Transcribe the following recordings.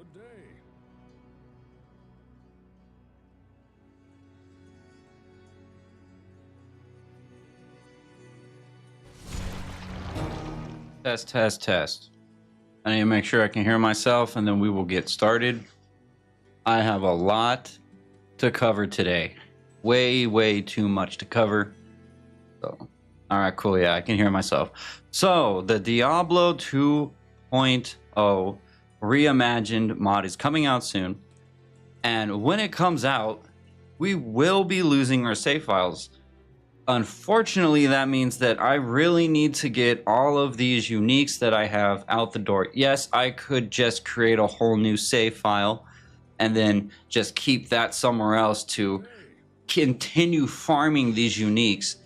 Good day. Test, test, test. I need to make sure I can hear myself, and then we will get started. I have a lot to cover today. Way too much to cover. So, all right, cool. Yeah, I can hear myself. So, the Diablo 2.0 reimagined mod is coming out soon. And when it comes out, we will be losing our save files. Unfortunately, that means that I really need to get all of these uniques that I have out the door. Yes, I could just create a whole new save file and then just keep that somewhere else to continue farming these uniques.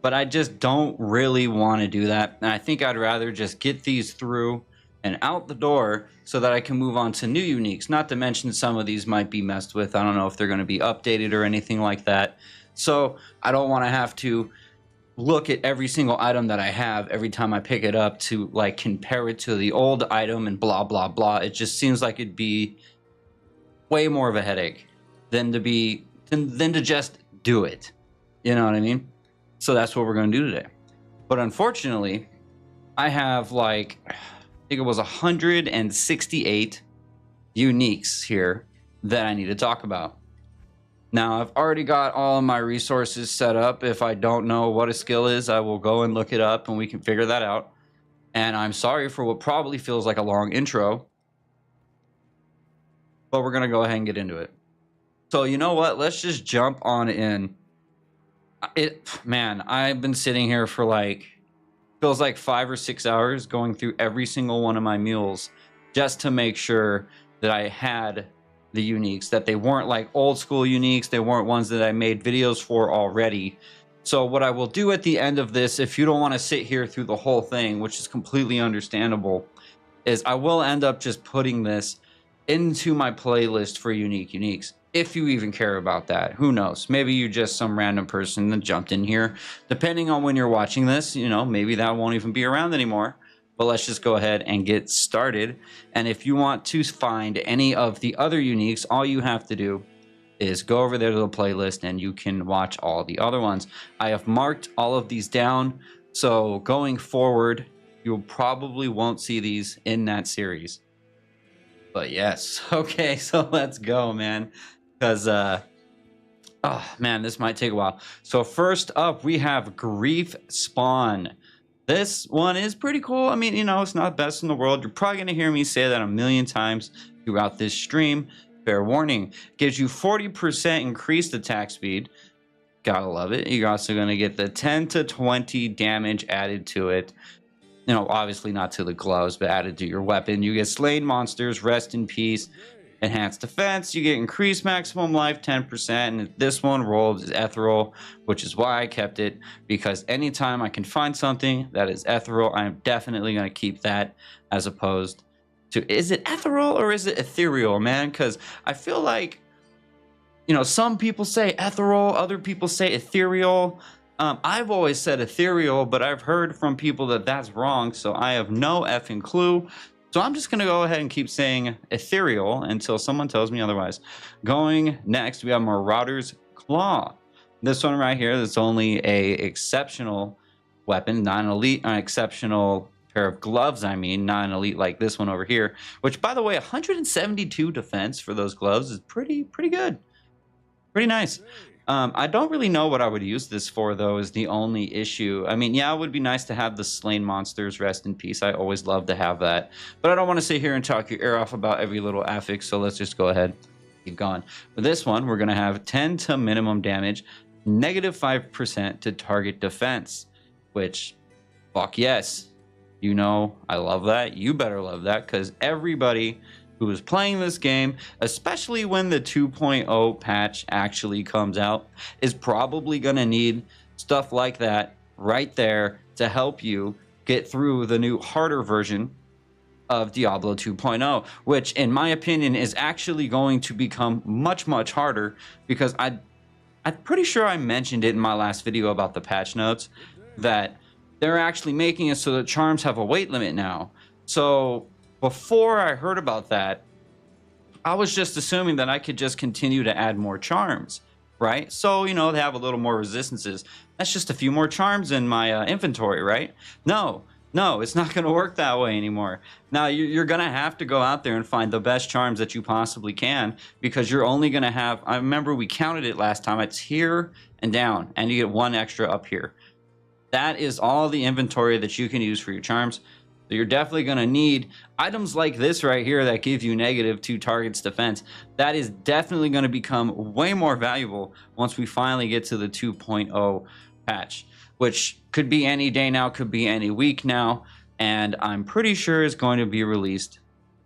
But I just don't really want to do that. And I think I'd rather just get these through and out the door so that I can move on to new uniques. Not to mention some of these might be messed with. I don't know if they're going to be updated or anything like that. So I don't want to have to look at every single item that I have every time I pick it up to like compare it to the old item and blah, blah, blah. It just seems like it'd be way more of a headache than to just do it. You know what I mean? So that's what we're going to do today. But unfortunately, I have like, I think it was 168 uniques here that I need to talk about. Now, I've already got all of my resources set up. If I don't know what a skill is, I will go and look it up and we can figure that out. And I'm sorry for what probably feels like a long intro, but we're going to go ahead and get into it. So you know what? Let's just jump on in. Man, I've been sitting here for like, feels like 5 or 6 hours going through every single one of my mules just to make sure that I had the uniques, that they weren't like old school uniques. They weren't ones that I made videos for already. So what I will do at the end of this, if you don't want to sit here through the whole thing, which is completely understandable, is I will end up just putting this into my playlist for uniques. If you even care about that, who knows? Maybe you're just some random person that jumped in here. Depending on when you're watching this, you know, maybe that won't even be around anymore. But let's just go ahead and get started. And if you want to find any of the other uniques, all you have to do is go over there to the playlist and you can watch all the other ones. I have marked all of these down. So going forward, you probably won't see these in that series. But yes, okay, so let's go, man. Because, oh man, this might take a while. So first up, we have Grief Spawn. This one is pretty cool. I mean, you know, it's not the best in the world. You're probably going to hear me say that a million times throughout this stream. Fair warning. Gives you 40% increased attack speed. Gotta love it. You're also going to get the 10 to 20 damage added to it. You know, obviously not to the gloves, but added to your weapon. You get slain monsters, rest in peace. Enhanced defense, you get increased maximum life 10%, and this one rolled is ethereal, which is why I kept it, because anytime I can find something that is ethereal, I am definitely going to keep that, as opposed to, is it ethereal or is it ethereal, man? Because I feel like, you know, some people say ethereal, other people say ethereal. I've always said ethereal, but I've heard from people that that's wrong, so I have no effing clue. So I'm just going to go ahead and keep saying ethereal until someone tells me otherwise. Going next, we have Marauder's Claw. This one right here, that's only a exceptional weapon, not an elite, an exceptional pair of gloves, I mean, not an elite like this one over here. Which, by the way, 172 defense for those gloves is pretty good. Pretty nice. I don't really know what I would use this for, though, is the only issue. I mean, yeah, it would be nice to have the slain monsters rest in peace. I always love to have that. But I don't want to sit here and talk your ear off about every little affix, so let's just go ahead, keep going. For this one, we're going to have 10 to minimum damage, negative 5% to target defense, which, fuck yes. You know, I love that. You better love that, because everybody who is playing this game, especially when the 2.0 patch actually comes out, is probably going to need stuff like that right there to help you get through the new harder version of Diablo 2.0, which in my opinion is actually going to become much harder, because I'm pretty sure I mentioned it in my last video about the patch notes that they're actually making it so that charms have a weight limit now. So before I heard about that, I was just assuming that I could just continue to add more charms, right? So, you know, they have a little more resistances. That's just a few more charms in my inventory, right? No, no, it's not going to work that way anymore. Now, you're going to have to go out there and find the best charms that you possibly can, because you're only going to have, I remember we counted it last time, it's here and down, and you get one extra up here. That is all the inventory that you can use for your charms. So you're definitely going to need items like this right here that give you -2 targets defense. That is definitely going to become way more valuable once we finally get to the 2.0 patch, which could be any day now, could be any week now, and I'm pretty sure it's going to be released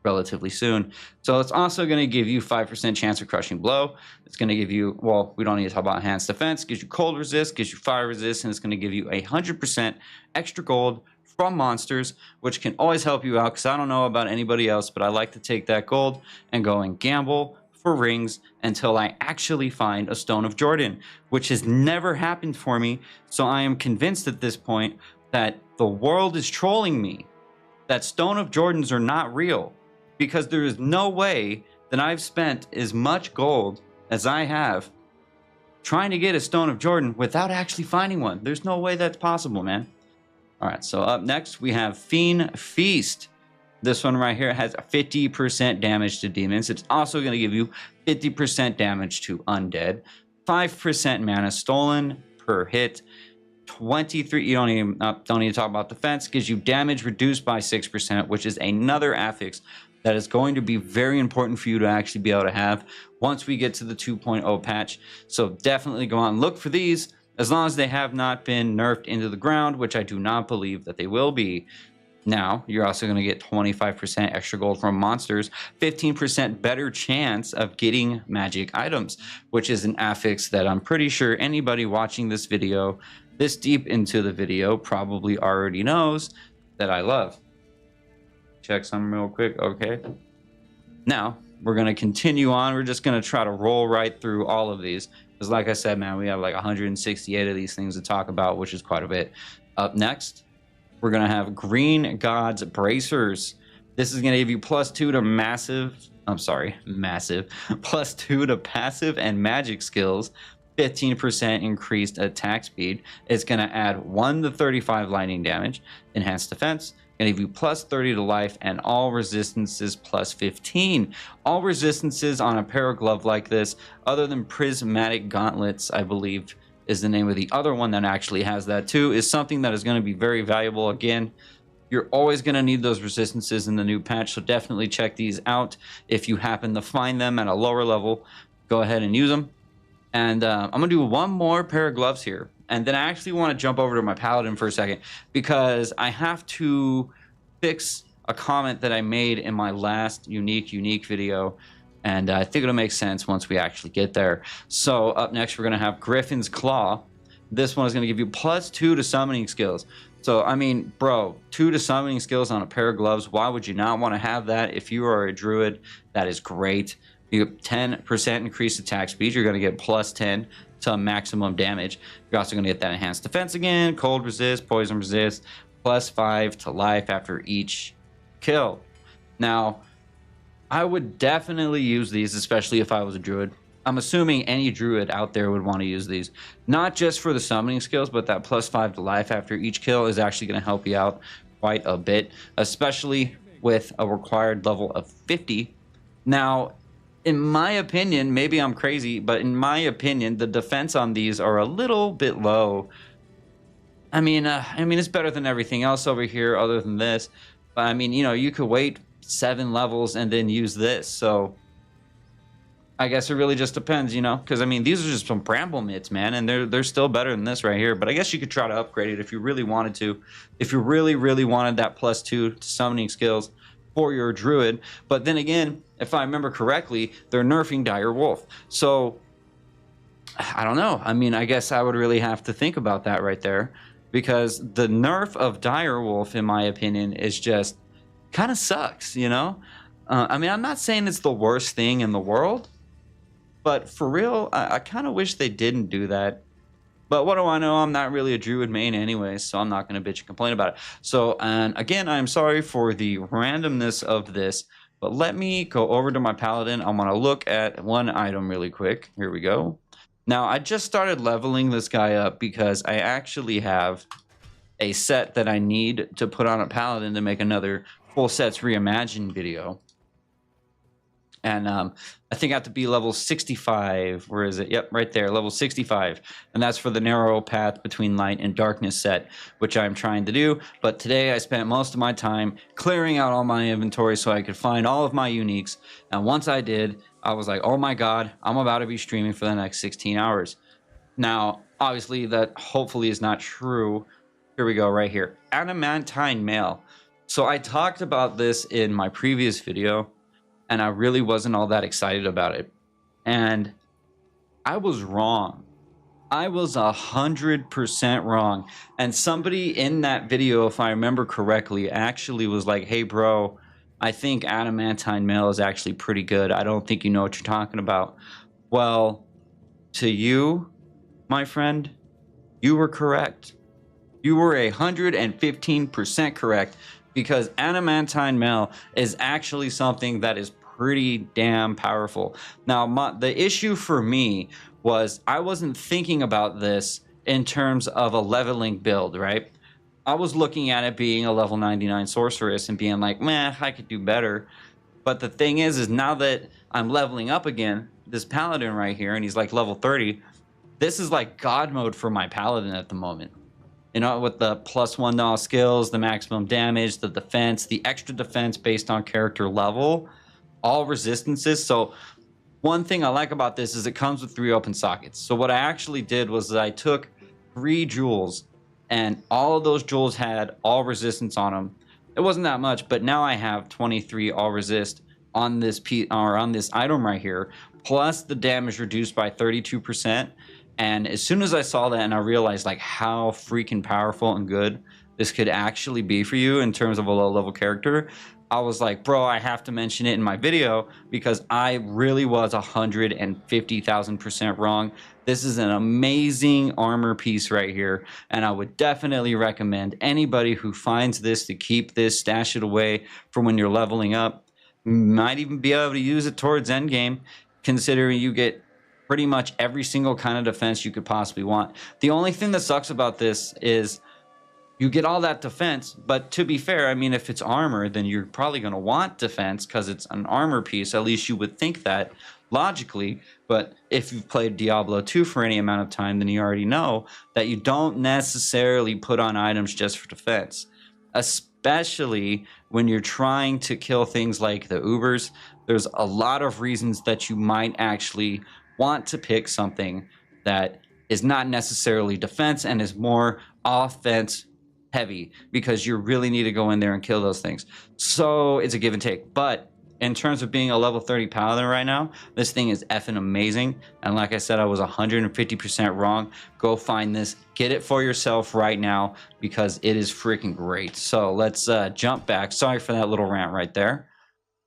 relatively soon. So it's also going to give you 5% chance of crushing blow. It's going to give you, well, we don't need to talk about enhanced defense, gives you cold resist, gives you fire resist, and it's going to give you 100% extra gold from monsters, which can always help you out, because I don't know about anybody else, but I like to take that gold and go and gamble for rings until I actually find a Stone of Jordan, which has never happened for me. So I am convinced at this point that the world is trolling me, that Stone of Jordans are not real, because there is no way that I've spent as much gold as I have trying to get a Stone of Jordan without actually finding one. There's no way that's possible, man. All right, so up next we have Fiend Feast. This one right here has 50% damage to demons. It's also going to give you 50% damage to undead, 5% mana stolen per hit, 23. You don't need to talk about defense. Gives you damage reduced by 6%, which is another affix that is going to be very important for you to actually be able to have once we get to the 2.0 patch. So definitely go out and look for these, as long as they have not been nerfed into the ground, which I do not believe that they will be. Now, you're also going to get 25% extra gold from monsters, 15% better chance of getting magic items, which is an affix that I'm pretty sure anybody watching this video this deep into the video probably already knows that I love. Check some real quick. Okay. Now, we're going to continue on. We're just going to try to roll right through all of these. Because like I said, man, we have like 168 of these things to talk about, which is quite a bit. Up next, we're going to have Green God's Bracers. This is going to give you +2 to massive, +2 to passive and magic skills, 15% increased attack speed. It's going to add 1 to 35 lightning damage, enhanced defense, going to give you +30 to life, and all resistances +15. All resistances on a pair of glove like this, other than Prismatic Gauntlets, I believe is the name of the other one that actually has that too, is something that is going to be very valuable. Again, you're always going to need those resistances in the new patch, so definitely check these out. If you happen to find them at a lower level, go ahead and use them. And I'm going to do one more pair of gloves here. And then I actually want to jump over to my Paladin for a second, because I have to fix a comment that I made in my last unique video. And I think it'll make sense once we actually get there. So up next, we're going to have Griffin's Claw. This one is going to give you +2 to summoning skills. So, I mean, bro, 2 to summoning skills on a pair of gloves. Why would you not want to have that? If you are a druid, that is great. You get 10% increased attack speed. You're going to get +10 to maximum damage. You're also going to get that enhanced defense again, cold resist, poison resist, +5 to life after each kill. Now, I would definitely use these, especially if I was a druid. I'm assuming any druid out there would want to use these, not just for the summoning skills, but that +5 to life after each kill is actually going to help you out quite a bit, especially with a required level of 50. Now, in my opinion, maybe I'm crazy, but in my opinion, the defense on these are a little bit low. I mean, it's better than everything else over here other than this. But I mean, you know, you could wait 7 levels and then use this. So I guess it really just depends, you know, because I mean, these are just some bramble mitts, man, and they're still better than this right here. But I guess you could try to upgrade it if you really wanted to, if you really wanted that +2 to summoning skills for your druid. But then again, if I remember correctly, they're nerfing Dire Wolf. So I don't know. I mean, I guess I would really have to think about that right there, because the nerf of Dire Wolf, in my opinion, is just kind of sucks, you know? I mean, I'm not saying it's the worst thing in the world, but for real, I kind of wish they didn't do that. But what do I know? I'm not really a druid main anyway, so I'm not going to bitch and complain about it. So, and again, I'm sorry for the randomness of this, but But let me go over to my paladin. I want to look at one item really quick. Here we go. Now, I just started leveling this guy up because I actually have a set that I need to put on a paladin to make another full sets reimagined video. And I think I have to be level 65. Where is it? Yep, right there, level 65. And that's for the narrow path between light and darkness set, which I'm trying to do. But today I spent most of my time clearing out all my inventory so I could find all of my uniques. And once I did, I was like, oh my God, I'm about to be streaming for the next 16 hours. Now, obviously, that hopefully is not true. Here we go, right here. Adamantine mail. So I talked about this in my previous video, and I really wasn't all that excited about it. And I was wrong. I was 100% wrong. And somebody in that video, if I remember correctly, actually was like, hey, bro, I think adamantine mail is actually pretty good. I don't think you know what you're talking about. Well, to you, my friend, you were correct. You were 115% correct, because adamantine mail is actually something that is pretty damn powerful. Now, the issue for me was I wasn't thinking about this in terms of a leveling build, right? I was looking at it being a level 99 sorceress and being like, man, I could do better. But the thing is now that I'm leveling up again, this paladin right here, and he's like level 30, this is like God mode for my paladin at the moment. You know, with the +1 to all skills, the maximum damage, the defense, the extra defense based on character level, all resistances. So one thing I like about this is it comes with 3 open sockets. So what I actually did was I took 3 jewels, and all of those jewels had all resistance on them. It wasn't that much, but now I have 23 all resist on this on this item right here, plus the damage reduced by 32%. And as soon as I saw that and I realized like how freaking powerful and good this could actually be for you in terms of a low level character, I was like, bro, I have to mention it in my video, because I really was 150,000% wrong. This is an amazing armor piece right here, and I would definitely recommend anybody who finds this to keep this, stash it away for when you're leveling up. Might even be able to use it towards endgame, considering you get pretty much every single kind of defense you could possibly want. The only thing that sucks about this is you get all that defense, but to be fair, I mean, if it's armor, then you're probably going to want defense because it's an armor piece. At least you would think that logically. But if you've played Diablo 2 for any amount of time, then you already know that you don't necessarily put on items just for defense, especially when you're trying to kill things like the Ubers. There's a lot of reasons that you might actually want to pick something that is not necessarily defense and is more offense heavy, because you really need to go in there and kill those things. So it's a give and take. But in terms of being a level 30 paladin right now, this thing is effing amazing. And like I said, I was 150% wrong. Go find this, get it for yourself right now, because it is freaking great. So let's jump back. Sorry for that little rant right there.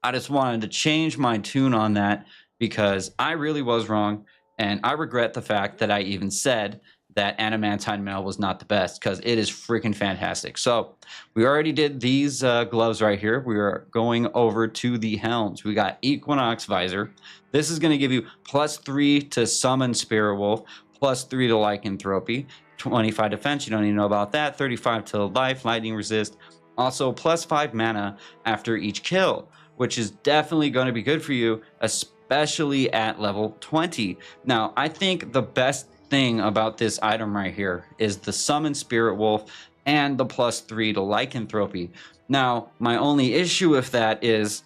I just wanted to change my tune on that, because I really was wrong, and I regret the fact that I even said that adamantine mail was not the best, because it is freaking fantastic. So we already did these gloves right here. We are going over to the helms. We got Equinox visor. This is going to give you +3 to summon Spirit Wolf, +3 to lycanthropy, 25 defense. You don't even know about that. 35 to life, lightning resist. Also +5 mana after each kill, which is definitely going to be good for you, especially at level 20. Now, I think the best thing about this item right here is the summon Spirit Wolf and the +3 to lycanthropy. Now, my only issue with that is,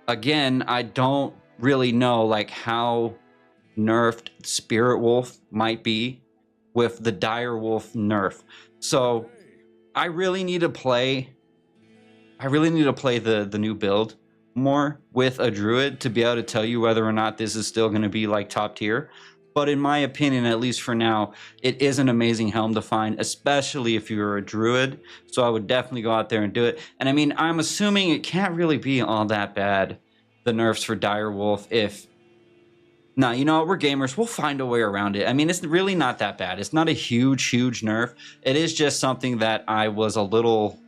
again, I don't really know like how nerfed Spirit Wolf might be with the Dire Wolf nerf. So I really need to play the new build more with a druid to be able to tell you whether or not this is still going to be like top tier. But in my opinion, at least for now, it is an amazing helm to find, especially if you're a druid. So I would definitely go out there and do it. And I mean, I'm assuming it can't really be all that bad, the nerfs for Dire Wolf. If nah, you know what, we're gamers, we'll find a way around it. I mean, it's really not that bad. It's not a huge nerf. It is just something that I was a little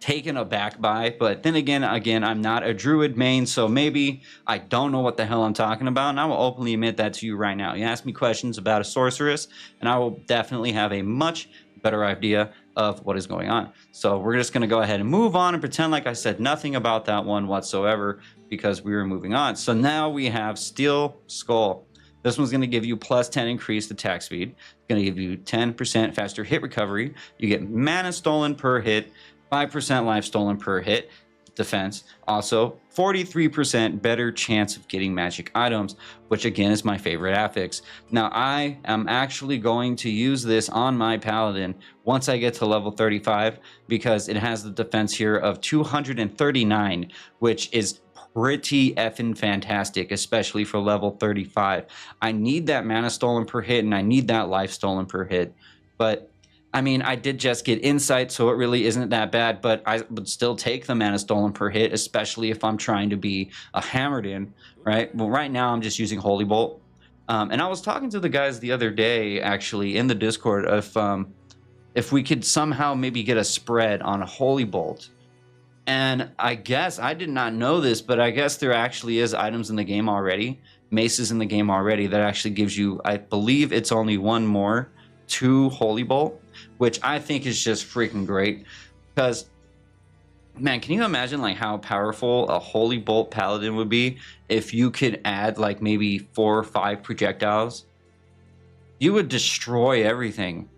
taken aback by. But then again, I'm not a druid main, so maybe I don't know what the hell I'm talking about, and I will openly admit that to you right now. You ask me questions about a sorceress, and I will definitely have a much better idea of what is going on. So we're just going to go ahead and move on and pretend like I said nothing about that one whatsoever, because we were moving on. So now we have Steel Skull. This one's going to give you plus 10 increased attack speed. It's going to give you 10% faster hit recovery. You get mana stolen per hit, 5% life stolen per hit, defense. Also, 43% better chance of getting magic items, which again is my favorite affix. Now, I am actually going to use this on my paladin once I get to level 35, because it has the defense here of 239, which is pretty effing fantastic, especially for level 35. I need that mana stolen per hit, and I need that life stolen per hit. But I mean, I did just get insight, so it really isn't that bad, but I would still take the mana stolen per hit, especially if I'm trying to be a hammered in, right? Well, right now I'm just using Holy Bolt. And I was talking to the guys the other day, actually, in the Discord, if we could somehow maybe get a spread on a Holy Bolt. And I guess, I did not know this, but I guess there actually is items in the game already, maces in the game already, that actually gives you, I believe it's only one more to Holy Bolt, which I think is just freaking great. Because, man, can you imagine like how powerful a Holy Bolt Paladin would be if you could add like maybe 4 or 5 projectiles? You would destroy everything.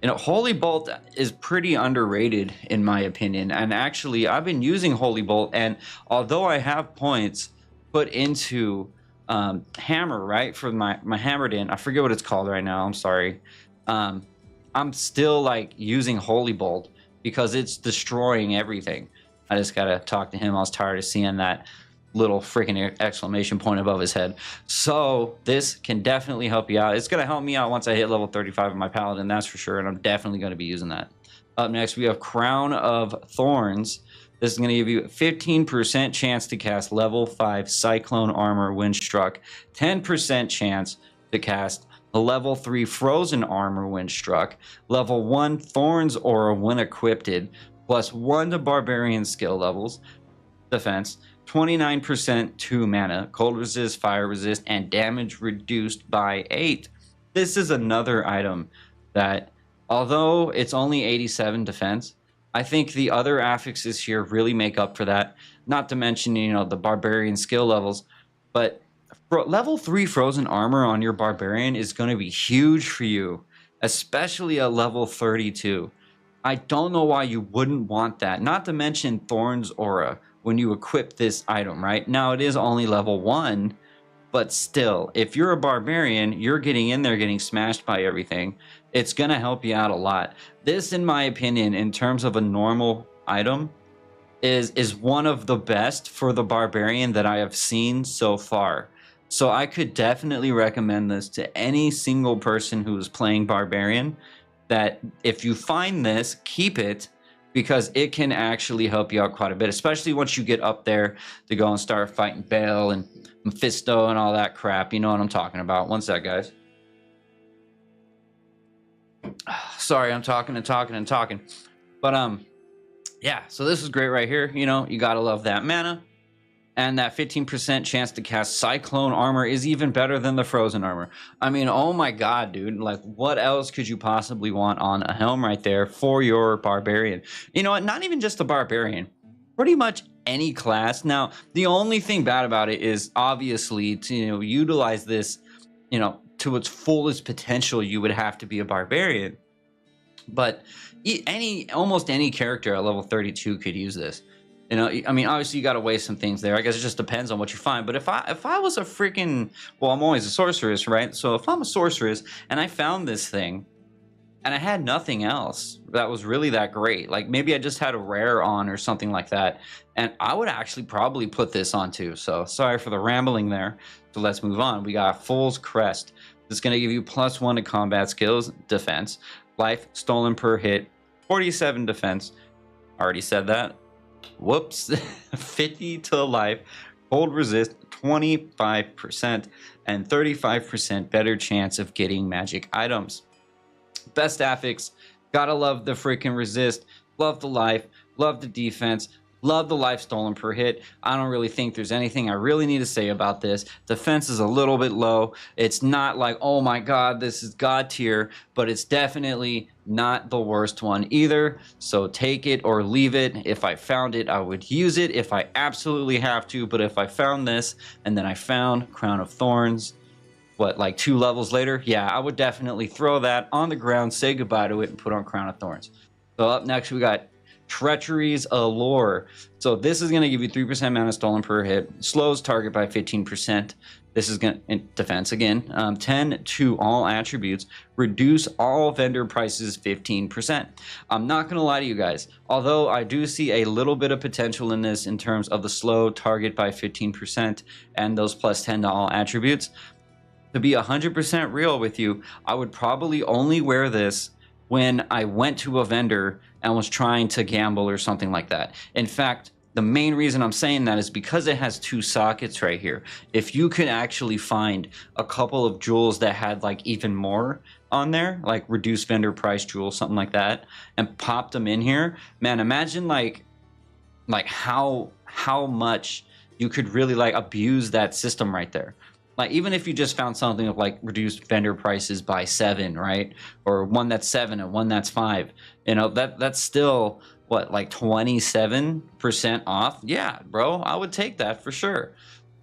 You know, Holy Bolt is pretty underrated in my opinion, and actually I've been using Holy Bolt, and although I have points put into hammer, right, for my hammered in, I forget what it's called right now, I'm sorry, I'm still like using Holy Bolt because it's destroying everything. I just gotta talk to him. I was tired of seeing that little freaking exclamation point above his head. So this can definitely help you out. It's going to help me out once I hit level 35 of my paladin, that's for sure, and I'm definitely going to be using that. Up next, we have Crown of Thorns. This is going to give you a 15% chance to cast level 5 Cyclone Armor when struck, 10% chance to cast a level 3 Frozen Armor when struck, level 1 Thorns Aura when equipped, plus 1 to Barbarian skill levels, defense, 29% 2 mana, cold resist, fire resist, and damage reduced by 8. This is another item that, although it's only 87 defense, I think the other affixes here really make up for that. Not to mention, you know, the barbarian skill levels, but level 3 frozen armor on your barbarian is going to be huge for you, especially at level 32. I don't know why you wouldn't want that. Not to mention Thorn's Aura when you equip this item, right? Now, it is only level 1, but still, if you're a barbarian, you're getting in there getting smashed by everything. It's going to help you out a lot. This, in my opinion, in terms of a normal item, is one of the best for the barbarian that I have seen so far. So I could definitely recommend this to any single person who is playing barbarian, that if you find this, keep it, because it can actually help you out quite a bit, especially once you get up there to go and start fighting Bale and Mephisto and all that crap. You know what I'm talking about. One sec, guys. Sorry, I'm talking and talking and talking. But, yeah, so this is great right here. You know, you gotta love that mana. And that 15% chance to cast Cyclone Armor is even better than the Frozen Armor. I mean, oh my god, dude. Like, what else could you possibly want on a helm right there for your Barbarian? You know what? Not even just the Barbarian. Pretty much any class. Now, the only thing bad about it is, obviously, to, you know, utilize this, you know, to its fullest potential, you would have to be a Barbarian. But almost any character at level 32 could use this. You know, I mean, obviously you got to weigh some things there. I guess it just depends on what you find. But if I was a freaking, well, I'm always a sorceress, right? So if I'm a sorceress and I found this thing and I had nothing else that was really that great, like maybe I just had a rare on or something like that, and I would actually probably put this on too. So sorry for the rambling there. So let's move on. We got Fool's Crest. This is going to give you +1 to combat skills, defense, life stolen per hit, 47 defense. Already said that. Whoops. 50 to life, cold resist 25%, and 35% better chance of getting magic items. Best affix, gotta love the freaking resist, love the life, Love the defense. Love the life stolen per hit. I don't really think there's anything I really need to say about this. Defense is a little bit low. It's not like, oh my God, this is God tier, but it's definitely not the worst one either. So take it or leave it. If I found it, I would use it if I absolutely have to. But if I found this and then I found Crown of Thorns, what, like 2 levels later? Yeah, I would definitely throw that on the ground, say goodbye to it, and put on Crown of Thorns. So up next, we got Treachery's Allure. So this is going to give you 3% mana stolen per hit, slows target by 15%. This is going to, defense again, 10 to all attributes, reduce all vendor prices 15%. I'm not going to lie to you guys, although I do see a little bit of potential in this in terms of the slow target by 15% and those plus 10 to all attributes. To be 100% real with you, I would probably only wear this when I went to a vendor and was trying to gamble or something like that. In fact, the main reason I'm saying that is because it has 2 sockets right here. If you could actually find a couple of jewels that had like even more on there, like reduced vendor price jewels, something like that, and pop them in here, man, imagine like how much you could really like abuse that system right there. Like, even if you just found something of like reduced vendor prices by 7, right? Or one that's 7 and one that's 5, you know, that's still what, like 27% off? Yeah, bro, I would take that for sure.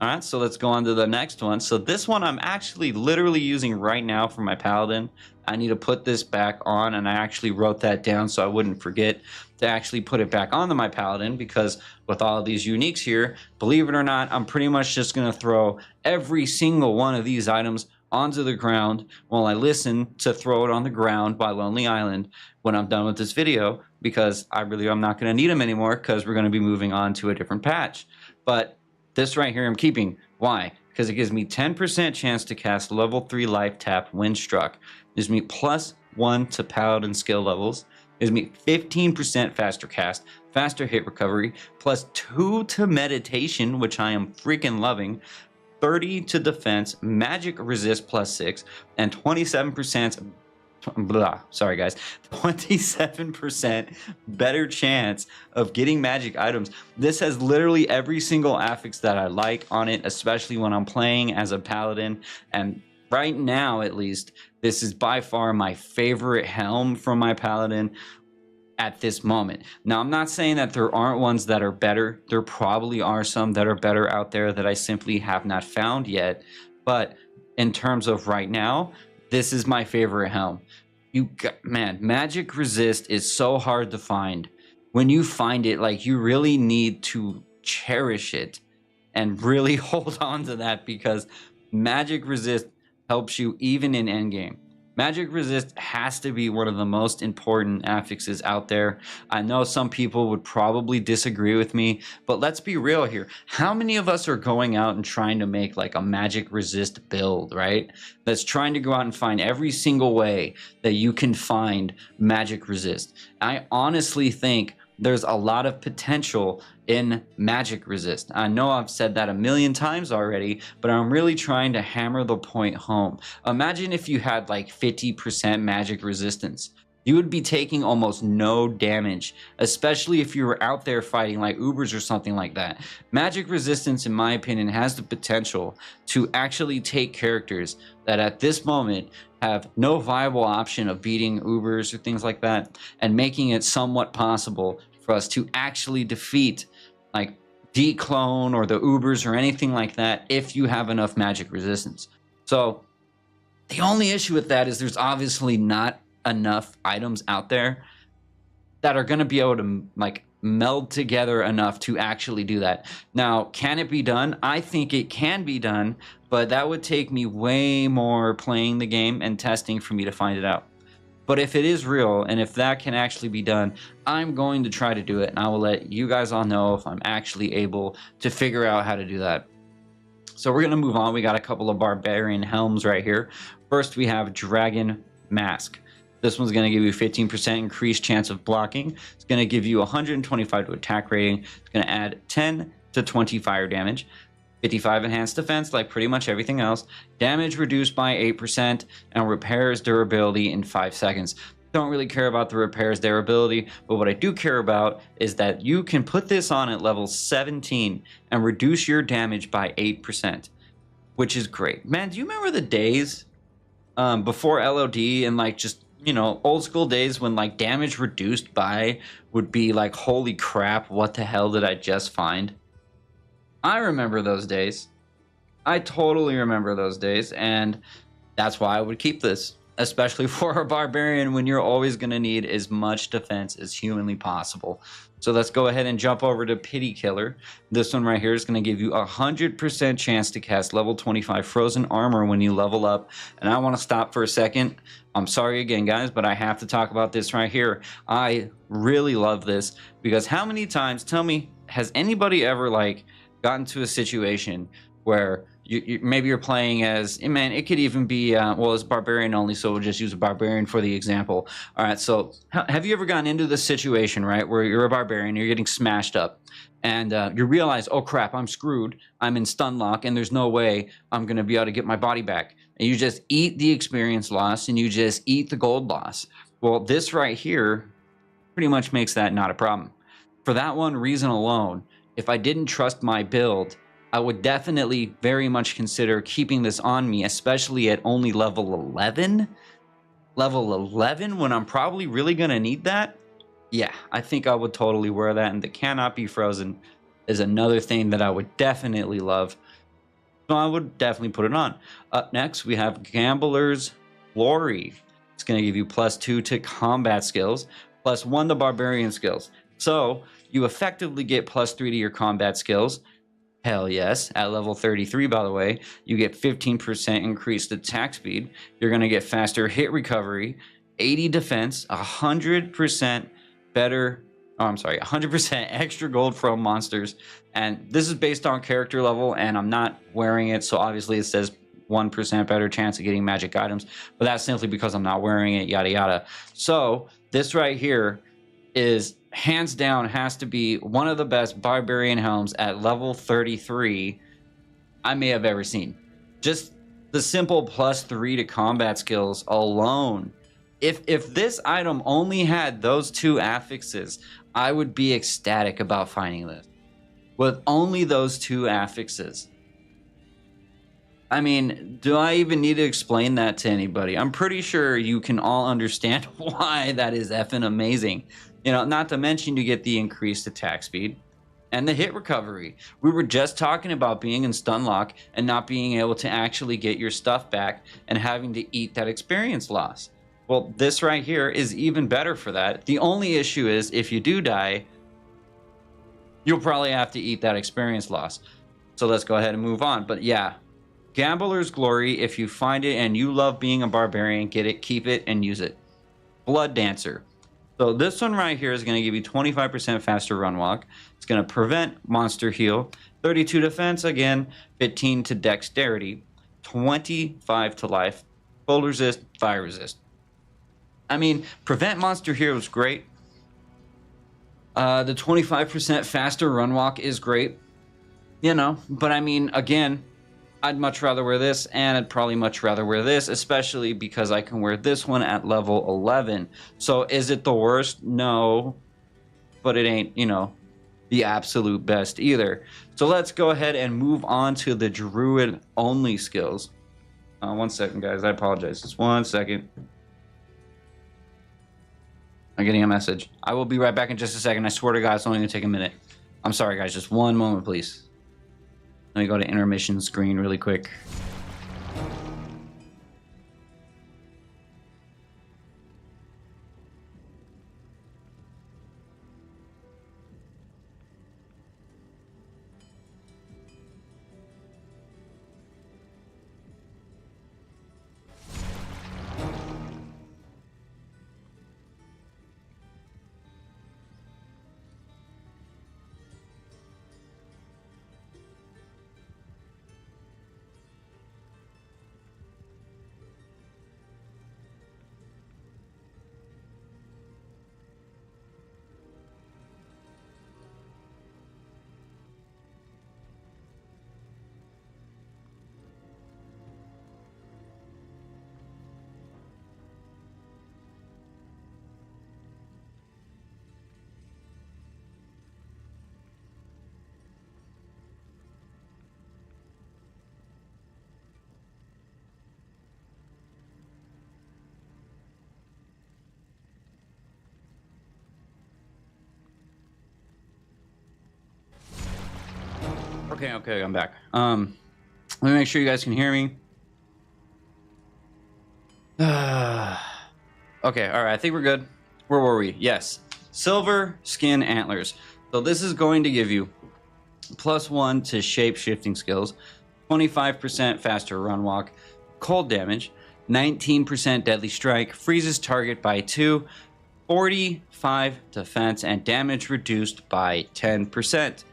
All right, so let's go on to the next one. So this one I'm actually literally using right now for my Paladin. I need to put this back on, and I actually wrote that down so I wouldn't forget to actually put it back onto my Paladin, because with all of these uniques here, believe it or not, I'm pretty much just going to throw every single one of these items onto the ground while I listen to Throw It on the Ground by Lonely Island when I'm done with this video, because I'm not going to need them anymore because we're going to be moving on to a different patch. But this right here I'm keeping. Why? Because it gives me 10% chance to cast level 3 life tap when struck. It gives me +1 to Paladin skill levels. It gives me 15% faster cast, faster hit recovery, +2 to meditation, which I am freaking loving, 30 to defense, magic resist +6, and 27%. Sorry guys, 27% better chance of getting magic items. This has literally every single affix that I like on it, especially when I'm playing as a Paladin. And right now, at least, this is by far my favorite helm from my Paladin at this moment. Now, I'm not saying that there aren't ones that are better. There probably are some that are better out there that I simply have not found yet. But in terms of right now, this is my favorite helm. Man, magic resist is so hard to find. When you find it, like, you really need to cherish it and really hold on to that, because magic resist helps you even in endgame. Magic resist has to be one of the most important affixes out there. I know some people would probably disagree with me, but let's be real here. How many of us are going out and trying to make like a magic resist build, right? That's trying to go out and find every single way that you can find magic resist. I honestly think there's a lot of potential in magic resist. I know I've said that a million times already, but I'm really trying to hammer the point home. Imagine if you had like 50% magic resistance. You would be taking almost no damage, especially if you were out there fighting like Ubers or something like that. Magic resistance, in my opinion, has the potential to actually take characters that at this moment have no viable option of beating Ubers or things like that, and making it somewhat possible for us to actually defeat like Declone or the Ubers or anything like that if you have enough magic resistance. So the only issue with that is there's obviously not enough items out there that are going to be able to like meld together enough to actually do that. Now, can it be done? I think it can be done, but that would take me way more playing the game and testing for me to find it out. But if it is real, and if that can actually be done, I'm going to try to do it, and I will let you guys all know if I'm actually able to figure out how to do that. So we're going to move on. We got a couple of barbarian helms right here. First, we have Dragon Mask. This one's going to give you 15% increased chance of blocking. It's going to give you 125 to attack rating. It's going to add 10 to 20 fire damage. 55 enhanced defense, like pretty much everything else. Damage reduced by 8% and repairs durability in 5 seconds. Don't really care about the repairs durability, but what I do care about is that you can put this on at level 17 and reduce your damage by 8%, which is great. Man, do you remember the days before LOD and like just, old school days when like damage reduced by would be like, holy crap, what the hell did I just find? I remember those days. I totally remember those days, and that's why I would keep this, especially for a barbarian when you're always going to need as much defense as humanly possible. So let's go ahead and jump over to Pity Killer. This one right here is going to give you 100% chance to cast level 25 Frozen Armor when you level up. And I want to stop for a second. I'm sorry again, guys, but I have to talk about this right here. I really love this because how many times, tell me, has anybody ever like gotten to a situation where maybe you're playing as, man, it could even be, well, it's barbarian only, so we'll just use a barbarian for the example. All right, so have you ever gotten into this situation, right, where you're a barbarian, you're getting smashed up, and you realize, oh crap, I'm screwed, I'm in stun lock, and there's no way I'm going to be able to get my body back. And you just eat the experience loss, and you just eat the gold loss. Well, this right here pretty much makes that not a problem. For that one reason alone, if I didn't trust my build, I would definitely very much consider keeping this on me, especially at only level 11. Level 11 when I'm probably really going to need that? Yeah, I think I would totally wear that, and the cannot be frozen is another thing that I would definitely love. So I would definitely put it on. Up next, we have Gambler's Glory. It's going to give you +2 to combat skills, +1 to barbarian skills. So you effectively get +3 to your combat skills. Hell yes. At level 33, by the way, you get 15% increased attack speed. You're going to get faster hit recovery, 80 defense, 100% better. Oh, I'm sorry, 100% extra gold from monsters. And this is based on character level, and I'm not wearing it, so obviously it says 1% better chance of getting magic items, but that's simply because I'm not wearing it, yada yada. So this right here is hands down has to be one of the best barbarian helms at level 33 I may have ever seen. Just the simple +3 to combat skills alone. If this item only had those two affixes, I would be ecstatic about finding this. With only those two affixes. I mean, do I even need to explain that to anybody? I'm pretty sure you can all understand why that is effing amazing. Not to mention you get the increased attack speed and the hit recovery. We were just talking about being in stun lock and not being able to actually get your stuff back and having to eat that experience loss. Well, this right here is even better for that. The only issue is if you do die, you'll probably have to eat that experience loss. So let's go ahead and move on. But yeah, Gambler's Glory, if you find it and you love being a barbarian, get it, keep it, and use it. Blood Dancer. So this one right here is going to give you 25% faster run walk. It's going to prevent monster heal, 32 defense, again, 15 to dexterity, 25 to life, cold resist, fire resist. I mean, prevent monster heal is great. The 25% faster run walk is great, but I mean, again, I'd much rather wear this, and I'd probably much rather wear this, especially because I can wear this one at level 11. So is it the worst? No, but it ain't, the absolute best either. So let's go ahead and move on to the Druid only skills. 1 second, guys. I apologize. Just 1 second. I'm getting a message. I will be right back in just a second. I swear to God, it's only going to take a minute. I'm sorry, guys. Just one moment, please. Let me go to intermission screen really quick. Okay, I'm back. Let me make sure you guys can hear me. Okay, all right, I think we're good. Where were we? Yes, silver skin antlers. So this is going to give you +1 to shape shifting skills, 25% faster run walk, cold damage, 19% deadly strike, freezes target by 2, 45 defense, and damage reduced by 10%.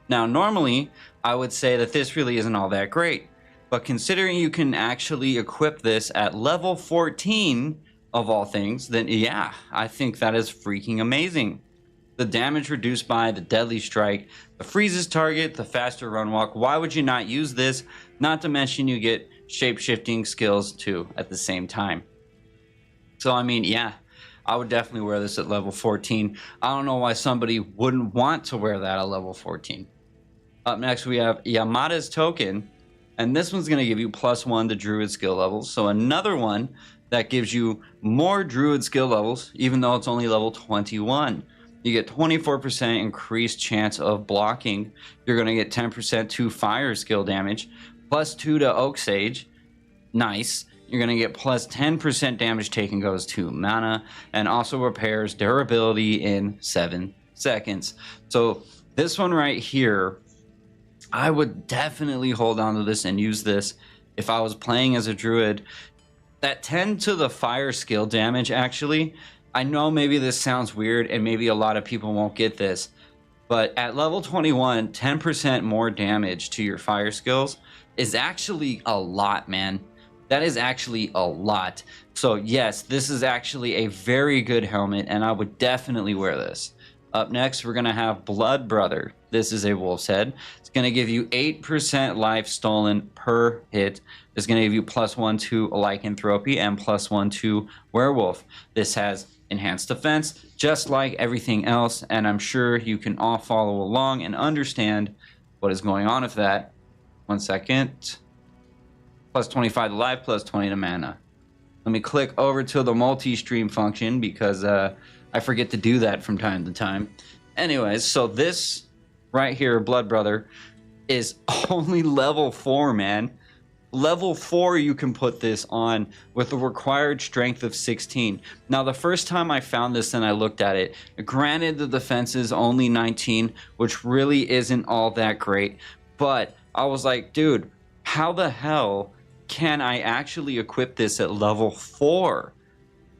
Now, normally, I would say that this really isn't all that great, but considering you can actually equip this at level 14 of all things, then yeah, I think that is freaking amazing. The damage reduced by the deadly strike, the freezes target, the faster run walk. Why would you not use this? Not to mention you get shape-shifting skills too at the same time. So, I mean, yeah, I would definitely wear this at level 14. I don't know why somebody wouldn't want to wear that at level 14. Up next, we have Yamada's Token, and this one's going to give you +1 to Druid skill levels. So another one that gives you more Druid skill levels, even though it's only level 21. You get 24% increased chance of blocking. You're going to get 10% to fire skill damage, +2 to Oak Sage. Nice. You're going to get +10% damage taken goes to mana, and also repairs durability in 7 seconds. So this one right here, I would definitely hold on to this and use this if I was playing as a druid. That 10 to the fire skill damage, actually, I know maybe this sounds weird and maybe a lot of people won't get this, but at level 21, 10% more damage to your fire skills is actually a lot, man. That is actually a lot. So yes, this is actually a very good helmet, and I would definitely wear this. Up next, we're going to have Blood Brother. This is a wolf's head. It's going to give you 8% life stolen per hit. It's going to give you +1 to lycanthropy and +1 to werewolf. This has enhanced defense, just like everything else, and I'm sure you can all follow along and understand what is going on with that. 1 second. +25 to life, +20 to mana. Let me click over to the multi-stream function because I forget to do that from time to time. Anyways, so this right here, Blood Brother, is only level 4, man. Level 4 you can put this on with a required strength of 16. Now, the first time I found this and I looked at it, granted the defense is only 19, which really isn't all that great, but I was like, dude, how the hell can I actually equip this at level 4?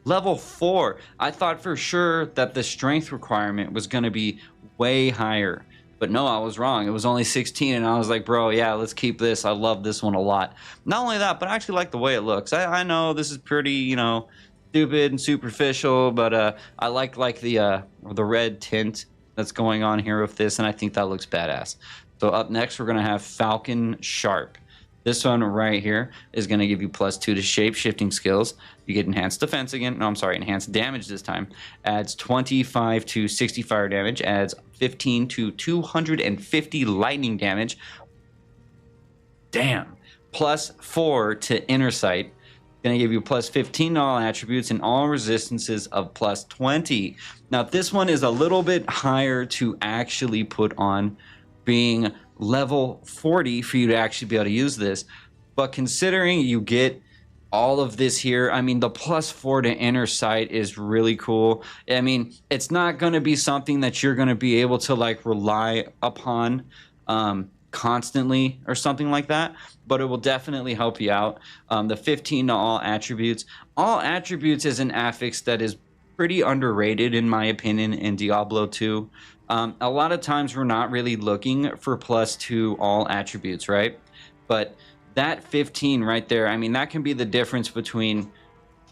Level 4. I thought for sure that the strength requirement was going to be way higher. But no, I was wrong. It was only 16, and I was like, bro, yeah, let's keep this. I love this one a lot. Not only that, but I actually like the way it looks. I know this is pretty, you know, stupid and superficial, but I like the red tint that's going on here with this, and I think that looks badass. So up next, we're going to have Falcon Sharp. This one right here is going to give you +2 to shape-shifting skills. You get enhanced defense again. No, I'm sorry, enhanced damage this time. Adds 25 to 60 fire damage. Adds 15 to 250 lightning damage. Damn. +4 to inner sight. Going to give you +15 to all attributes and all resistances of +20. Now, this one is a little bit higher to actually put on, being level 40 for you to actually be able to use this. But considering you get all of this here, I mean, the +4 to inner sight is really cool. I mean, it's not going to be something that you're going to be able to like rely upon constantly or something like that, but it will definitely help you out. The 15 to all attributes. All attributes is an affix that is pretty underrated in my opinion in Diablo 2. A lot of times we're not really looking for +2 all attributes, right? But that 15 right there, I mean, that can be the difference between,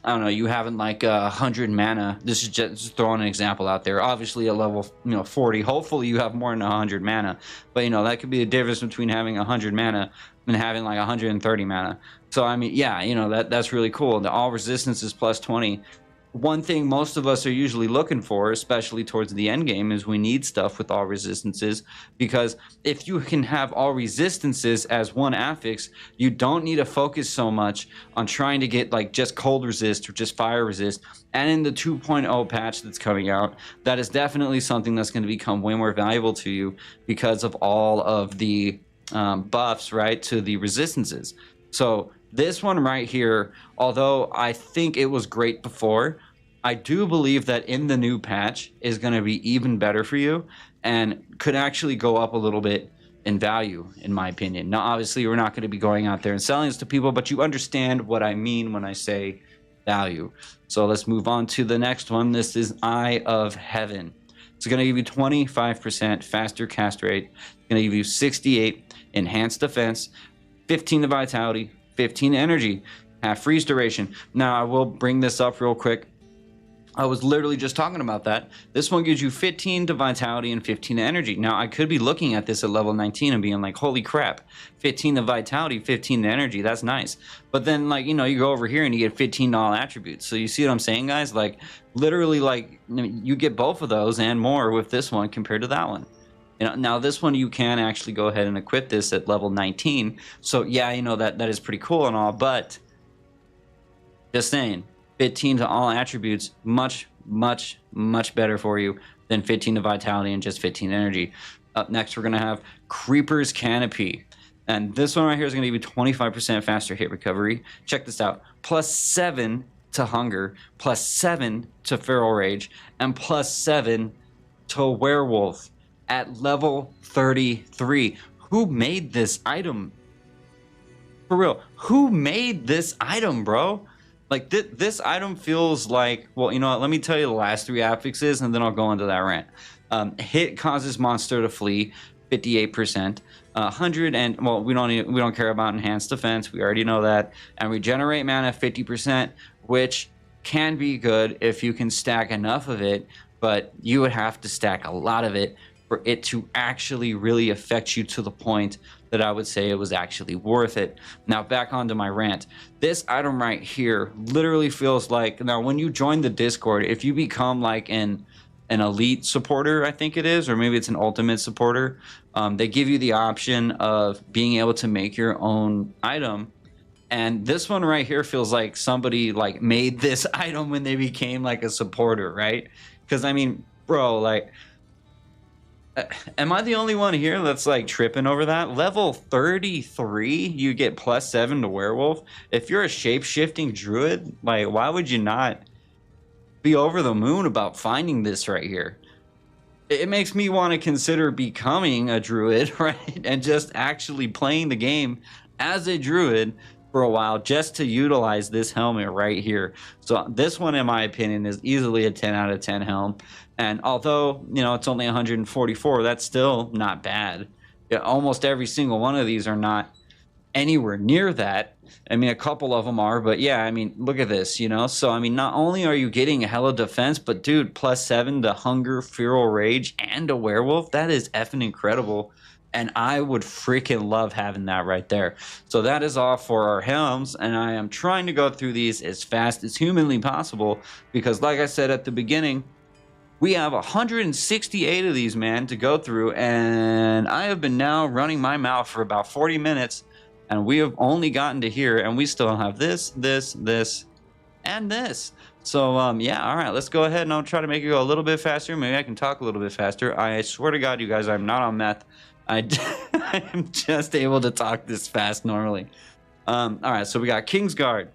I don't know, you having like 100 mana. This is just throwing an example out there. Obviously at level 40, hopefully you have more than 100 mana. But that could be the difference between having 100 mana and having like 130 mana. So I mean, yeah, that's really cool. The all resistance is +20. one thing most of us are usually looking for, especially towards the end game, is we need stuff with all resistances, because if you can have all resistances as one affix, you don't need to focus so much on trying to get like just cold resist or just fire resist. And in the 2.0 patch that's coming out, that is definitely something that's going to become way more valuable to you because of all of the buffs, right, to the resistances. So this one right here, although I think it was great before, I do believe that in the new patch is going to be even better for you and could actually go up a little bit in value, in my opinion. Now, obviously, we're not going to be going out there and selling this to people, but you understand what I mean when I say value. So let's move on to the next one. This is Eye of Heaven. It's going to give you 25% faster cast rate. It's going to give you 68 enhanced defense, 15 to vitality, 15 energy, half freeze duration. Now, I will bring this up real quick. I was literally just talking about that. This one gives you 15 to vitality and 15 to energy. Now, I could be looking at this at level 19 and being like, holy crap, 15 to vitality, 15 to energy. That's nice. But then, like, you know, you go over here and you get 15 to all attributes. So you see what I'm saying, guys? Like, literally, like, you get both of those and more with this one compared to that one. You know, now this one you can actually go ahead and equip this at level 19. So yeah, you know, that is pretty cool and all, but just saying, 15 to all attributes, much better for you than 15 to vitality and just 15 energy. Up next, we're going to have Creeper's Canopy. And this one right here is going to give you 25% faster hit recovery. Check this out. +7 to hunger, +7 to feral rage, and +7 to werewolf at level 33. Who made this item? For real, who made this item, bro? Like, this item feels like, well, you know what? Let me tell you the last three affixes, and then I'll go into that rant. Hit causes monster to flee, 58%. 100 and, well, we don't care about enhanced defense. We already know that. And regenerate mana, 50%, which can be good if you can stack enough of it, but you would have to stack a lot of it for it to actually really affect you to the point that I would say it was actually worth it. Now, back onto my rant. This item right here literally feels like, now when you join the Discord, if you become like an elite supporter, I think it is, or maybe it's an ultimate supporter, they give you the option of being able to make your own item. And this one right here feels like somebody like made this item when they became like a supporter, right? Because I mean, bro, like, am I the only one here that's like tripping over that? Level 33, you get +7 to werewolf. If you're a shape-shifting druid, like, why would you not be over the moon about finding this right here? It makes me want to consider becoming a druid, right? And just actually playing the game as a druid for a while just to utilize this helmet right here. So this one, in my opinion, is easily a 10 out of 10 helm. And although, you know, it's only 144, that's still not bad. Yeah, almost every single one of these are not anywhere near that. I mean, a couple of them are, but yeah, I mean, look at this, you know? So, I mean, not only are you getting a hella defense, but dude, +7 to hunger, feral rage, and a werewolf. That is effing incredible. And I would freaking love having that right there. So that is all for our helms, and I am trying to go through these as fast as humanly possible because, like I said at the beginning, we have 168 of these, man, to go through, and I have been now running my mouth for about 40 minutes, and we have only gotten to here, and we still have this, and this. So, yeah, all right, let's go ahead, and I'll try to make it go a little bit faster. Maybe I can talk a little bit faster. I swear to God, you guys, I'm not on meth. I am just able to talk this fast normally. All right, so we got Kingsguard.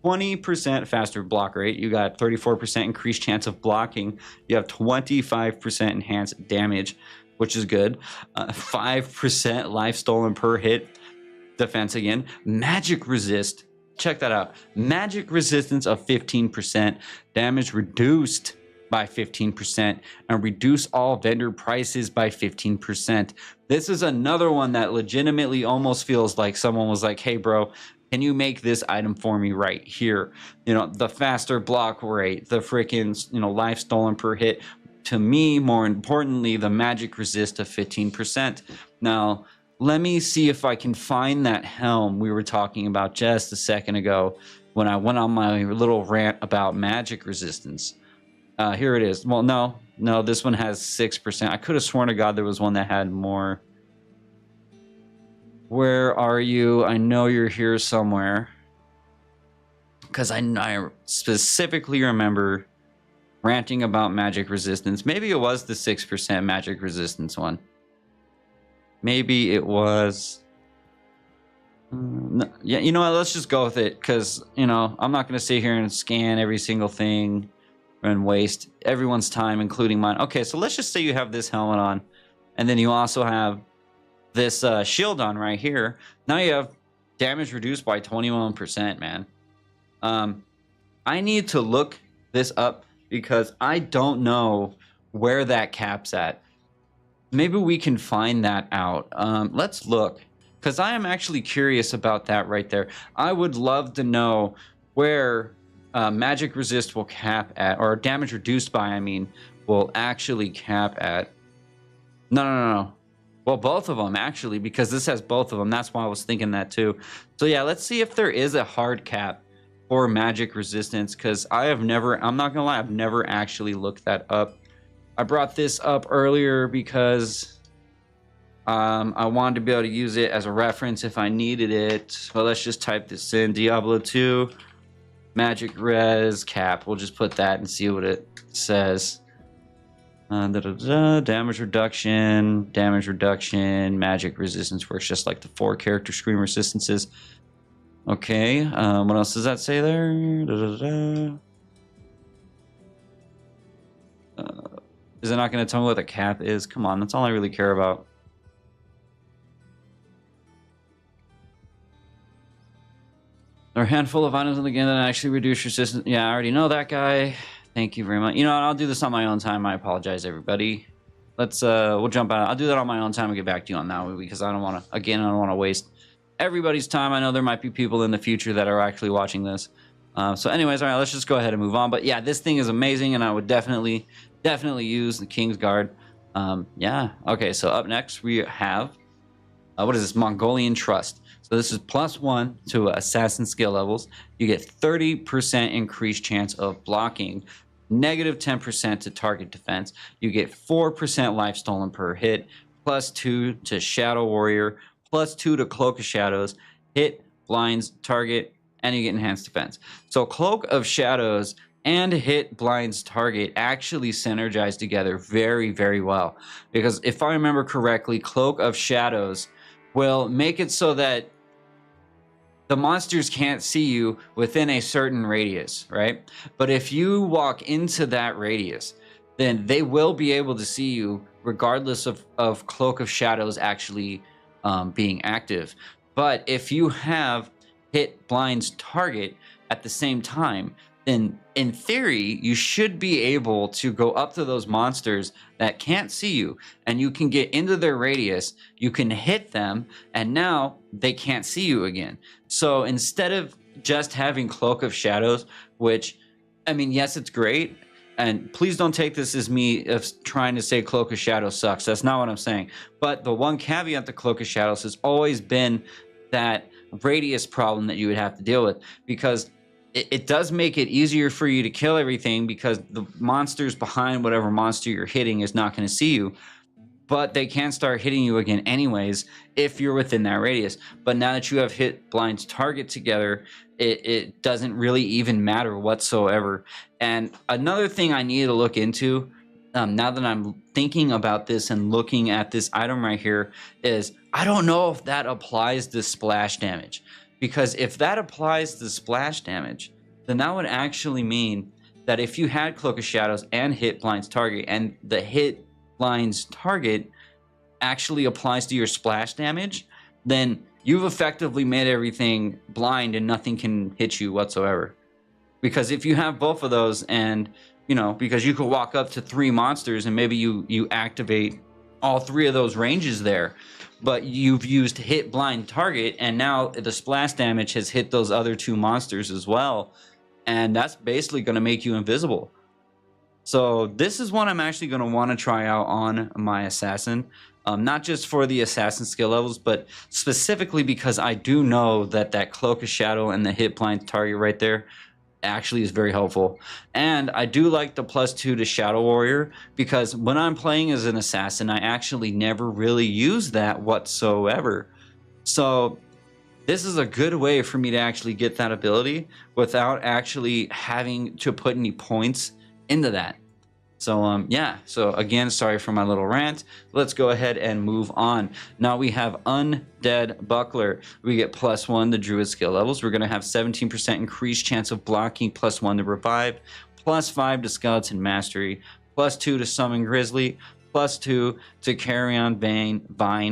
20% faster block rate. You got 34% increased chance of blocking. You have 25% enhanced damage, which is good. 5% life stolen per hit. Defense again. Magic resist. Check that out. Magic resistance of 15%. Damage reduced by 15%, and reduce all vendor prices by 15%. This is another one that legitimately almost feels like someone was like, hey bro, can you make this item for me right here? You know, the faster block rate, the freaking, you know, life stolen per hit. To me, more importantly, the magic resist of 15%. Now, let me see if I can find that helm we were talking about just a second ago. when I went on my little rant about magic resistance. Here it is. Well, no, this one has 6%. I could have sworn to God there was one that had more. Where are you? I know you're here somewhere. Because I specifically remember ranting about magic resistance. Maybe it was the 6% magic resistance one. Maybe it was... no, yeah, you know what? Let's just go with it. Because, you know, I'm not going to sit here and scan every single thing and waste everyone's time, including mine. Okay, so let's just say you have this helmet on. And then you also have this shield on right here. Now you have damage reduced by 21%, man. I need to look this up because I don't know where that cap's at. Maybe we can find that out. Let's look, because I am actually curious about that right there. I would love to know where magic resist will cap at, or damage reduced by, I mean, will actually cap at. No. Well, both of them, actually, because this has both of them. That's why I was thinking that, too. So, yeah, let's see if there is a hard cap for magic resistance, because I'm not gonna lie, I've never actually looked that up. I brought this up earlier because I wanted to be able to use it as a reference if I needed it. Well, let's just type this in: Diablo 2 magic res cap. We'll just put that and see what it says. Damage reduction, magic resistance works just like the 4 character screen resistances. Okay, what else does that say there? Is it not going to tell me what the cap is? Come on, that's all I really care about. There are a handful of items in the game that actually reduce resistance. Yeah, I already know that guy. Thank you very much. You know, I'll do this on my own time. I apologize, everybody. We'll jump out. I'll do that on my own time and get back to you on that one, because I don't want to waste everybody's time. I know there might be people in the future that are actually watching this. So anyways, all right, let's just go ahead and move on. But yeah, this thing is amazing, and I would definitely use the King's Guard. Yeah. Okay, so up next we have, what is this? Mongolian Trust. So this is +1 to assassin skill levels. You get 30% increased chance of blocking, -10% to target defense. You get 4% life stolen per hit, +2 to Shadow Warrior, +2 to Cloak of Shadows, hit, blinds, target, and you get enhanced defense. So Cloak of Shadows and hit, blinds, target actually synergize together very, very well. Because if I remember correctly, Cloak of Shadows will make it so that the monsters can't see you within a certain radius, right? But if you walk into that radius, then they will be able to see you regardless of Cloak of Shadows actually being active. But if you have hit, blinds, target at the same time, then in theory, you should be able to go up to those monsters that can't see you, and you can get into their radius, you can hit them, and now they can't see you again. So instead of just having Cloak of Shadows, which, I mean, yes, it's great, and please don't take this as me of trying to say Cloak of Shadows sucks. That's not what I'm saying. But the one caveat to Cloak of Shadows has always been that radius problem that you would have to deal with, because it does make it easier for you to kill everything, because the monsters behind whatever monster you're hitting is not going to see you, but they can start hitting you again anyways if you're within that radius. But now that you have hit, blinds, target together, it doesn't really even matter whatsoever. And another thing I need to look into, now that I'm thinking about this and looking at this item right here, is I don't know if that applies to splash damage. Because if that applies to splash damage, then that would actually mean that if you had Cloak of Shadows and hit, blinds, target, and the hit, blinds, target actually applies to your splash damage, then you've effectively made everything blind and nothing can hit you whatsoever. Because if you have both of those, and, you know, because you could walk up to 3 monsters and maybe you activate all 3 of those ranges there, but you've used hit, blind, target, and now the splash damage has hit those other 2 monsters as well, and that's basically going to make you invisible. So this is what I'm actually going to want to try out on my assassin. Not just for the assassin skill levels, but specifically because I do know that that cloak of shadow and the hit blind target right there actually is very helpful. And I do like the +2 to Shadow Warrior, because when I'm playing as an assassin, I actually never really use that whatsoever. So this is a good way for me to actually get that ability without actually having to put any points into that. So yeah, so again, sorry for my little rant. Let's go ahead and move on. Now we have Undead Buckler. We get +1 to Druid skill levels. We're going to have 17% increased chance of blocking, +1 to Revive, +5 to Skeleton Mastery, +2 to Summon Grizzly, +2 to Carrion Vine,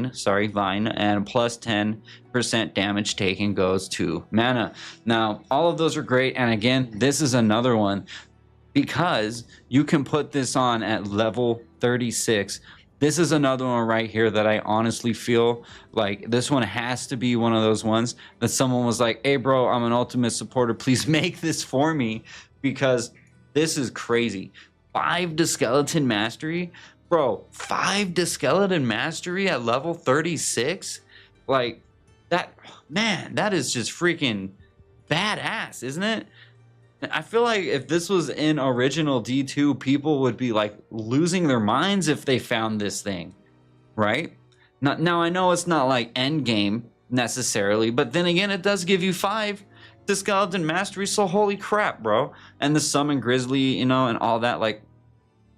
and +10% damage taken goes to mana. Now, all of those are great, and again, this is another one, because you can put this on at level 36. This is another one right here that I honestly feel like this one has to be one of those ones that someone was like, hey bro, I'm an ultimate supporter, please make this for me, because this is crazy. 5 to Skeleton Mastery? Bro, 5 to Skeleton Mastery at level 36? Like, that, man, that is just freaking badass, isn't it? I feel like if this was in original D2, people would be like losing their minds if they found this thing, right? Now I know it's not like end game necessarily, but then again, it does give you 5 to Skeleton Mastery, so holy crap, bro. And the Summon Grizzly, you know, and all that, like,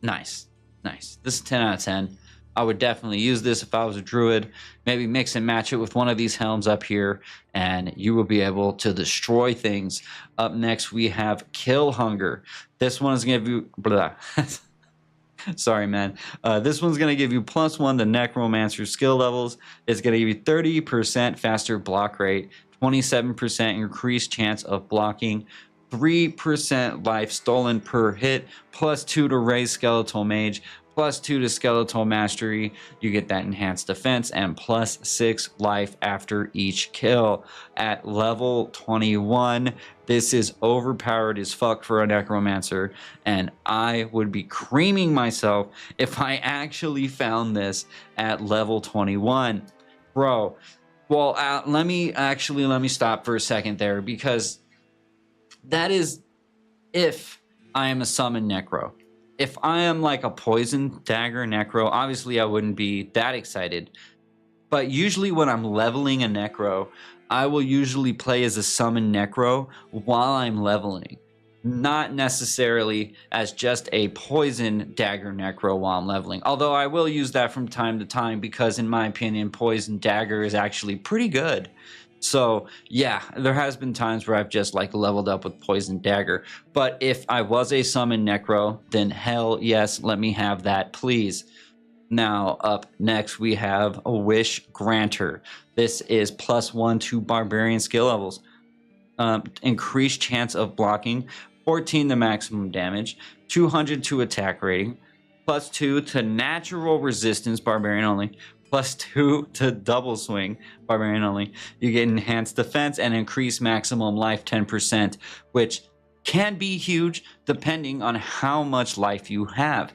nice. This is 10 out of 10. I would definitely use this if I was a druid. Maybe mix and match it with one of these helms up here, and you will be able to destroy things. Up next, we have Kill Hunger. This one is going to give you... Blah. Sorry, man. This one's going to give you +1 to Necromancer skill levels. It's going to give you 30% faster block rate, 27% increased chance of blocking, 3% life stolen per hit, +2 to Raise Skeletal Mage, +2 to Skeletal Mastery. You get that enhanced defense, and +6 life after each kill. At level 21, this is overpowered as fuck for a Necromancer, and I would be creaming myself if I actually found this at level 21. Bro, well, let me stop for a second there, because that is if I am a summon Necro. If I am like a poison dagger necro, obviously I wouldn't be that excited. But usually when I'm leveling a necro, I will usually play as a summon necro while I'm leveling. Not necessarily as just a poison dagger necro while I'm leveling. Although I will use that from time to time, because in my opinion, poison dagger is actually pretty good. So yeah, there has been times where I've just like leveled up with Poison Dagger. But if I was a summon Necro, then hell yes, let me have that, please. Now up next we have a Wish Granter. This is +1 to Barbarian skill levels. Increased chance of blocking, 14 to maximum damage, 200 to attack rating, +2 to natural resistance, Barbarian only, +2 to double swing, Barbarian only. You get enhanced defense and increased maximum life 10%, which can be huge depending on how much life you have.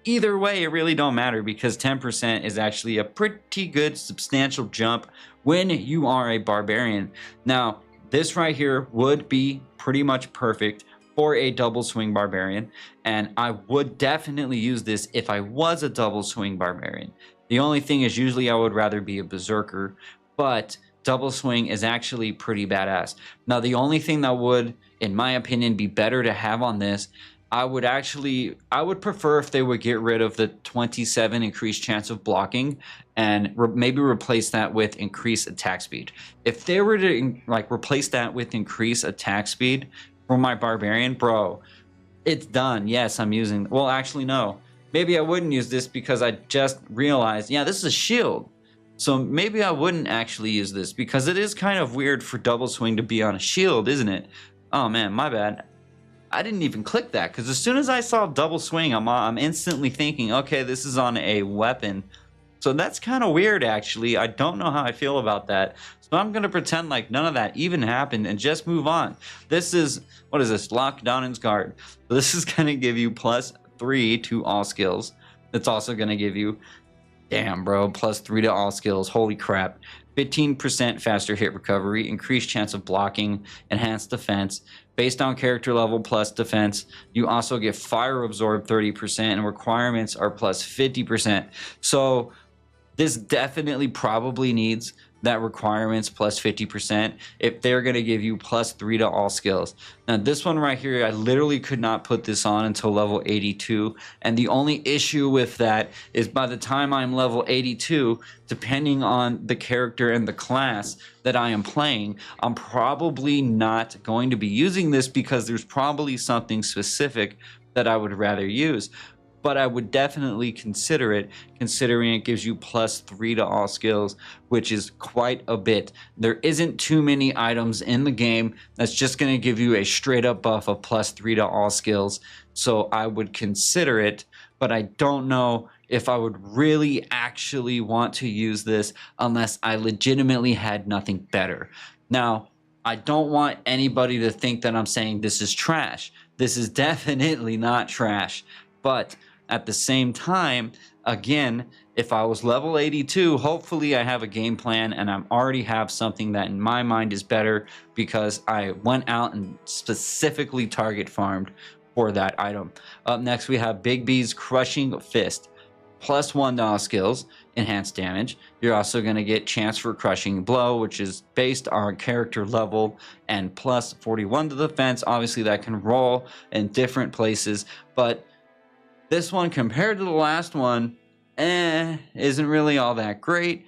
Either way, it really don't matter, because 10% is actually a pretty good substantial jump when you are a Barbarian. Now, this right here would be pretty much perfect for a double swing Barbarian, and I would definitely use this if I was a double swing Barbarian. The only thing is, usually I would rather be a Berserker, but double swing is actually pretty badass. Now, the only thing that would, in my opinion, be better to have on this, I would prefer if they would get rid of the 27 increased chance of blocking and maybe replace that with increased attack speed. If they were to like replace that with increased attack speed for my Barbarian, bro, it's done. Yes, I'm using, well, actually, no. Maybe I wouldn't use this, because I just realized, yeah, this is a shield. So maybe I wouldn't actually use this, because it is kind of weird for double swing to be on a shield, isn't it? Oh man, my bad. I didn't even click that, because as soon as I saw double swing, I'm instantly thinking, okay, this is on a weapon. So that's kind of weird, actually. I don't know how I feel about that. So I'm going to pretend like none of that even happened and just move on. This is, what is this? Lockdown and Guard. So this is going to give you +3 to all skills. It's also going to give you Damn, bro. +3 to all skills. Holy crap. 15% faster hit recovery, increased chance of blocking, enhanced defense. Based on character level plus defense, you also get fire absorb 30%, and requirements are plus 50%. So this definitely probably needs that requirements plus 50% if they're going to give you +3 to all skills. Now this one right here, I literally could not put this on until level 82, and the only issue with that is by the time I'm level 82, depending on the character and the class that I am playing, I'm probably not going to be using this because there's probably something specific that I would rather use. But I would definitely consider it, considering it gives you +3 to all skills, which is quite a bit. There isn't too many items in the game that's just going to give you a straight up buff of +3 to all skills. So I would consider it, but I don't know if I would really actually want to use this unless I legitimately had nothing better. Now, I don't want anybody to think that I'm saying this is trash. This is definitely not trash, but at the same time, again, if I was level 82, hopefully I have a game plan and I already have something that in my mind is better because I went out and specifically target farmed for that item. Up next, we have Big B's Crushing Fist. +1 to all skills, enhanced damage. You're also going to get chance for Crushing Blow, which is based on character level, and +41 to defense. Obviously, that can roll in different places, but this one, compared to the last one, isn't really all that great.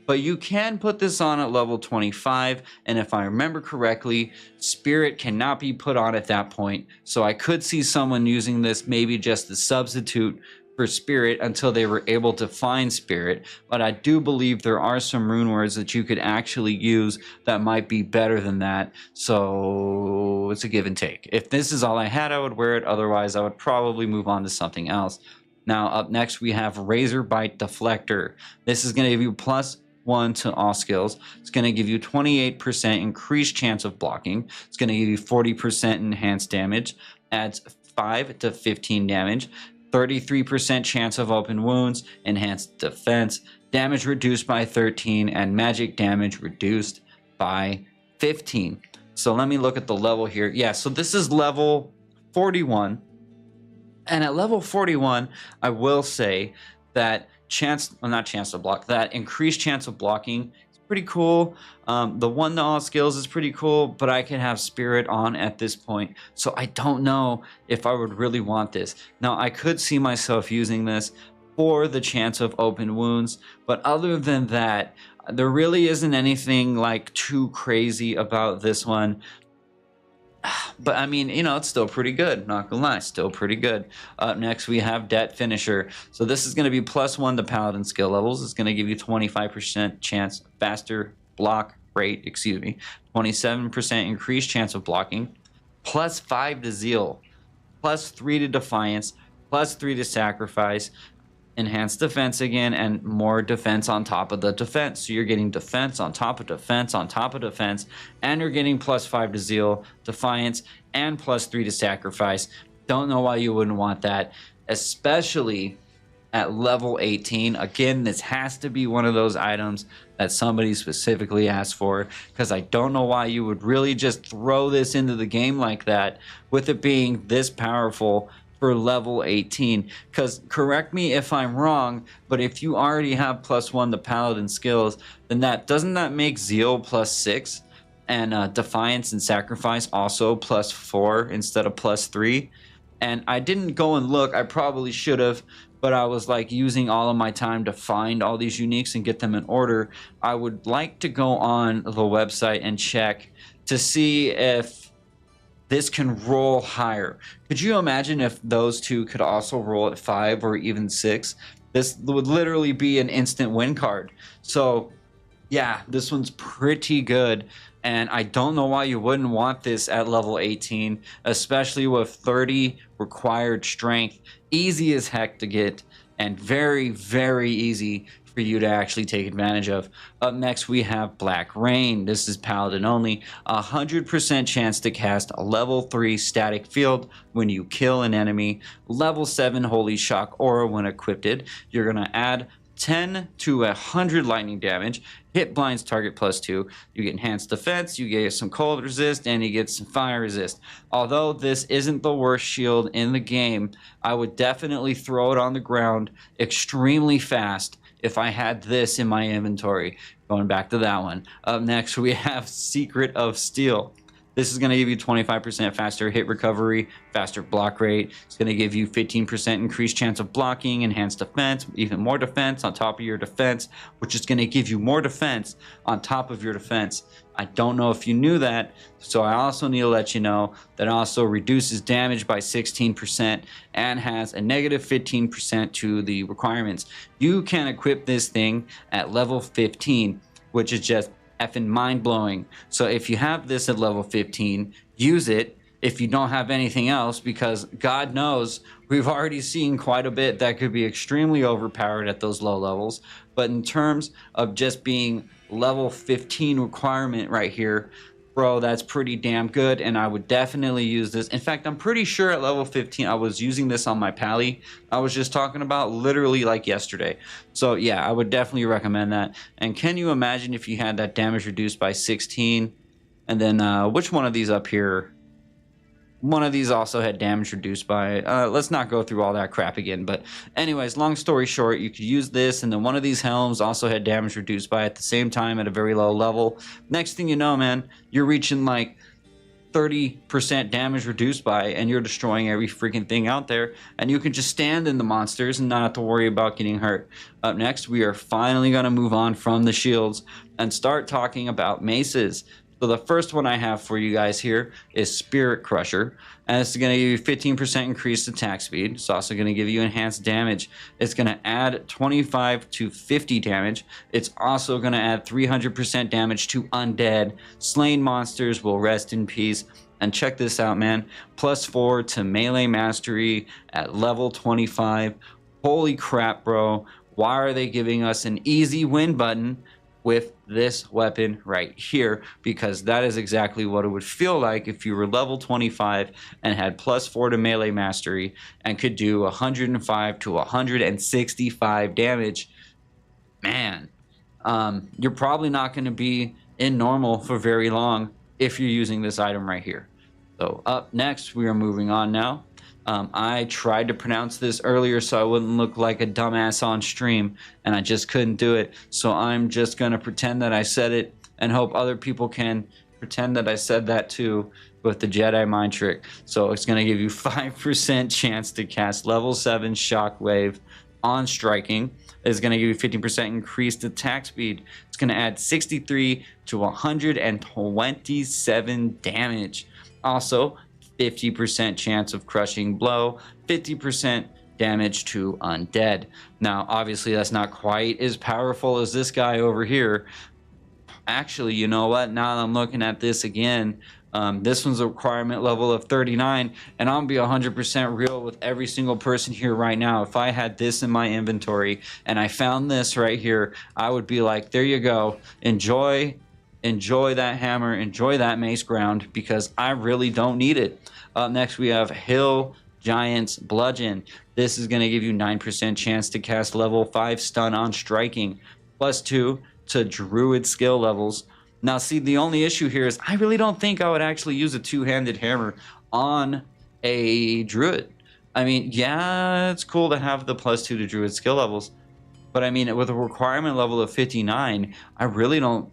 But you can put this on at level 25, and if I remember correctly, Spirit cannot be put on at that point. So I could see someone using this maybe just as substitute for Spirit until they were able to find Spirit. But I do believe there are some rune words that you could actually use that might be better than that. So it's a give and take. If this is all I had, I would wear it. Otherwise, I would probably move on to something else. Now, up next, we have Razor Bite Deflector. This is going to give you +1 to all skills. It's going to give you 28% increased chance of blocking. It's going to give you 40% enhanced damage. Adds 5 to 15 damage. 33% chance of open wounds, enhanced defense, damage reduced by 13, and magic damage reduced by 15. So let me look at the level here. Yeah, so this is level 41. And at level 41, I will say that that increased chance of blocking is pretty cool. The 1 to all skills is pretty cool, but I can have Spirit on at this point. So I don't know if I would really want this. Now, I could see myself using this for the chance of open wounds, but other than that, there really isn't anything like too crazy about this one. But I mean, you know, it's still pretty good, not gonna lie, still pretty good. Up next, we have Debt Finisher. So this is gonna be +1 to Paladin skill levels. It's gonna give you 25% chance faster block rate, 27% increased chance of blocking, +5 to Zeal, +3 to Defiance, +3 to Sacrifice, enhanced defense again, and more defense on top of the defense. So you're getting defense on top of defense on top of defense, and you're getting +5 to Zeal, Defiance, and +3 to Sacrifice. Don't know why you wouldn't want that, especially at level 18. Again, this has to be one of those items that somebody specifically asked for, because I don't know why you would really just throw this into the game like that with it being this powerful for level 18. Because correct me if I'm wrong, but if you already have +1 to Paladin skills, then doesn't that make Zeal +6 and Defiance and Sacrifice also +4 instead of +3? And I didn't go and look. I probably should have, but I was like using all of my time to find all these uniques and get them in order. I would like to go on the website and check to see if this can roll higher. Could you imagine if those two could also roll at 5 or even 6? This would literally be an instant win card. So yeah, this one's pretty good, and I don't know why you wouldn't want this at level 18, especially with 30 required strength. Easy as heck to get, and very, very easy for you to actually take advantage of. Up next, we have Black Rain. This is Paladin only. 100% chance to cast a level 3 static field when you kill an enemy. Level 7 Holy Shock Aura when equipped. You're going to add 10 to 100 lightning damage, hit blinds target +2. You get enhanced defense, you get some cold resist, and you get some fire resist. Although this isn't the worst shield in the game, I would definitely throw it on the ground extremely fast if I had this in my inventory. Going back to that one. Up next, we have Secret of Steel. This is going to give you 25% faster hit recovery, faster block rate. It's going to give you 15% increased chance of blocking, enhanced defense, even more defense on top of your defense, which is going to give you more defense on top of your defense. I don't know if you knew that, so I also need to let you know that it also reduces damage by 16% and has a negative 15% to the requirements. You can equip this thing at level 15, which is just effing mind-blowing. So if you have this at level 15, use it if you don't have anything else, because God knows we've already seen quite a bit that could be extremely overpowered at those low levels. But in terms of just being level 15 requirement right here, bro, that's pretty damn good, and I would definitely use this. In fact, I'm pretty sure at level 15 I was using this on my pally I was just talking about literally like yesterday. So yeah, I would definitely recommend that. And can you imagine if you had that damage reduced by 16? And then which one of these up here? One of these also had damage reduced by, let's not go through all that crap again. But anyways, long story short, you could use this, and then one of these helms also had damage reduced by at the same time at a very low level. Next thing you know, man, you're reaching like 30% damage reduced by, and you're destroying every freaking thing out there, and you can just stand in the monsters and not have to worry about getting hurt. Up next, we are finally going to move on from the shields and start talking about maces. So the first one I have for you guys here is Spirit Crusher, and it's going to give you 15% increased attack speed. It's also going to give you enhanced damage. It's going to add 25 to 50 damage. It's also going to add 300% damage to undead. Slain monsters will rest in peace. And check this out, man. +4 to melee mastery at level 25. Holy crap, bro. Why are they giving us an easy win button with this weapon right here? Because that is exactly what it would feel like if you were level 25 and had +4 to melee mastery and could do 105 to 165 damage. Man, you're probably not going to be in normal for very long if you're using this item right here. So up next, we are moving on now. I tried to pronounce this earlier so I wouldn't look like a dumbass on stream, and I just couldn't do it. So I'm just going to pretend that I said it and hope other people can pretend that I said that too with the Jedi mind trick. So it's going to give you 5% chance to cast level 7 Shockwave on striking. It's going to give you 15% increased attack speed. It's going to add 63 to 127 damage. Also, 50% chance of crushing blow, 50% damage to undead. Now, obviously, that's not quite as powerful as this guy over here. Actually, you know what? Now that I'm looking at this again, this one's a requirement level of 39, and I'm gonna be 100% real with every single person here right now. If I had this in my inventory and I found this right here, I would be like, there you go, enjoy that hammer, enjoy that mace ground, because I really don't need it. Up next, we have Hill Giant's Bludgeon. This is going to give you 9% chance to cast level 5 stun on striking, +2 to druid skill levels. Now, see, the only issue here is I really don't think I would actually use a two-handed hammer on a druid. I mean, yeah, it's cool to have the +2 to druid skill levels, but I mean, with a requirement level of 59, I really don't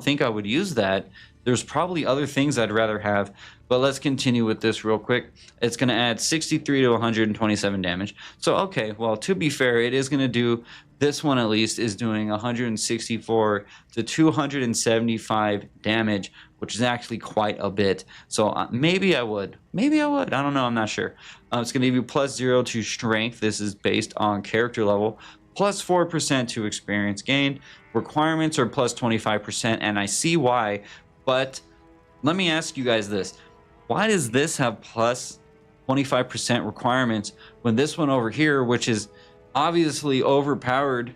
think I would use that. There's probably other things I'd rather have, but let's continue with this real quick. It's going to add 63 to 127 damage. So, okay, well, to be fair, it is going to do, this one at least is doing 164 to 275 damage, which is actually quite a bit. So maybe I would. I don't know. I'm not sure. It's going to give you +0 to strength. This is based on character level. +4% to experience gained. Requirements are +25%, and I see why. But let me ask you guys this. Why does this have +25% requirements when this one over here, which is obviously overpowered,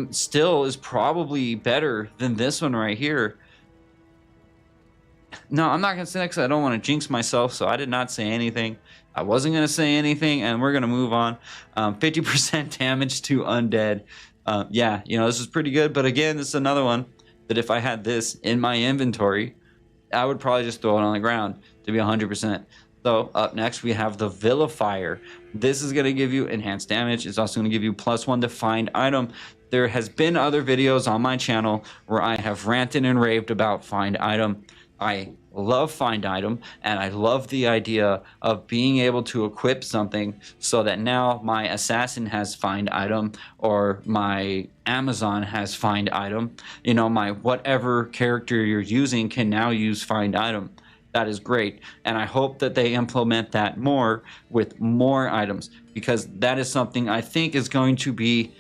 still is probably better than this one right here? No, I'm not going to say that because I don't want to jinx myself, so I did not say anything. I wasn't going to say anything, and we're going to move on. 50% damage to undead. Yeah, you know, this is pretty good. But again, this is another one that if I had this in my inventory, I would probably just throw it on the ground to be 100%. So up next, we have the Vilifier. This is going to give you enhanced damage. It's also going to give you +1 to find item. There has been other videos on my channel where I have ranted and raved about find item. I love find item, and I love the idea of being able to equip something so that now my assassin has find item, or my Amazon has find item. You know, my whatever character you're using can now use find item. That is great, and I hope that they implement that more with more items, because that is something I think is going to be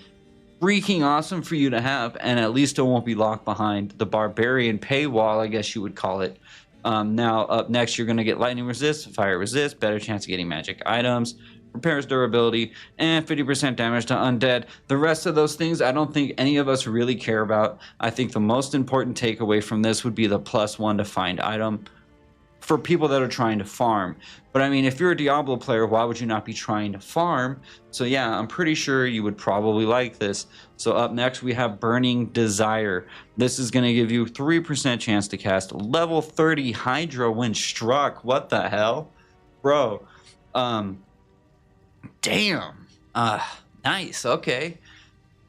freaking awesome for you to have, and at least it won't be locked behind the barbarian paywall, I guess you would call it. Now up next, you're going to get lightning resist, fire resist, better chance of getting magic items, repairs durability, and 50% damage to undead. The rest of those things I don't think any of us really care about. I think the most important takeaway from this would be the +1 to find item for people that are trying to farm. But I mean, if you're a Diablo player, why would you not be trying to farm? So yeah, I'm pretty sure you would probably like this. So up next, we have Burning Desire. This is going to give you 3% chance to cast level 30 Hydra when struck. What the hell? Bro. Damn. Nice. Okay.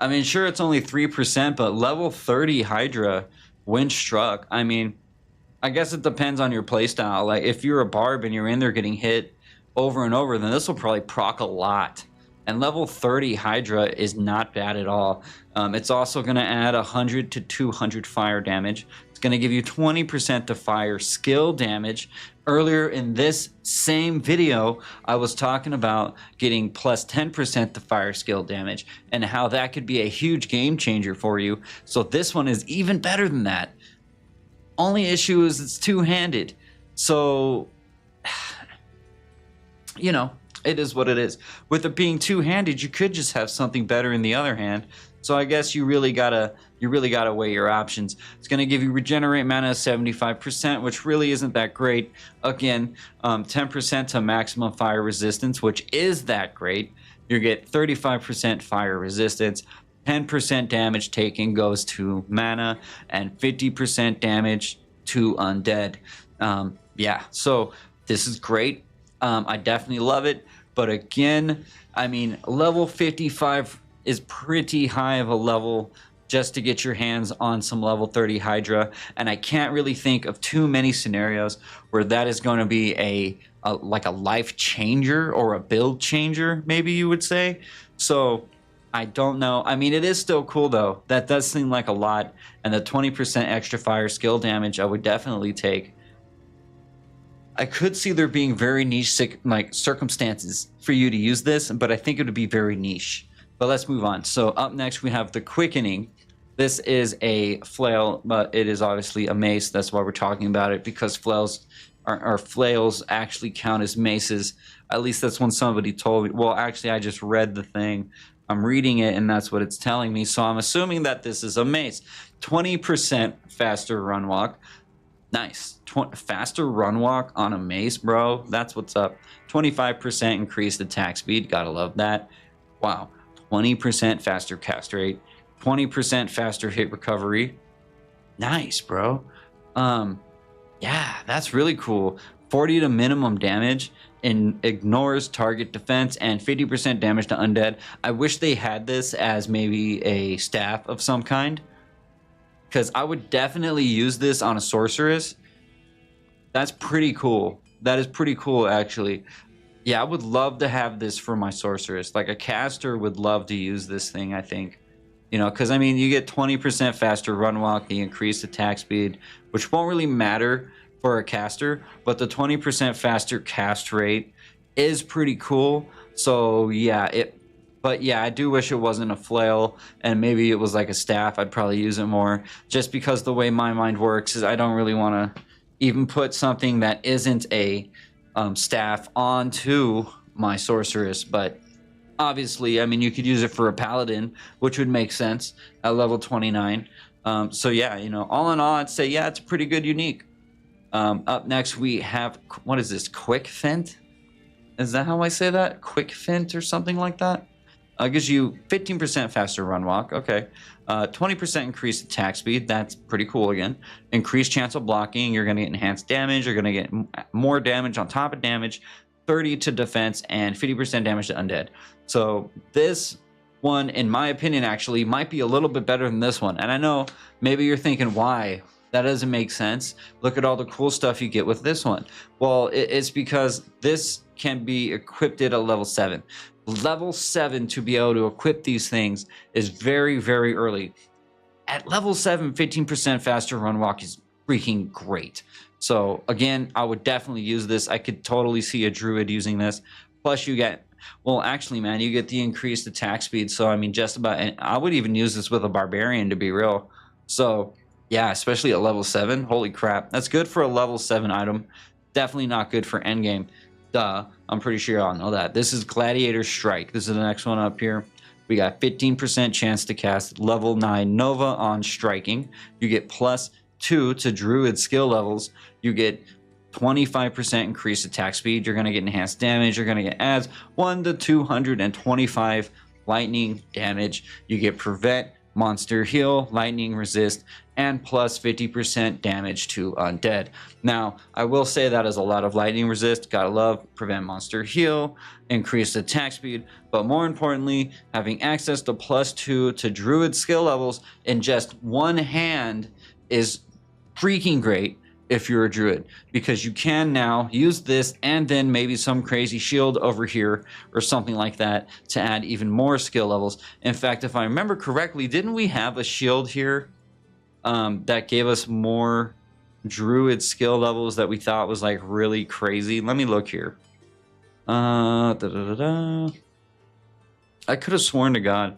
I mean, sure, it's only 3%, but level 30 Hydra when struck. I mean, I guess it depends on your playstyle. Like, if you're a barb and you're in there getting hit over and over, then this will probably proc a lot. And level 30 Hydra is not bad at all. It's also going to add 100 to 200 fire damage. It's going to give you 20% to fire skill damage. Earlier in this same video, I was talking about getting plus 10% to fire skill damage and how that could be a huge game changer for you. So this one is even better than that. Only issue is it's two-handed. So, you know, it is what it is. With it being two-handed, you could just have something better in the other hand. So I guess you really gotta weigh your options. It's gonna give you regenerate mana 75%, which really isn't that great. Again, 10% to maximum fire resistance, which is that great. You get 35% fire resistance. 10% damage taken goes to mana, and 50% damage to undead. Yeah, so this is great. I definitely love it. But again, I mean, level 55 is pretty high of a level just to get your hands on some level 30 Hydra. And I can't really think of too many scenarios where that is going to be like a life changer or a build changer, maybe you would say. So I don't know. I mean, it is still cool, though. That does seem like a lot. And the 20% extra fire skill damage I would definitely take. I could see there being very niche like circumstances for you to use this, but I think it would be very niche. But let's move on. So up next, we have the Quickening. This is a flail, but it is obviously a mace. That's why we're talking about it, because flails actually count as maces. At least that's when somebody told me. Well, actually, I just read the thing. I'm reading it, and that's what it's telling me. So I'm assuming that this is a mace. 20% faster run walk. Nice. Faster run walk on a mace, bro. That's what's up. 25% increased attack speed. Gotta love that. Wow. 20% faster cast rate. 20% faster hit recovery. Nice, bro. Yeah, that's really cool. 40 to minimum damage. And ignores target defense, and 50% damage to undead. I wish they had this as maybe a staff of some kind, because I would definitely use this on a sorceress. That's pretty cool. That is pretty cool, actually. Yeah, I would love to have this for my sorceress. Like, a caster would love to use this thing, I think. You know, because, I mean, you get 20% faster run walk, the increased attack speed, which won't really matter for a caster, but the 20% faster cast rate is pretty cool. So yeah, but yeah, I do wish it wasn't a flail and maybe it was like a staff. I'd probably use it more, just because the way my mind works is I don't really want to even put something that isn't a staff onto my sorceress. But obviously, I mean, you could use it for a paladin, which would make sense at level 29. So yeah, you know, all in all, I'd say yeah, it's pretty good unique. Up next, we have, what is this, Quick Fint? Is that how I say that? Quick Fint or something like that? Gives you 15% faster run walk. Okay. 20% increased attack speed. That's pretty cool again. Increased chance of blocking. You're going to get enhanced damage. You're going to get more damage on top of damage. 30 to defense and 50% damage to undead. So this one, in my opinion, actually might be a little bit better than this one. And I know maybe you're thinking, why? That doesn't make sense. Look at all the cool stuff you get with this one. Well, it's because this can be equipped at a level 7. Level 7 to be able to equip these things is very, very early. At level 7, 15% faster run walk is freaking great. So again, I would definitely use this. I could totally see a druid using this. Plus you get, well, actually, man, you get the increased attack speed. So I mean, just about, and I would even use this with a barbarian, to be real. So yeah, especially at level 7. Holy crap. That's good for a level 7 item. Definitely not good for endgame. Duh. I'm pretty sure y'all know that. This is Gladiator Strike. This is the next one up here. We got 15% chance to cast level 9 Nova on striking. You get +2 to druid skill levels. You get 25% increased attack speed. You're going to get enhanced damage. You're going to get adds 1 to 225 lightning damage. You get prevent, monster heal, lightning resist, and plus 50% damage to undead. Now, I will say that is a lot of lightning resist. Gotta love prevent, monster heal, increased attack speed, but more importantly, having access to +2 to druid skill levels in just one hand is freaking great if you're a druid, because you can now use this and then maybe some crazy shield over here or something like that to add even more skill levels. In fact, if I remember correctly, didn't we have a shield here that gave us more druid skill levels that we thought was like really crazy? Let me look here. I could have sworn to God.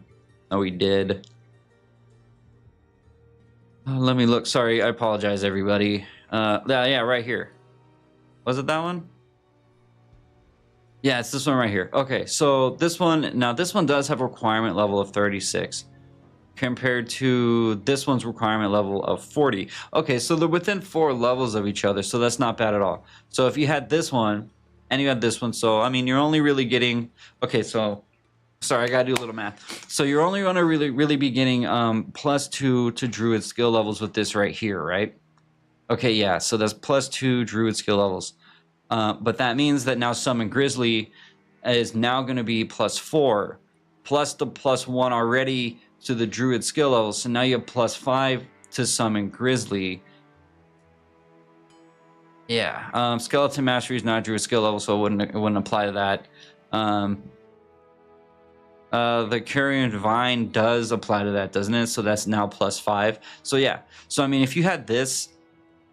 Oh, we did. Let me look. Sorry, I apologize, everybody. Yeah, right here. Was it that one? Yeah, it's this one right here. Okay, so this one, now this one does have a requirement level of 36 compared to this one's requirement level of 40. Okay, so they're within 4 levels of each other, so that's not bad at all. So if you had this one and you had this one, so I mean, you're only really getting, okay, so sorry, I gotta do a little math. So you're only gonna really be getting +2 to druid skill levels with this right here, right? Okay, yeah, so that's +2 druid skill levels. But that means that now summon grizzly is now going to be +4, plus the +1 already to the druid skill levels. So now you have +5 to summon grizzly. Yeah, skeleton mastery is not a druid skill level, so it wouldn't apply to that. The carrion vine does apply to that, doesn't it? So that's now +5. So yeah, so I mean, if you had this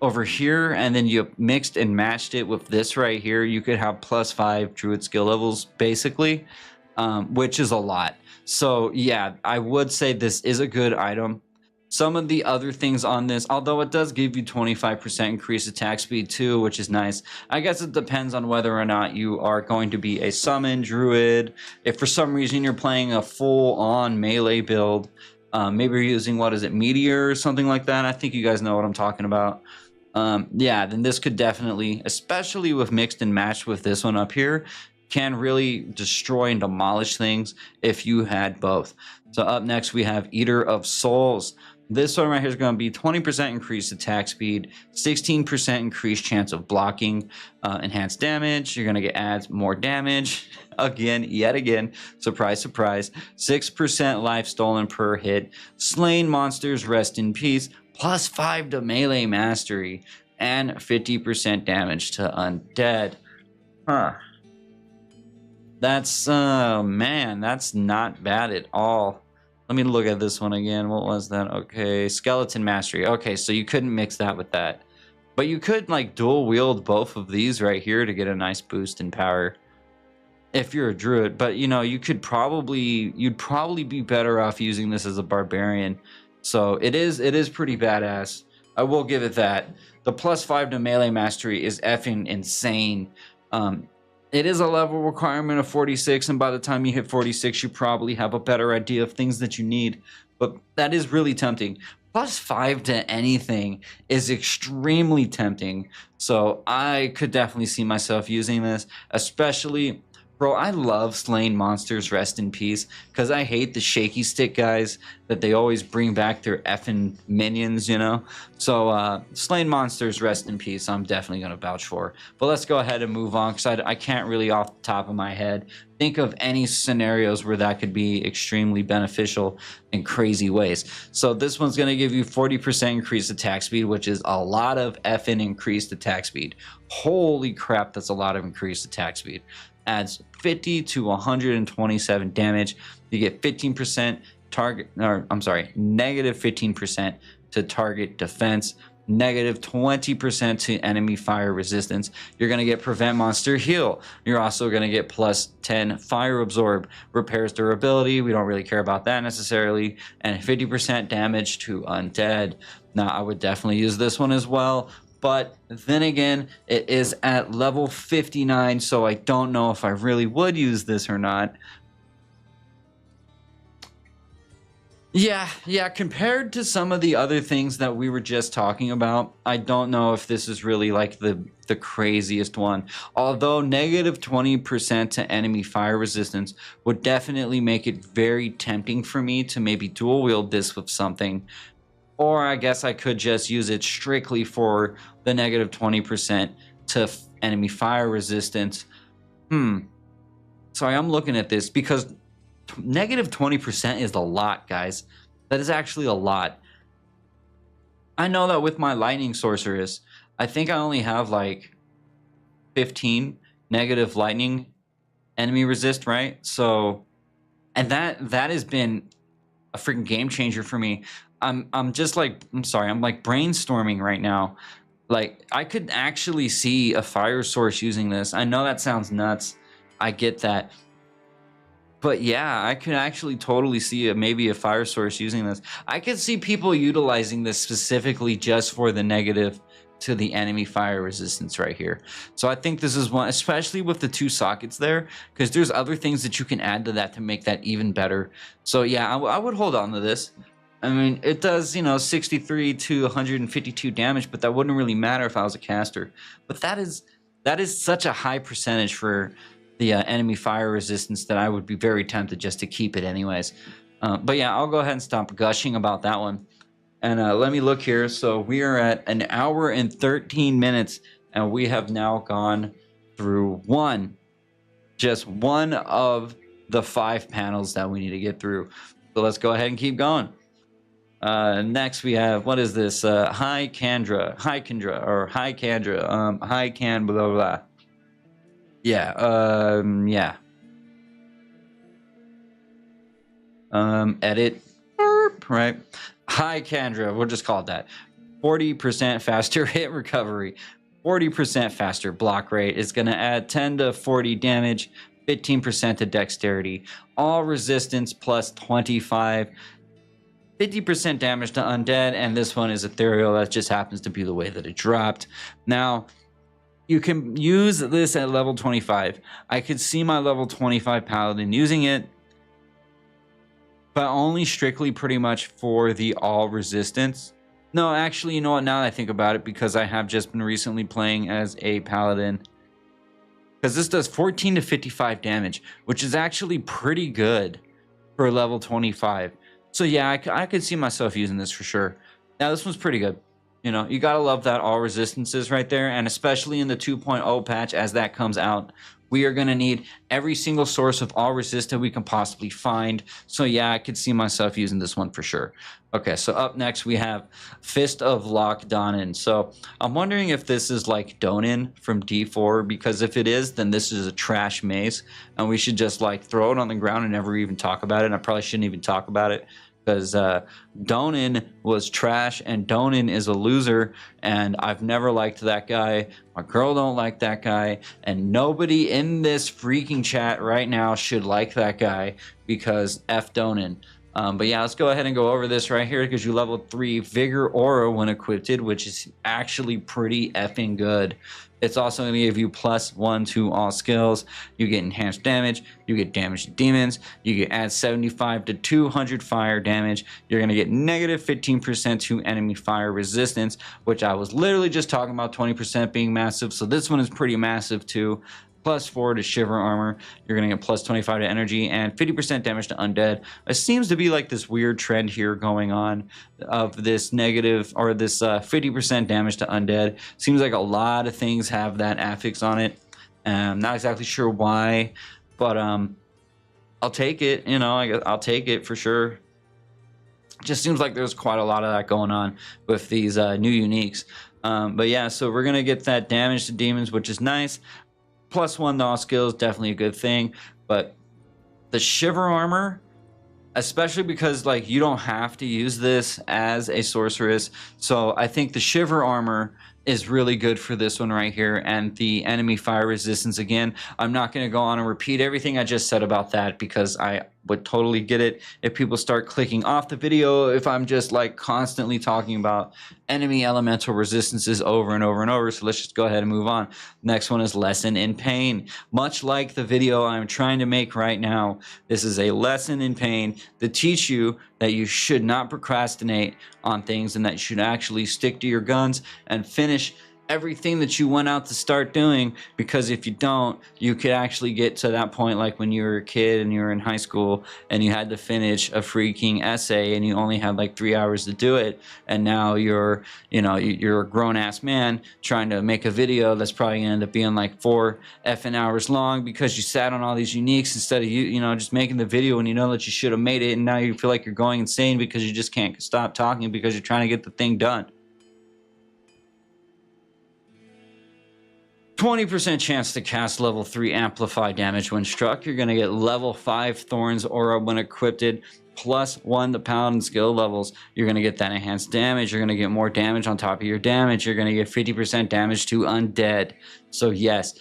over here and then you mixed and matched it with this right here, you could have +5 druid skill levels basically, which is a lot. So yeah, I would say this is a good item. Some of the other things on this, although it does give you 25% increased attack speed too, which is nice. I guess it depends on whether or not you are going to be a summon druid. If for some reason you're playing a full-on melee build, maybe you're using, what is it, meteor or something like that. I think you guys know what I'm talking about. Yeah, then this could definitely, especially with mixed and matched with this one up here, can really destroy and demolish things if you had both. So up next we have Eater of Souls. This one right here is going to be 20% increased attack speed, 16% increased chance of blocking, enhanced damage. You're going to get adds more damage. Again, yet again, surprise, surprise. 6% life stolen per hit. Slain monsters rest in peace. +5 to melee mastery. And 50% damage to undead. Huh. That's, man, that's not bad at all. Let me look at this one again. What was that? Okay, skeleton mastery. Okay, so you couldn't mix that with that. But you could like dual wield both of these right here to get a nice boost in power if you're a druid. But you know, you'd probably be better off using this as a barbarian. So it is pretty badass. I will give it that. The +5 to melee mastery is effing insane. It is a level requirement of 46, and by the time you hit 46, you probably have a better idea of things that you need. But that is really tempting. +5 to anything is extremely tempting. So I could definitely see myself using this, especially Bro, I love slaying monsters, rest in peace, because I hate the shaky stick guys that they always bring back their effing minions, you know? So, slaying monsters, rest in peace, I'm definitely going to vouch for. But let's go ahead and move on, because I can't really, off the top of my head, think of any scenarios where that could be extremely beneficial in crazy ways. So this one's going to give you 40% increased attack speed, which is a lot of effing increased attack speed. Holy crap, that's a lot of increased attack speed. Adds 50 to 127 damage. You get 15% target, or I'm sorry, negative 15% to target defense, negative 20% to enemy fire resistance. You're going to get prevent monster heal. You're also going to get plus 10 fire absorb, repairs durability. We don't really care about that necessarily. And 50% damage to undead. Now, I would definitely use this one as well. But then again, it is at level 59, so I don't know if I really would use this or not. Yeah, compared to some of the other things that we were just talking about, I don't know if this is really like the craziest one. Although negative 20% to enemy fire resistance would definitely make it very tempting for me to maybe dual wield this with something. Or I guess I could just use it strictly for the negative 20% to enemy fire resistance. Sorry, I'm looking at this because negative 20% is a lot, guys. That is actually a lot. I know that with my lightning sorceress, I think I only have like 15 negative lightning enemy resist, right? So, and that has been a freaking game changer for me. I'm just like, I'm sorry, I'm like brainstorming right now. Like, I could actually see a fire source using this. I know that sounds nuts. I get that. But yeah, I could actually totally see maybe a fire source using this. I could see people utilizing this specifically just for the negative to the enemy fire resistance right here. So I think this is one, especially with the 2 sockets there, because there's other things that you can add to that to make that even better. So yeah, I would hold on to this. I mean, it does, 63 to 152 damage, but that wouldn't really matter if I was a caster. But that is such a high percentage for the enemy fire resistance that I would be very tempted just to keep it anyways. But yeah, I'll go ahead and stop gushing about that one. And let me look here. So we are at 1 hour and 13 minutes, and we have now gone through just one of the 5 panels that we need to get through. So let's go ahead and keep going. Next we have, what is this? High Candra, blah, blah, blah. Yeah, edit, right? High Candra, we'll just call it that. 40% faster hit recovery, 40% faster block rate. Is going to add 10 to 40 damage, 15% to dexterity, all resistance plus 25, 50% damage to undead, and this one is ethereal. That just happens to be the way that it dropped. Now, you can use this at level 25. I could see my level 25 paladin using it, but only strictly pretty much for the all resistance. No, actually, you know what? Now that I think about it, because I have just been recently playing as a paladin, because this does 14 to 55 damage, which is actually pretty good for level 25. So yeah, I could see myself using this for sure. Now, this one's pretty good. You gotta love that all resistances right there, and especially in the 2.0 patch as that comes out, we are gonna need every single source of all resist that we can possibly find. So yeah, I could see myself using this one for sure. Okay, so up next we have Fist of Loch Donin. So I'm wondering if this is like Donin from D4, because if it is, then this is a trash mace, and we should just like throw it on the ground and never even talk about it. And I probably shouldn't even talk about it, because Donin was trash, and Donin is a loser, and I've never liked that guy. My girl don't like that guy, and nobody in this freaking chat right now should like that guy, because F Donin. But yeah, let's go ahead and go over this right here, because you level 3 Vigor Aura when equipped, which is actually pretty effing good. It's also going to give you +1 to all skills. You get enhanced damage. You get damage to demons. You get add 75 to 200 fire damage. You're going to get negative 15% to enemy fire resistance, which I was literally just talking about 20% being massive. So this one is pretty massive too. +4 to shiver armor. You're going to get +25 to energy and 50% damage to undead. It seems to be like this weird trend here going on of this negative or this 50% damage to undead. Seems like a lot of things have that affix on it. Not exactly sure why, but I'll take it. You know, I'll take it for sure. Just seems like there's quite a lot of that going on with these new uniques. But yeah, so we're going to get that damage to demons, which is nice. +1 to all skills, definitely a good thing. But the shiver armor, especially because like you don't have to use this as a sorceress, so I think the shiver armor is really good for this one right here. And the enemy fire resistance, again, I'm not going to go on and repeat everything I just said about that, because I would totally get it if people start clicking off the video if I'm just like constantly talking about enemy elemental resistances over and over and over. So let's just go ahead and move on. Next one is lesson in pain. Much like the video I'm trying to make right now, this is a lesson in pain to teach you that you should not procrastinate on things and that you should actually stick to your guns and finish everything that you went out to start doing, because if you don't, you could actually get to that point like when you were a kid and you were in high school and you had to finish a freaking essay and you only had like 3 hours to do it, and now you're a grown-ass man trying to make a video that's probably gonna end up being like 4 effing hours long because you sat on all these uniques instead of just making the video, and you know that you should have made it, and now you feel like you're going insane because you just can't stop talking because you're trying to get the thing done. 20% chance to cast level 3 amplify damage when struck. You're going to get level 5 Thorns aura when equipped, +1 to paladin skill levels. You're going to get that enhanced damage. You're going to get more damage on top of your damage. You're going to get 50% damage to undead. So yes,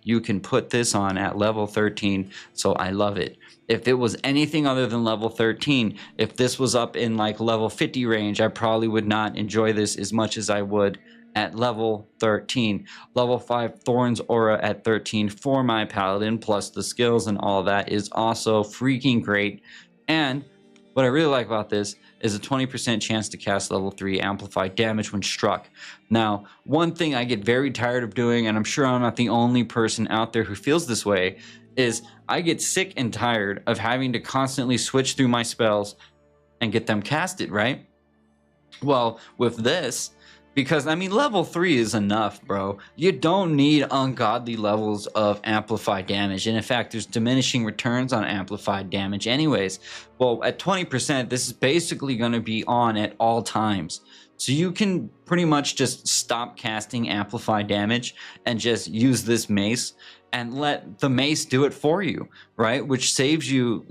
you can put this on at level 13. So I love it. If it was anything other than level 13, if this was up in like level 50 range, I probably would not enjoy this as much as I would at level 13. Level 5 Thorns aura at 13 for my paladin, plus the skills and all that, is also freaking great. And what I really like about this is a 20% chance to cast level 3 amplified damage when struck. Now, one thing I get very tired of doing, and I'm sure I'm not the only person out there who feels this way, is I get sick and tired of having to constantly switch through my spells and get them casted, right? Well, with this, because, I mean, level 3 is enough, bro. You don't need ungodly levels of amplified damage. And in fact, there's diminishing returns on amplified damage anyways. Well, at 20%, this is basically going to be on at all times. So you can pretty much just stop casting amplified damage and just use this mace and let the mace do it for you, right? Which saves you,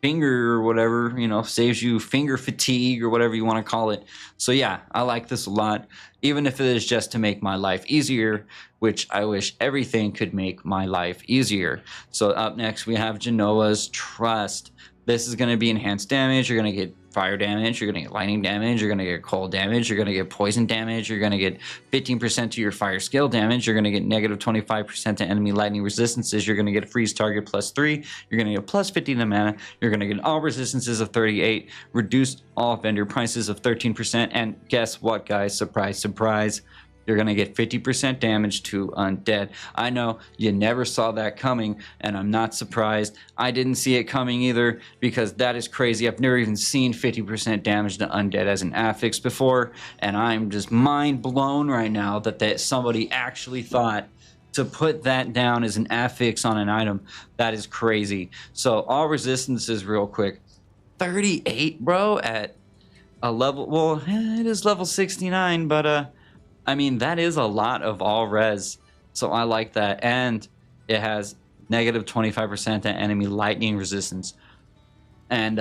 finger or whatever, saves you finger fatigue or whatever you want to call it. So yeah, I like this a lot, even if it is just to make my life easier, which I wish everything could make my life easier. So up next we have Genoa's Trust. This is going to be enhanced damage. You're going to get fire damage, you're going to get lightning damage, you're going to get cold damage, you're going to get poison damage, you're going to get 15% to your fire skill damage, you're going to get negative 25% to enemy lightning resistances, you're going to get freeze target +3, you're going to get +50 to mana, you're going to get all resistances of 38, reduced all vendor prices of 13%, and guess what, guys? Surprise, surprise. You're going to get 50% damage to undead. I know you never saw that coming, and I'm not surprised. I didn't see it coming either, because that is crazy. I've never even seen 50% damage to undead as an affix before, and I'm just mind blown right now that somebody actually thought to put that down as an affix on an item. That is crazy. So all resistances real quick. 38, bro, at a level, well, it is level 69, but I mean, that is a lot of all res, so I like that. And it has negative 25% to enemy lightning resistance. And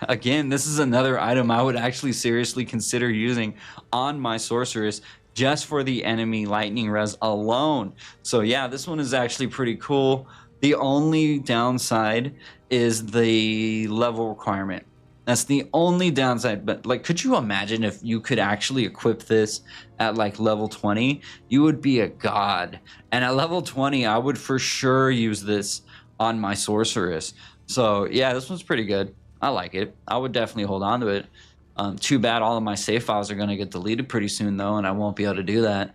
again, this is another item I would actually seriously consider using on my sorceress just for the enemy lightning res alone. So yeah, this one is actually pretty cool. The only downside is the level requirement. That's the only downside. But like, could you imagine if you could actually equip this at like level 20? You would be a god. And at level 20, I would for sure use this on my sorceress. So yeah, this one's pretty good. I like it. I would definitely hold on to it. Too bad all of my save files are going to get deleted pretty soon though, and I won't be able to do that.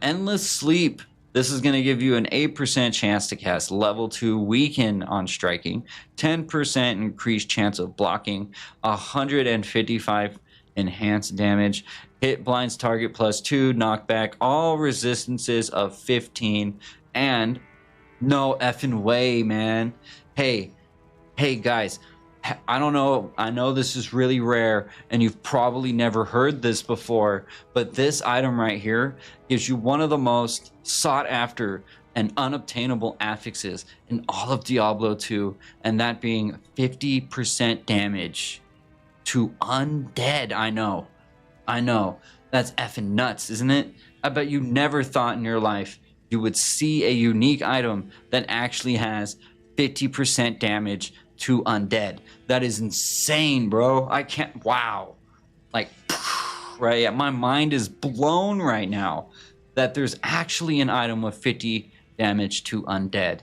Endless sleep. This is going to give you an 8% chance to cast level 2 weaken on striking, 10% increased chance of blocking, 155 enhanced damage, hit blinds target +2, knockback, all resistances of 15, and no effing way, man. Hey, guys, I don't know. I know this is really rare and you've probably never heard this before, but this item right here gives you one of the most sought after and unobtainable affixes in all of Diablo 2, and that being 50% damage to undead. I know. That's effing nuts, isn't it? I bet you never thought in your life you would see a unique item that actually has 50% damage to undead. That is insane, bro. I can't. Wow. Like, right? Yeah, my mind is blown right now that there's actually an item with 50 damage to undead.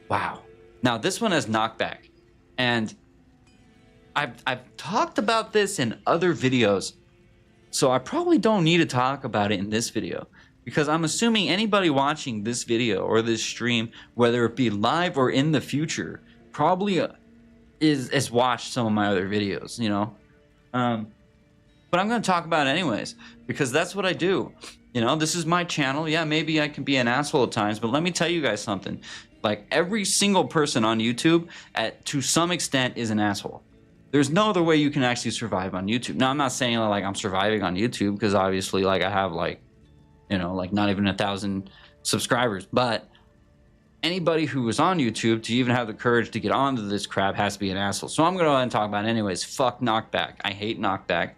Wow. Now, this one has knockback. And I've talked about this in other videos, so I probably don't need to talk about it in this video, because I'm assuming anybody watching this video or this stream, whether it be live or in the future, probably has watched some of my other videos, you know. But I'm going to talk about it anyways, because that's what I do. You know, this is my channel. Yeah, maybe I can be an asshole at times, but let me tell you guys something. Like, every single person on YouTube, to some extent, is an asshole. There's no other way you can actually survive on YouTube. Now, I'm not saying like I'm surviving on YouTube, because obviously, like, I have like, you know, like not even 1,000 subscribers. But anybody who was on YouTube to even have the courage to get onto this crap has to be an asshole. So I'm going to go ahead and talk about it anyways. Fuck knockback. I hate knockback.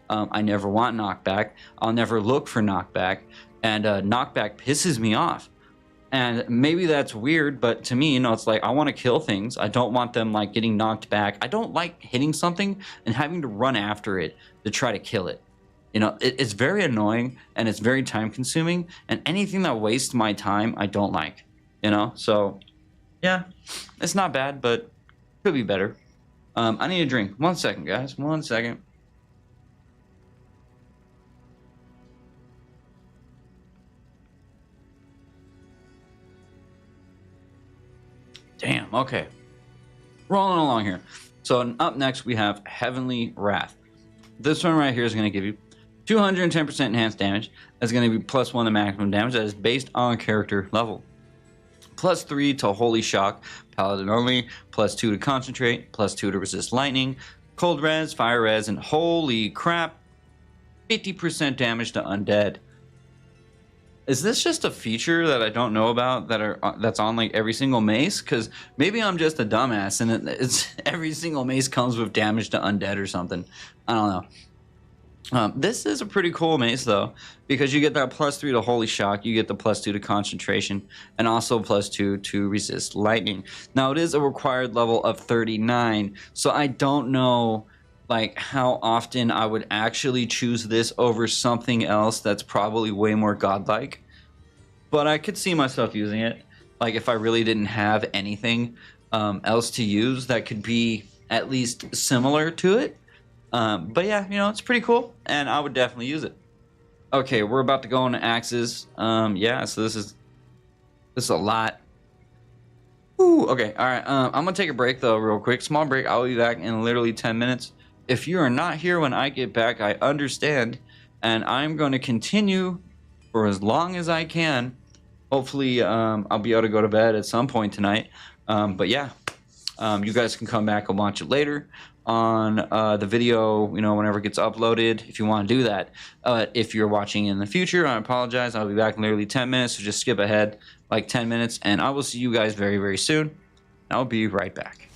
I never want knockback. I'll never look for knockback. And knockback pisses me off. And maybe that's weird, but to me, you know, it's like, I want to kill things. I don't want them like getting knocked back. I don't like hitting something and having to run after it to try to kill it. You know, it's very annoying and it's very time consuming, and anything that wastes my time, I don't like, you know? So yeah, it's not bad, but could be better. I need a drink. 1 second, guys. 1 second. Damn, okay. Rolling along here. So up next we have Heavenly Wrath. This one right here is going to give you 210% enhanced damage. That's going to be +1 to maximum damage. That is based on character level. +3 to Holy Shock, Paladin only. +2 to Concentrate. +2 to resist lightning. Cold res, fire res, and holy crap, 50% damage to undead. Is this just a feature that I don't know about that's on like every single mace? Because maybe I'm just a dumbass and it's every single mace comes with damage to undead or something. I don't know. This is a pretty cool mace though, because you get that +3 to Holy Shock, you get the +2 to Concentration, and also +2 to resist lightning. Now it is a required level of 39, so I don't know like how often I would actually choose this over something else that's probably way more godlike, but I could see myself using it. Like if I really didn't have anything else to use that could be at least similar to it. But yeah, you know, it's pretty cool, and I would definitely use it. Okay, we're about to go into axes. Yeah, so this is a lot. Ooh, okay, all right. I'm gonna take a break though, real quick. Small break. I'll be back in literally 10 minutes. If you are not here when I get back, I understand, and I'm going to continue for as long as I can. Hopefully, I'll be able to go to bed at some point tonight. But yeah, you guys can come back and watch it later on the video, you know, whenever it gets uploaded, if you want to do that. If you're watching in the future, I apologize. I'll be back in literally 10 minutes, so just skip ahead like 10 minutes, and I will see you guys very, very soon. I'll be right back.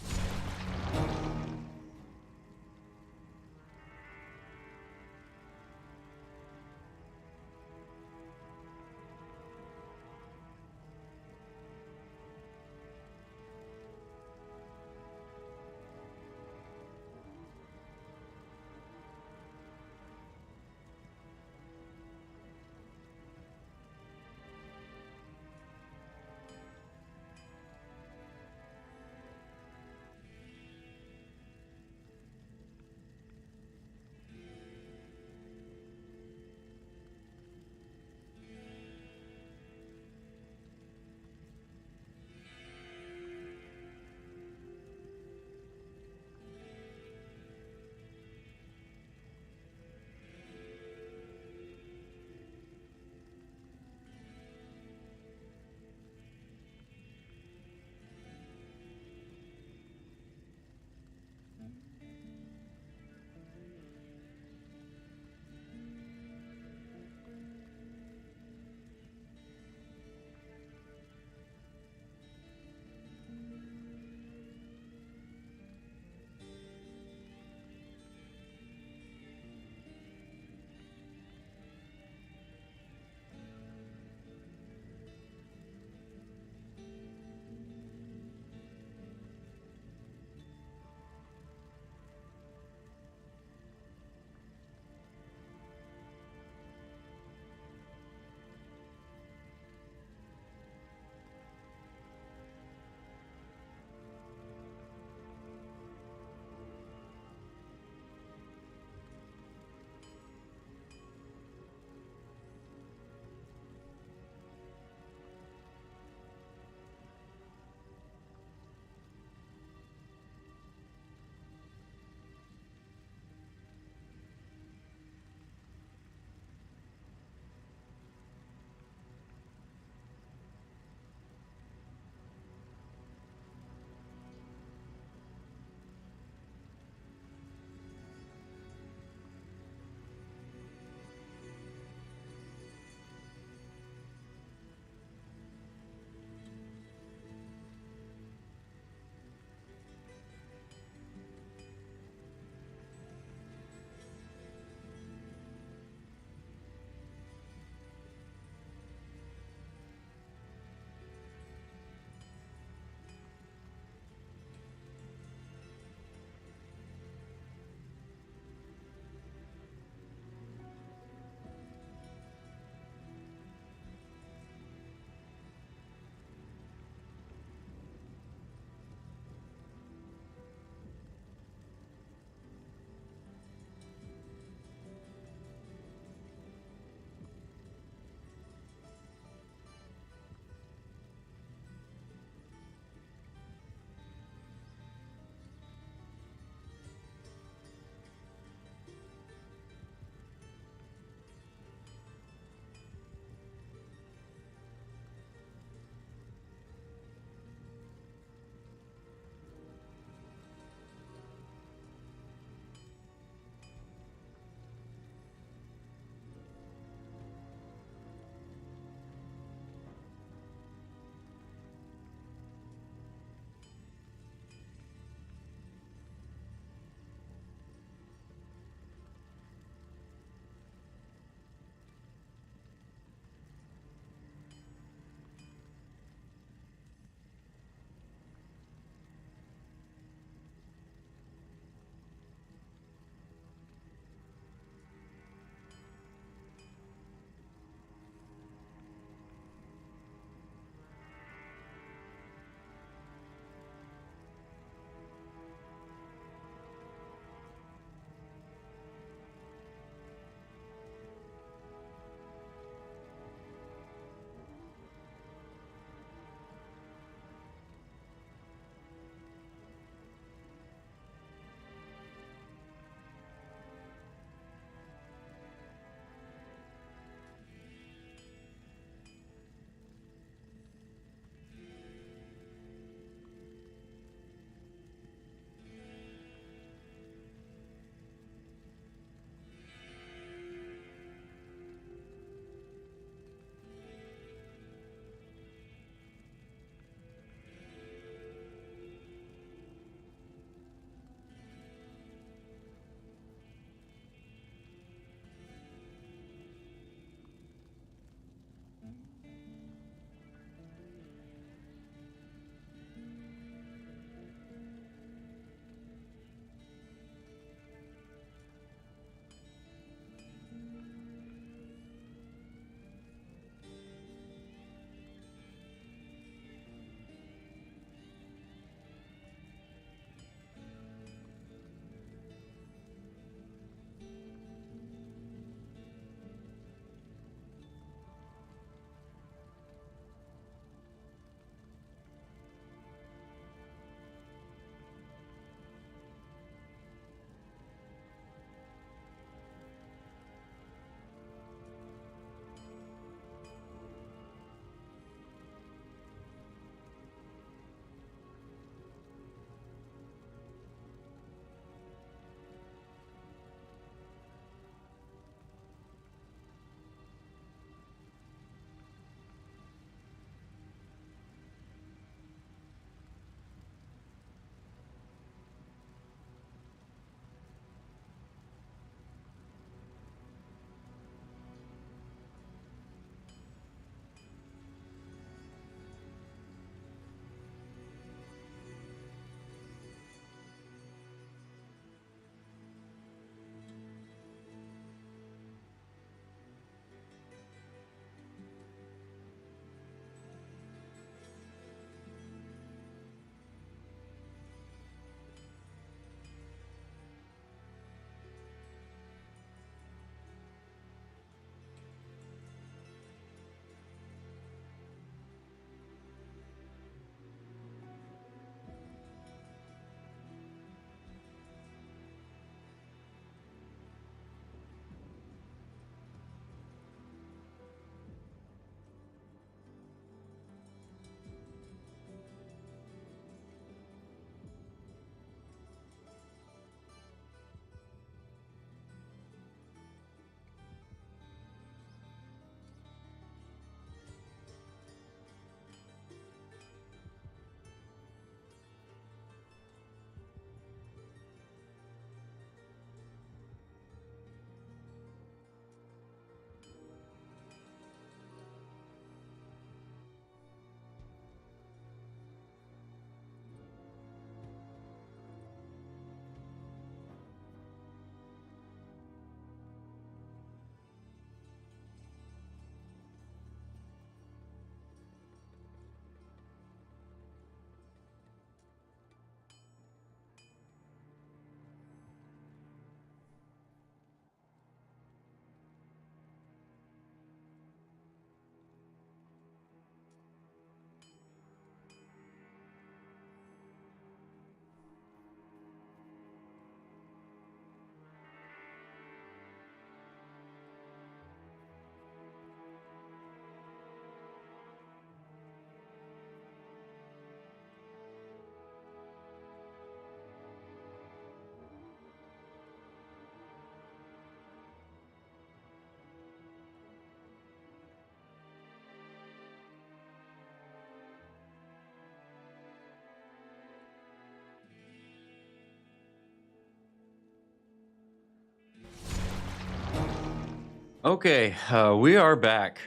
Okay, we are back.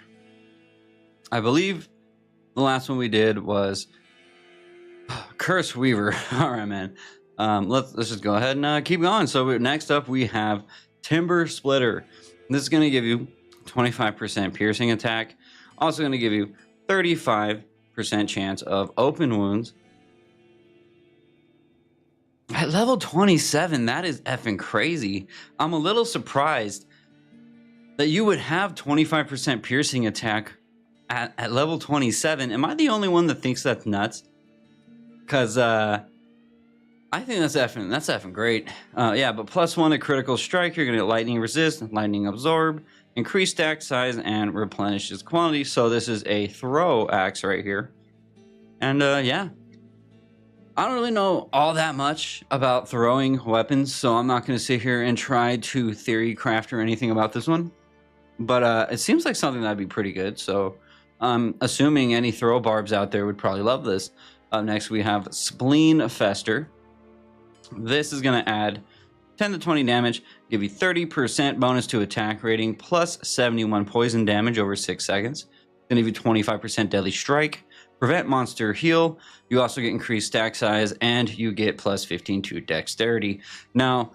I believe the last one we did was Curse Weaver. All right, man. Let's just go ahead and keep going. So next up we have Timber Splitter. This is going to give you 25% piercing attack. Also going to give you 35% chance of open wounds. At level 27, that is effing crazy. I'm a little surprised that you would have 25% piercing attack at level 27. Am I the only one that thinks that's nuts? Because I think that's effing great. Yeah, but +1 to critical strike. You're going to get lightning resist, lightning absorb, increase stack size, and replenishes quantity. So this is a throw axe right here. And yeah. I don't really know all that much about throwing weapons, so I'm not going to sit here and try to theory craft or anything about this one. But it seems like something that'd be pretty good, so I'm assuming any throw barbs out there would probably love this. Up next, we have Spleen Fester. This is going to add 10 to 20 damage, give you 30% bonus to attack rating, plus 71 poison damage over 6 seconds. Going to give you 25% deadly strike, prevent monster heal. You also get increased stack size, and you get plus 15 to dexterity. Now,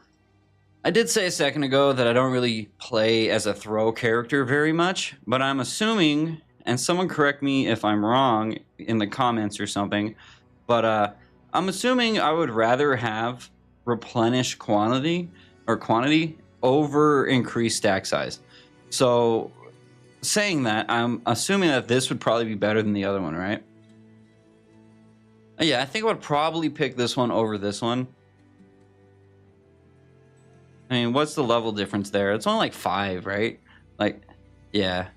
I did say a second ago that I don't really play as a throw character very much, but I'm assuming, and someone correct me if I'm wrong in the comments or something, but I'm assuming I would rather have replenish quantity over increased stack size. So saying that, I'm assuming that this would probably be better than the other one, right? Yeah, I think I would probably pick this one over this one. I mean, what's the level difference there? It's only like 5, right? Like, yeah.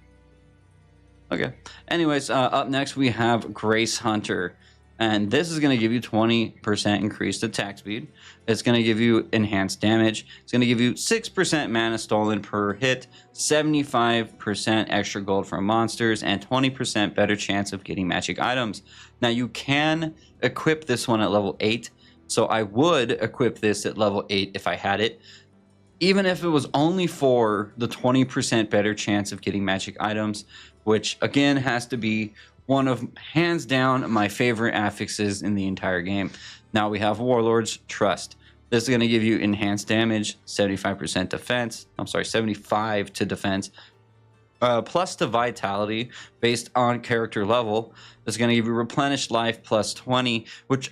Okay. Anyways, up next we have Grace Hunter. And this is going to give you 20% increased attack speed. It's going to give you enhanced damage. It's going to give you 6% mana stolen per hit, 75% extra gold from monsters, and 20% better chance of getting magic items. Now, you can equip this one at level 8. So I would equip this at level 8 if I had it. Even if it was only for the 20% better chance of getting magic items, which again has to be one of, hands down, my favorite affixes in the entire game. Now we have Warlord's Trust. This is going to give you enhanced damage, 75% defense. I'm sorry, 75 to defense. Plus to vitality based on character level. It's going to give you replenished life plus 20, which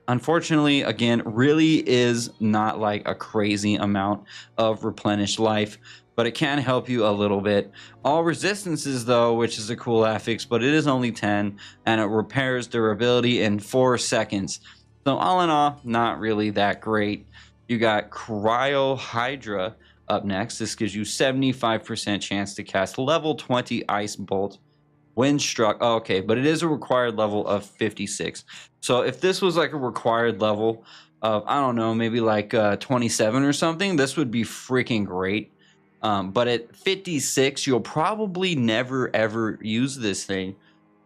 unfortunately, again, really is not like a crazy amount of replenished life, but it can help you a little bit. All resistances, though, which is a cool affix, but it is only 10, and it repairs durability in 4 seconds. So all in all, not really that great. You got Cryo Hydra up next. This gives you 75% chance to cast level 20 Ice Bolt when struck. Oh, okay, but it is a required level of 56. So if this was like a required level of, I don't know, maybe like 27 or something, this would be freaking great. But at 56, you'll probably never ever use this thing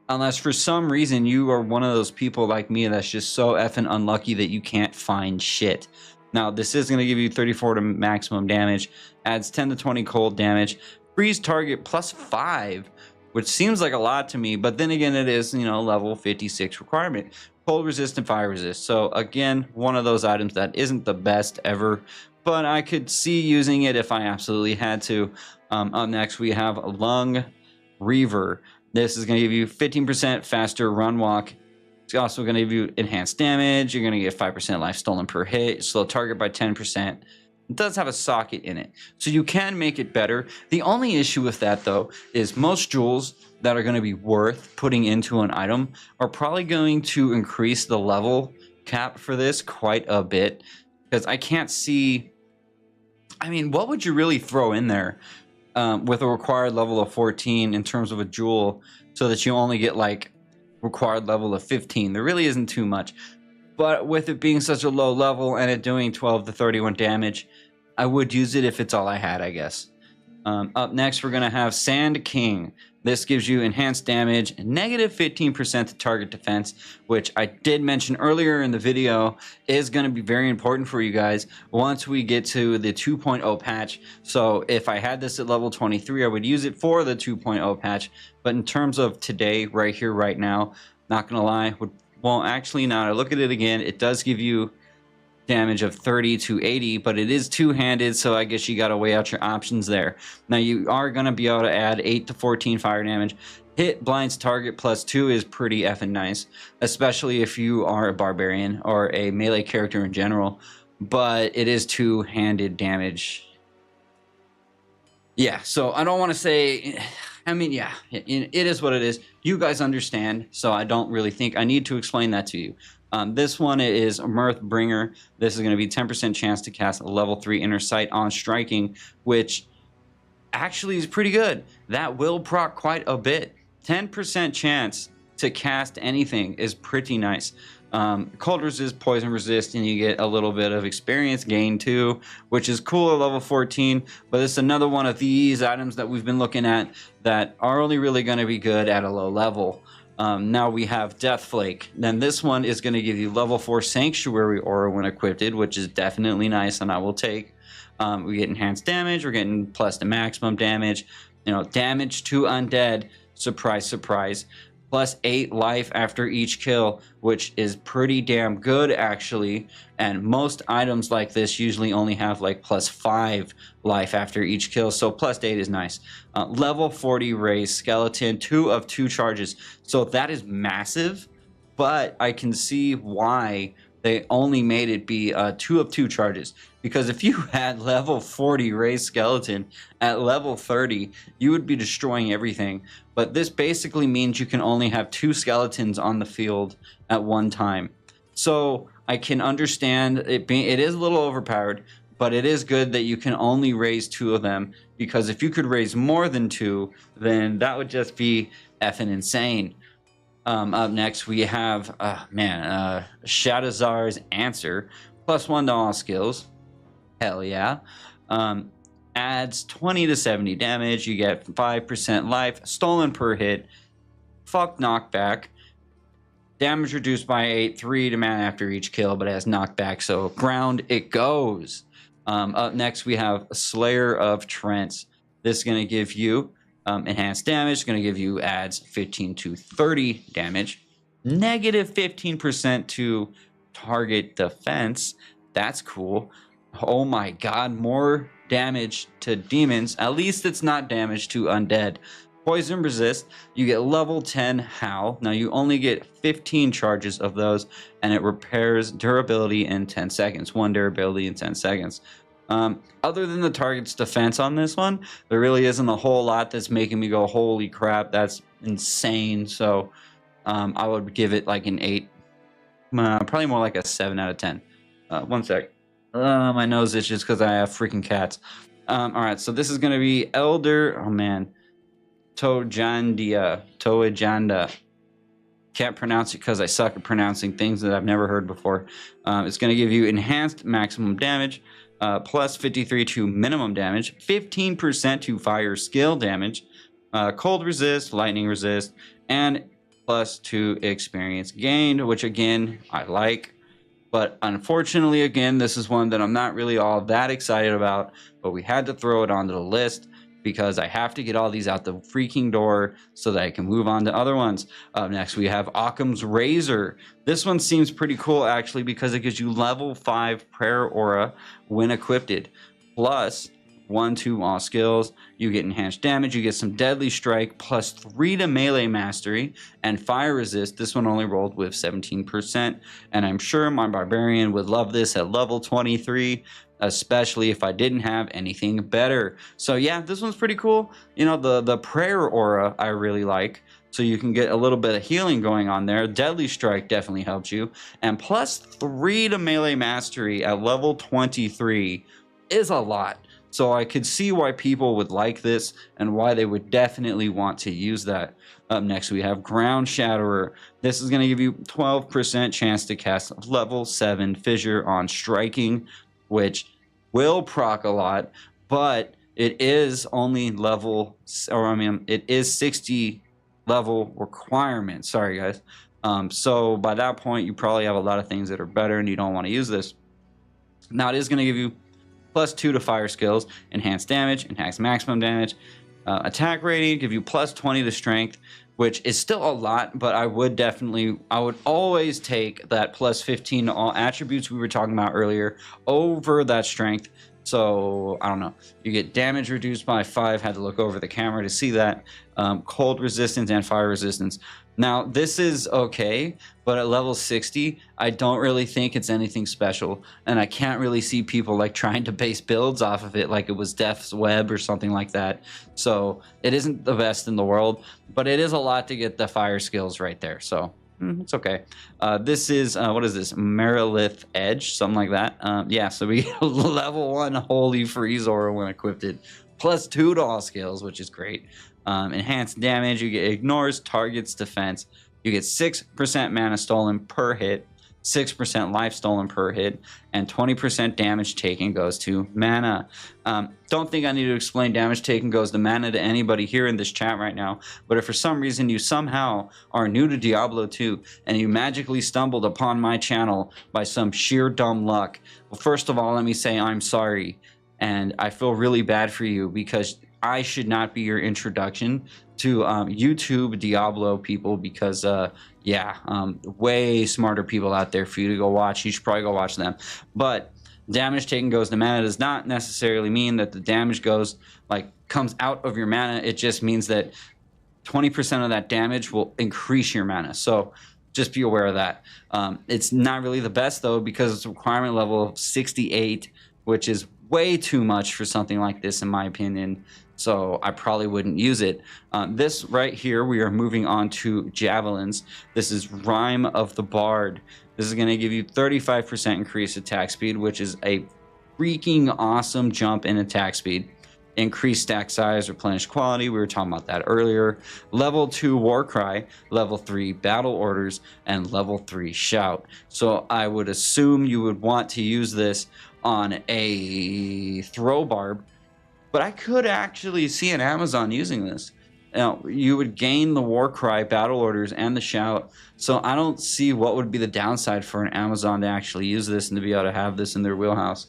unless for some reason you are one of those people like me that's just so effing unlucky that you can't find shit. Now, this is going to give you 34 to maximum damage, adds 10 to 20 cold damage, freeze target plus 5, which seems like a lot to me, but then again, it is, you know, level 56 requirement. Cold resist and fire resist. So again, one of those items that isn't the best ever, but I could see using it if I absolutely had to. Up next, we have Lung Reaver. This is going to give you 15% faster run walk. It's also going to give you enhanced damage. You're going to get 5% life stolen per hit. Slow target by 10%. It does have a socket in it, so you can make it better. The only issue with that, though, is most jewels that are going to be worth putting into an item are probably going to increase the level cap for this quite a bit, because I can't see... I mean, what would you really throw in there with a required level of 14 in terms of a jewel so that you only get like required level of 15? There really isn't too much. But with it being such a low level and it doing 12 to 31 damage, I would use it if it's all I had, I guess. Up next, we're going to have Sand King. This gives you enhanced damage and negative 15% to target defense, which I did mention earlier in the video is going to be very important for you guys once we get to the 2.0 patch. So if I had this at level 23, I would use it for the 2.0 patch. But in terms of today, right here, right now, not going to lie, well, actually, now I look at it again, it does give you damage of 30 to 80, but it is two-handed, so I guess you got to weigh out your options there. Now you are going to be able to add 8 to 14 fire damage. Hit blinds target +2 is pretty effing nice, especially if you are a barbarian or a melee character in general, but it is two-handed damage. Yeah, so I don't want to say, I mean, yeah, it is what it is. You guys understand, so I don't really think I need to explain that to you. This one is Mirth Bringer. This is going to be 10% chance to cast a level 3 Inner Sight on striking, which actually is pretty good. That will proc quite a bit. 10% chance to cast anything is pretty nice. Cold resist, poison resist, and you get a little bit of experience gain too, which is cool at level 14. But it's another one of these items that we've been looking at that are only really going to be good at a low level. Now we have Death Flake. Then this one is going to give you level 4 Sanctuary Aura when equipped, which is definitely nice, and I will take. We get enhanced damage. We're getting plus to maximum damage. You know, damage to undead. Surprise, surprise. Plus 8 life after each kill, which is pretty damn good actually. And most items like this usually only have like plus 5 life after each kill, so plus 8 is nice. Level 40 raise skeleton, 2 of 2 charges, so that is massive, but I can see why they only made it be 2 of 2 charges, because if you had level 40 raised skeleton at level 30, you would be destroying everything. But this basically means you can only have 2 skeletons on the field at one time. So I can understand it being, it is a little overpowered, but it is good that you can only raise 2 of them, because if you could raise more than 2, then that would just be effing insane. Up next, we have, Shadowzar's Answer, +1 to all skills. Hell yeah. Adds 20 to 70 damage. You get 5% life, stolen per hit, fuck knockback. Damage reduced by 8, 3 to mana after each kill, but it has knockback, so ground it goes. Up next, we have Slayer of Trents. This is going to give you enhanced damage. It's going to give you adds 15 to 30 damage. Negative 15% to target defense. That's cool. Oh my god, more damage to demons. At least it's not damage to undead. Poison resist, you get level 10 Howl. Now you only get 15 charges of those, and it repairs durability in 10 seconds. 1 durability in 10 seconds. Other than the target's defense on this one, there really isn't a whole lot that's making me go, holy crap, that's insane. So I would give it like an 8, probably more like a 7 out of 10. 1 sec. My nose itches because I have freaking cats. Alright, so this is going to be Elder, Toajanda. Can't pronounce it because I suck at pronouncing things that I've never heard before. It's going to give you enhanced maximum damage, plus 53 to minimum damage, 15% to fire skill damage, cold resist, lightning resist, and plus 2 experience gained, which again, I like. But unfortunately, again, this is one that I'm not really all that excited about, but we had to throw it onto the list because I have to get all these out the freaking door so that I can move on to other ones. Up next, we have Occam's Razor. This one seems pretty cool, actually, because it gives you level 5 Prayer Aura when equipped, plus 1 to all skills. You get enhanced damage, you get some Deadly Strike, plus 3 to melee mastery, and fire resist. This one only rolled with 17%, and I'm sure my barbarian would love this at level 23, especially if I didn't have anything better. So yeah, this one's pretty cool. You know, the prayer aura I really like, so you can get a little bit of healing going on there. Deadly Strike definitely helps you, and plus 3 to melee mastery at level 23 is a lot. So I could see why people would like this and why they would definitely want to use that. Up next, we have Ground Shatterer. This is going to give you 12% chance to cast level 7 Fissure on striking, which will proc a lot, but It is only level, or I mean, it is 60 level requirement. Sorry, guys. So by that point, you probably have a lot of things that are better, and you don't want to use this. Now, it is going to give you +2 to fire skills, enhanced damage, enhanced maximum damage, attack rating, give you +20 to strength, which is still a lot, but I would always take that +15 to all attributes we were talking about earlier over that strength. So I don't know. You get damage reduced by 5. Had to look over the camera to see that. Cold resistance and fire resistance. Now this is okay, but at level 60, I don't really think it's anything special, and I can't really see people like trying to base builds off of it like it was Death's Web or something like that. So it isn't the best in the world, but it is a lot to get the fire skills right there. So it's okay. This is what is this? Merilith Edge, something like that. Yeah, so we get level 1 Holy Freeze Aura when equipped, +2 to all skills, which is great. Enhanced damage, you get ignores target's defense. You get 6% mana stolen per hit, 6% life stolen per hit, and 20% damage taken goes to mana. Don't think I need to explain damage taken goes to mana to anybody here in this chat right now, but if for some reason you somehow are new to Diablo 2 and you magically stumbled upon my channel by some sheer dumb luck, well, first of all, let me say I'm sorry, and I feel really bad for you because I should not be your introduction to YouTube Diablo people because way smarter people out there for you to go watch. You should probably go watch them. But damage taken goes to mana does not necessarily mean that the damage comes out of your mana. It just means that 20% of that damage will increase your mana. So just be aware of that. It's not really the best though because it's a requirement level of 68, which is way too much for something like this in my opinion. So I probably wouldn't use it. This right here, we are moving on to javelins. This is Rhyme of the Bard. This is going to give you 35% increased attack speed, which is a freaking awesome jump in attack speed. Increased stack size, replenish quality. We were talking about that earlier. Level 2 Warcry, level 3 Battle Orders, and level 3 Shout. So I would assume you would want to use this on a throw barb, but I could actually see an Amazon using this. Now, you would gain the Warcry, Battle Orders, and the Shout, so I don't see what would be the downside for an Amazon to actually use this and to be able to have this in their wheelhouse.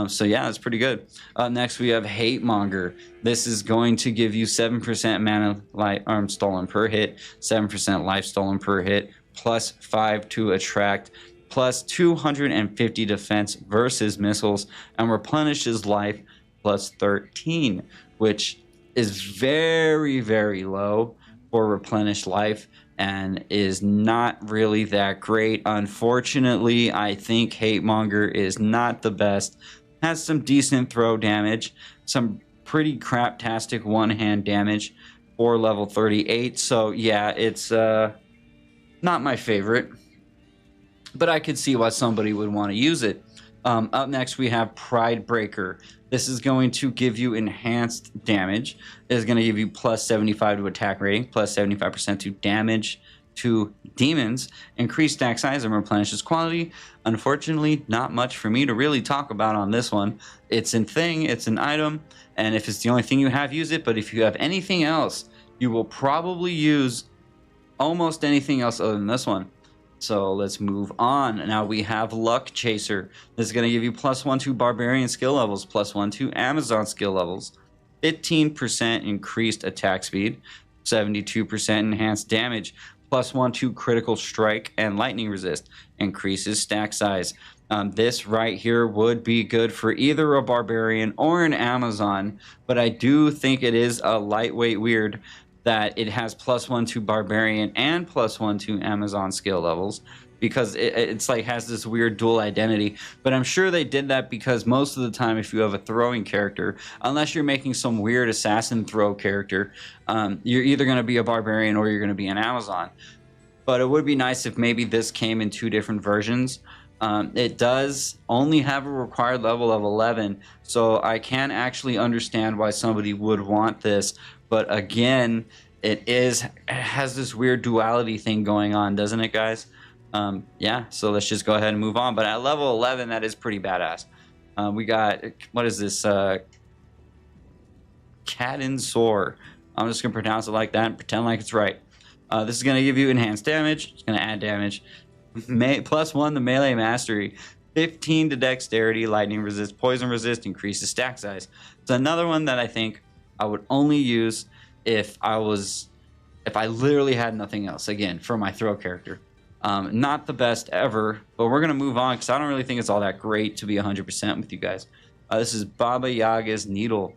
So yeah, that's pretty good. Next, we have Hate Monger. This is going to give you 7% mana stolen per hit, 7% life stolen per hit, +5 to attract, +250 defense versus missiles, and replenishes life +13, which is very, very low for replenished life and is not really that great. Unfortunately, I think Hate Monger is not the best. Has some decent throw damage, some pretty craptastic one-hand damage for level 38. So yeah, it's not my favorite, but I could see why somebody would want to use it. Up next, we have Pride Breaker. This is going to give you enhanced damage. It is going to give you +75 to attack rating, +75% to damage to demons, increased stack size, and replenishes quality. Unfortunately, not much for me to really talk about on this one. It's a thing, it's an item, and if it's the only thing you have, use it. But if you have anything else, you will probably use almost anything else other than this one. So let's move on. Now we have Luck Chaser. This is going to give you +1 to Barbarian skill levels, +1 to Amazon skill levels, 15% increased attack speed, 72% enhanced damage, +1 to Critical Strike and Lightning Resist, increases stack size. This right here would be good for either a Barbarian or an Amazon, but I do think it is a lightweight weird that it has +1 to Barbarian and +1 to Amazon skill levels, because it's like has this weird dual identity. But I'm sure they did that because most of the time, if you have a throwing character, unless you're making some weird assassin throw character, you're either going to be a Barbarian or you're going to be an Amazon. But it would be nice if maybe this came in 2 different versions. It does only have a required level of 11, so I can actually understand why somebody would want this. But again, it has this weird duality thing going on, doesn't it, guys? Yeah, so let's just go ahead and move on. But at level 11, that is pretty badass. We got, what is this? Cadensor. I'm just going to pronounce it like that and pretend like it's right. This is going to give you enhanced damage. It's going to add damage. +1 to melee mastery. 15 to dexterity, lightning resist, poison resist, increases stack size. It's another one that I think I would only use if I literally had nothing else, again, for my throw character. Not the best ever, but we're going to move on because I don't really think it's all that great to be 100% with you guys. This is Baba Yaga's Needle.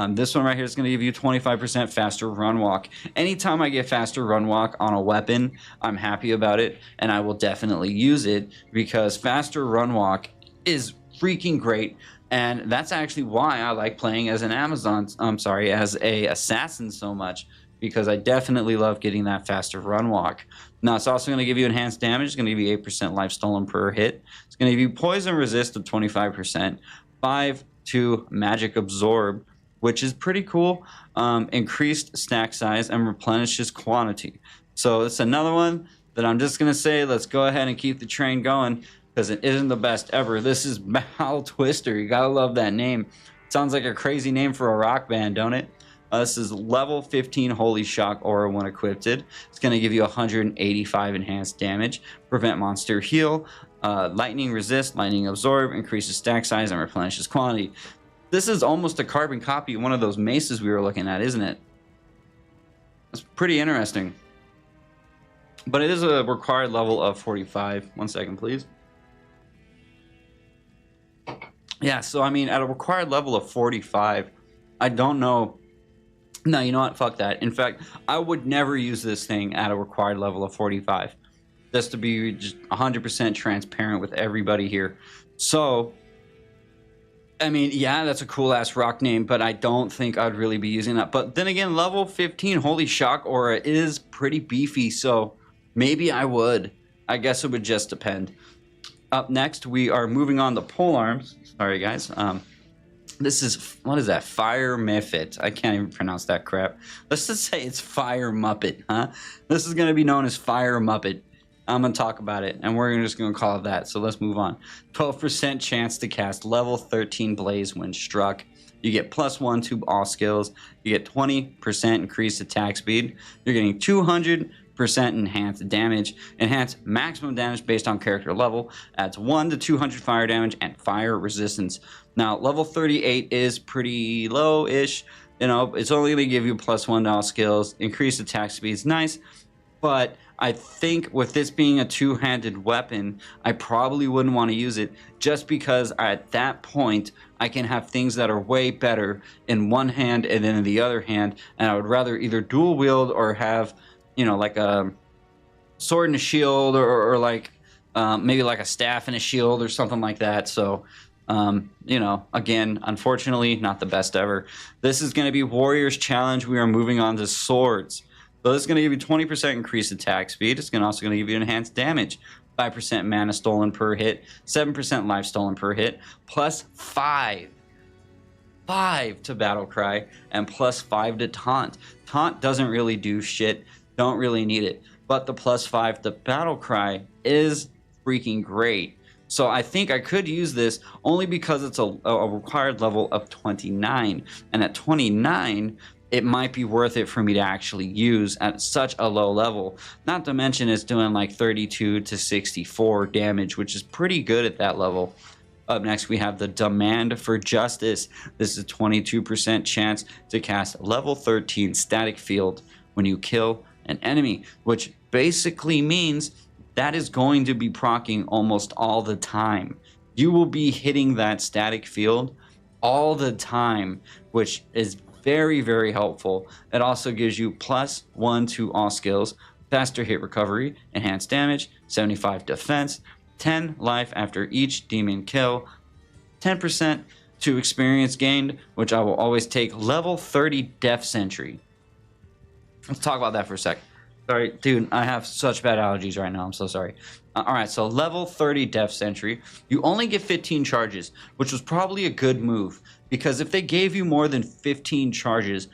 This one right here is going to give you 25% faster run walk. Anytime I get faster run walk on a weapon, I'm happy about it, and I will definitely use it because faster run walk is freaking great, and that's actually why I like playing as an as a assassin so much, because I definitely love getting that faster run walk. Now, it's also going to give you enhanced damage. It's going to give you 8% life stolen per hit. It's going to give you poison resist of 25%, 5 to magic absorb, which is pretty cool. Increased stack size and replenishes quantity. So it's another one that I'm just going to say, let's go ahead and keep the train going because it isn't the best ever. This is Mal Twister. You got to love that name. Sounds like a crazy name for a rock band, don't it? This is level 15 Holy Shock Aura when equipped. It's going to give you 185 enhanced damage, prevent monster heal, lightning resist, lightning absorb, increases stack size, and replenishes quantity. This is almost a carbon copy of one of those maces we were looking at, isn't it? It's pretty interesting. But it is a required level of 45. 1 second, please. Yeah, so I mean, at a required level of 45, I don't know. No, you know what? Fuck that. In fact, I would never use this thing at a required level of 45. Just to be just 100% transparent with everybody here. So, I mean, yeah, that's a cool-ass rock name, but I don't think I'd really be using that. But then again, level 15 Holy Shock Aura is pretty beefy, so maybe I would. I guess it would just depend. Up next, we are moving on to polearms. Sorry, guys. This is, what is that? Fire Muppet. I can't even pronounce that crap. Let's just say it's Fire Muppet, huh? This is going to be known as Fire Muppet. I'm going to talk about it, and we're just going to call it that. So let's move on. 12% chance to cast level 13 Blaze when struck. You get +1 to all skills. You get 20% increased attack speed. You're getting 200% enhanced damage. Enhanced maximum damage based on character level. Adds 1 to 200 fire damage and fire resistance. Now, level 38 is pretty low-ish. You know, it's only going to give you +1 to all skills. Increased attack speed is nice, but I think with this being a two-handed weapon, I probably wouldn't want to use it just because at that point, I can have things that are way better in one hand and then in the other hand, and I would rather either dual wield or have, you know, like a sword and a shield or like maybe like a staff and a shield or something like that. So, you know, again, unfortunately, not the best ever. This is going to be Warrior's Challenge. We are moving on to swords. So this is going to give you 20% increased attack speed. It's also going to give you enhanced damage. 5% mana stolen per hit. 7% life stolen per hit. +5. 5 to Battle Cry. And +5 to Taunt. Taunt doesn't really do shit. Don't really need it. But the +5 to Battle Cry is freaking great. So I think I could use this only because it's a required level of 29. And at 29... it might be worth it for me to actually use at such a low level. Not to mention it's doing like 32 to 64 damage, which is pretty good at that level. Up next, we have the Demand for Justice. This is a 22% chance to cast level 13 Static Field when you kill an enemy, which basically means that is going to be proccing almost all the time. You will be hitting that static field all the time, which is very, very helpful. It also gives you +1 to all skills, faster hit recovery, enhanced damage, 75 defense, 10 life after each demon kill, 10% to experience gained, which I will always take, level 30 Death Sentry. Let's talk about that for a sec. Sorry, dude, I have such bad allergies right now. I'm so sorry. All right, so level 30 Death Sentry. You only get 15 charges, which was probably a good move, because if they gave you more than 15 charges,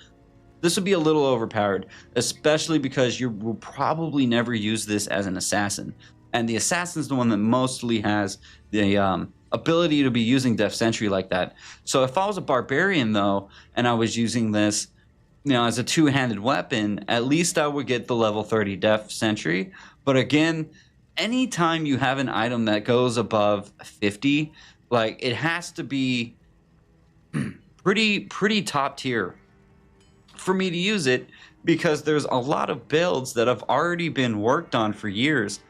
this would be a little overpowered, especially because you will probably never use this as an assassin. And the assassin's the one that mostly has the ability to be using Def Sentry like that. So if I was a barbarian though, and I was using this, as a two-handed weapon, at least I would get the level 30 Def Sentry. But again, anytime you have an item that goes above 50, like it has to be pretty top tier for me to use it, because there's a lot of builds that have already been worked on for years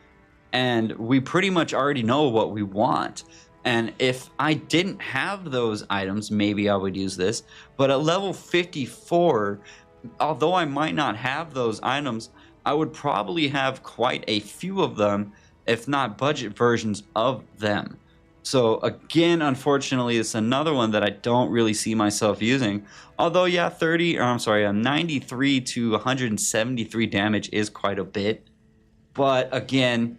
and we pretty much already know what we want. And if I didn't have those items, maybe I would use this. But at level 54, although I might not have those items, I would probably have quite a few of them, if not budget versions of them. So again, unfortunately, it's another one that I don't really see myself using. Although, yeah, 93 to 173 damage is quite a bit. But again,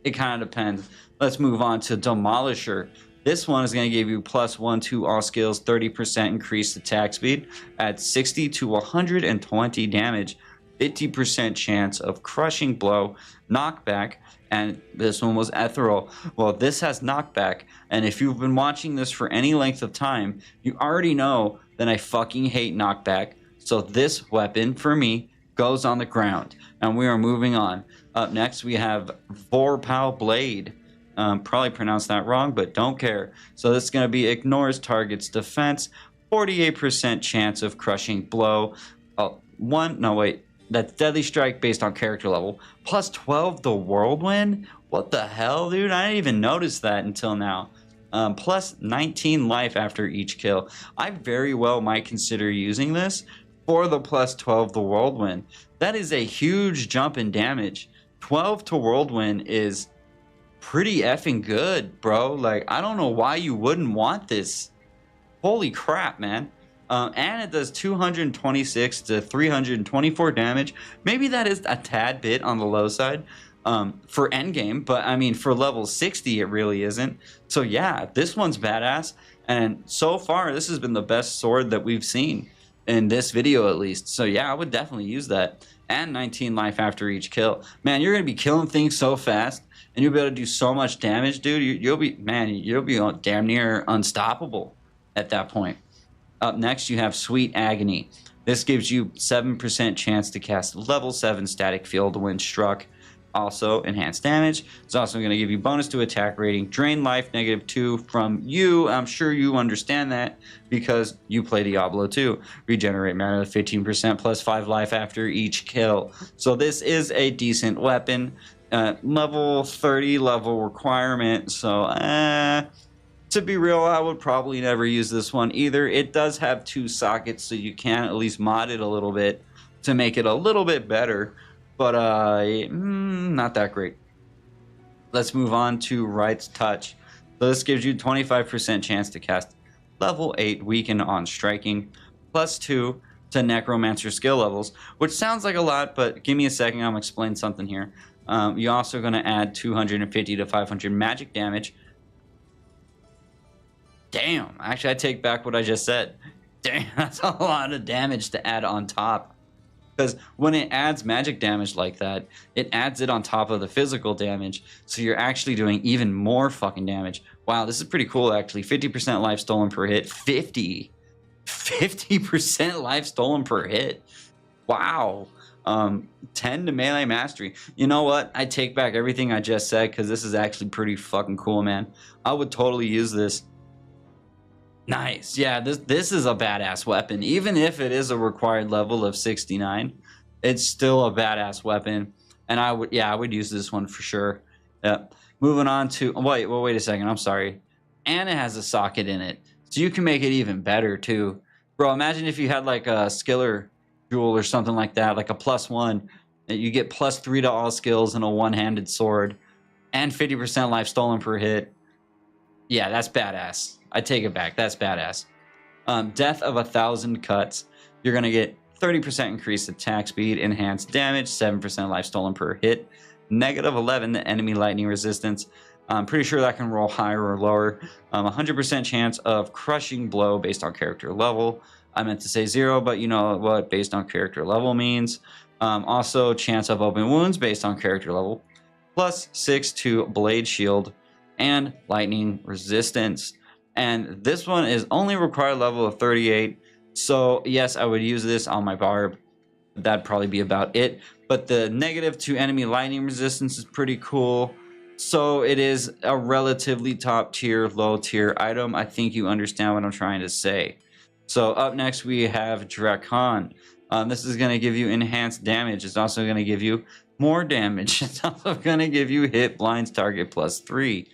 it kind of depends. Let's move on to Demolisher. This one is going to give you +1 to all skills, 30% increased attack speed at 60 to 120 damage, 50% chance of crushing blow, knockback, and this one was ethereal. Well, this has knockback, and if you've been watching this for any length of time, you already know that I fucking hate knockback. So this weapon, for me, goes on the ground. And we are moving on. Up next, we have Vorpal Blade. Probably pronounced that wrong, but don't care. So this is going to be ignores target's defense, 48% chance of crushing blow. That's deadly strike based on character level. Plus 12 the whirlwind? What the hell, dude? I didn't even notice that until now. Plus 19 life after each kill. I very well might consider using this for the plus 12 the whirlwind. That is a huge jump in damage. 12 to whirlwind is pretty effing good, bro. Like, I don't know why you wouldn't want this. Holy crap, man. And it does 226 to 324 damage. Maybe that is a tad bit on the low side for endgame, but I mean, for level 60, it really isn't. So yeah, this one's badass. And so far, this has been the best sword that we've seen in this video, at least. So yeah, I would definitely use that. And 19 life after each kill. Man, you're going to be killing things so fast, and you'll be able to do so much damage, dude. You'll be damn near unstoppable at that point. Up next, you have Sweet Agony. This gives you 7% chance to cast level 7 static field when struck. Also, enhanced damage. It's also going to give you bonus to attack rating, drain life, -2 from you. I'm sure you understand that because you play Diablo 2. Regenerate mana 15% plus 5 life after each kill. So this is a decent weapon. Level 30 level requirement. So, to be real, I would probably never use this one either. It does have 2 sockets, so you can at least mod it a little bit to make it a little bit better. But not that great. Let's move on to Right's Touch. So this gives you 25% chance to cast level 8 Weaken on striking, +2 to Necromancer skill levels, which sounds like a lot, but give me a second, I'm going to explain something here. You're also going to add 250 to 500 magic damage. Damn, actually I take back what I just said. Damn, that's a lot of damage to add on top. Because when it adds magic damage like that, it adds it on top of the physical damage. So you're actually doing even more fucking damage. Wow, this is pretty cool, actually. 50% life stolen per hit. 50% life stolen per hit. Wow. 10 to melee mastery. You know what? I take back everything I just said, because this is actually pretty fucking cool, man. I would totally use this. Nice. Yeah, this is a badass weapon. Even if it is a required level of 69, it's still a badass weapon. And I would use this one for sure. Yep. Moving on to wait a second. I'm sorry. And it has a socket in it. So you can make it even better too. Bro, imagine if you had like a skiller jewel or something like that, like a +1, that you get +3 to all skills and a one-handed sword and 50% life stolen per hit. Yeah, that's badass. I take it back. That's badass. Death of 1,000 cuts. You're going to get 30% increased attack speed, enhanced damage, 7% life stolen per hit, -11 the enemy lightning resistance. I'm pretty sure that can roll higher or lower. 100% chance of crushing blow based on character level. I meant to say 0, but you know what based on character level means. Also, chance of open wounds based on character level. +6 to blade shield. and lightning resistance. And this one is only required level of 38. So yes, I would use this on my barb. That'd probably be about it. But the negative to enemy lightning resistance is pretty cool. So it is a relatively top tier, low tier item. I think you understand what I'm trying to say. So up next we have Drakon. This is going to give you enhanced damage. It's also going to give you more damage. It's also going to give you hit blinds target +3.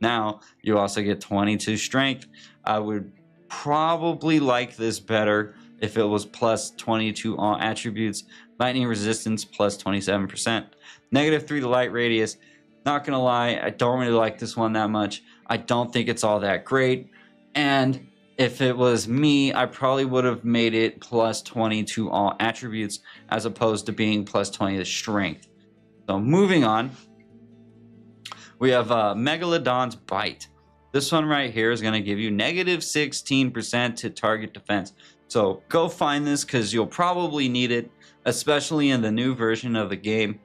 Now you also get 22 strength. I would probably like this better if it was +22 all attributes. Lightning resistance +27%. -3 to light radius. Not gonna lie, I don't really like this one that much. I don't think it's all that great. And if it was me, I probably would have made it +20 to all attributes as opposed to being +20 to strength. So moving on, we have Megalodon's Bite. This one right here is going to give you -16% to target defense. So go find this because you'll probably need it, especially in the new version of the game,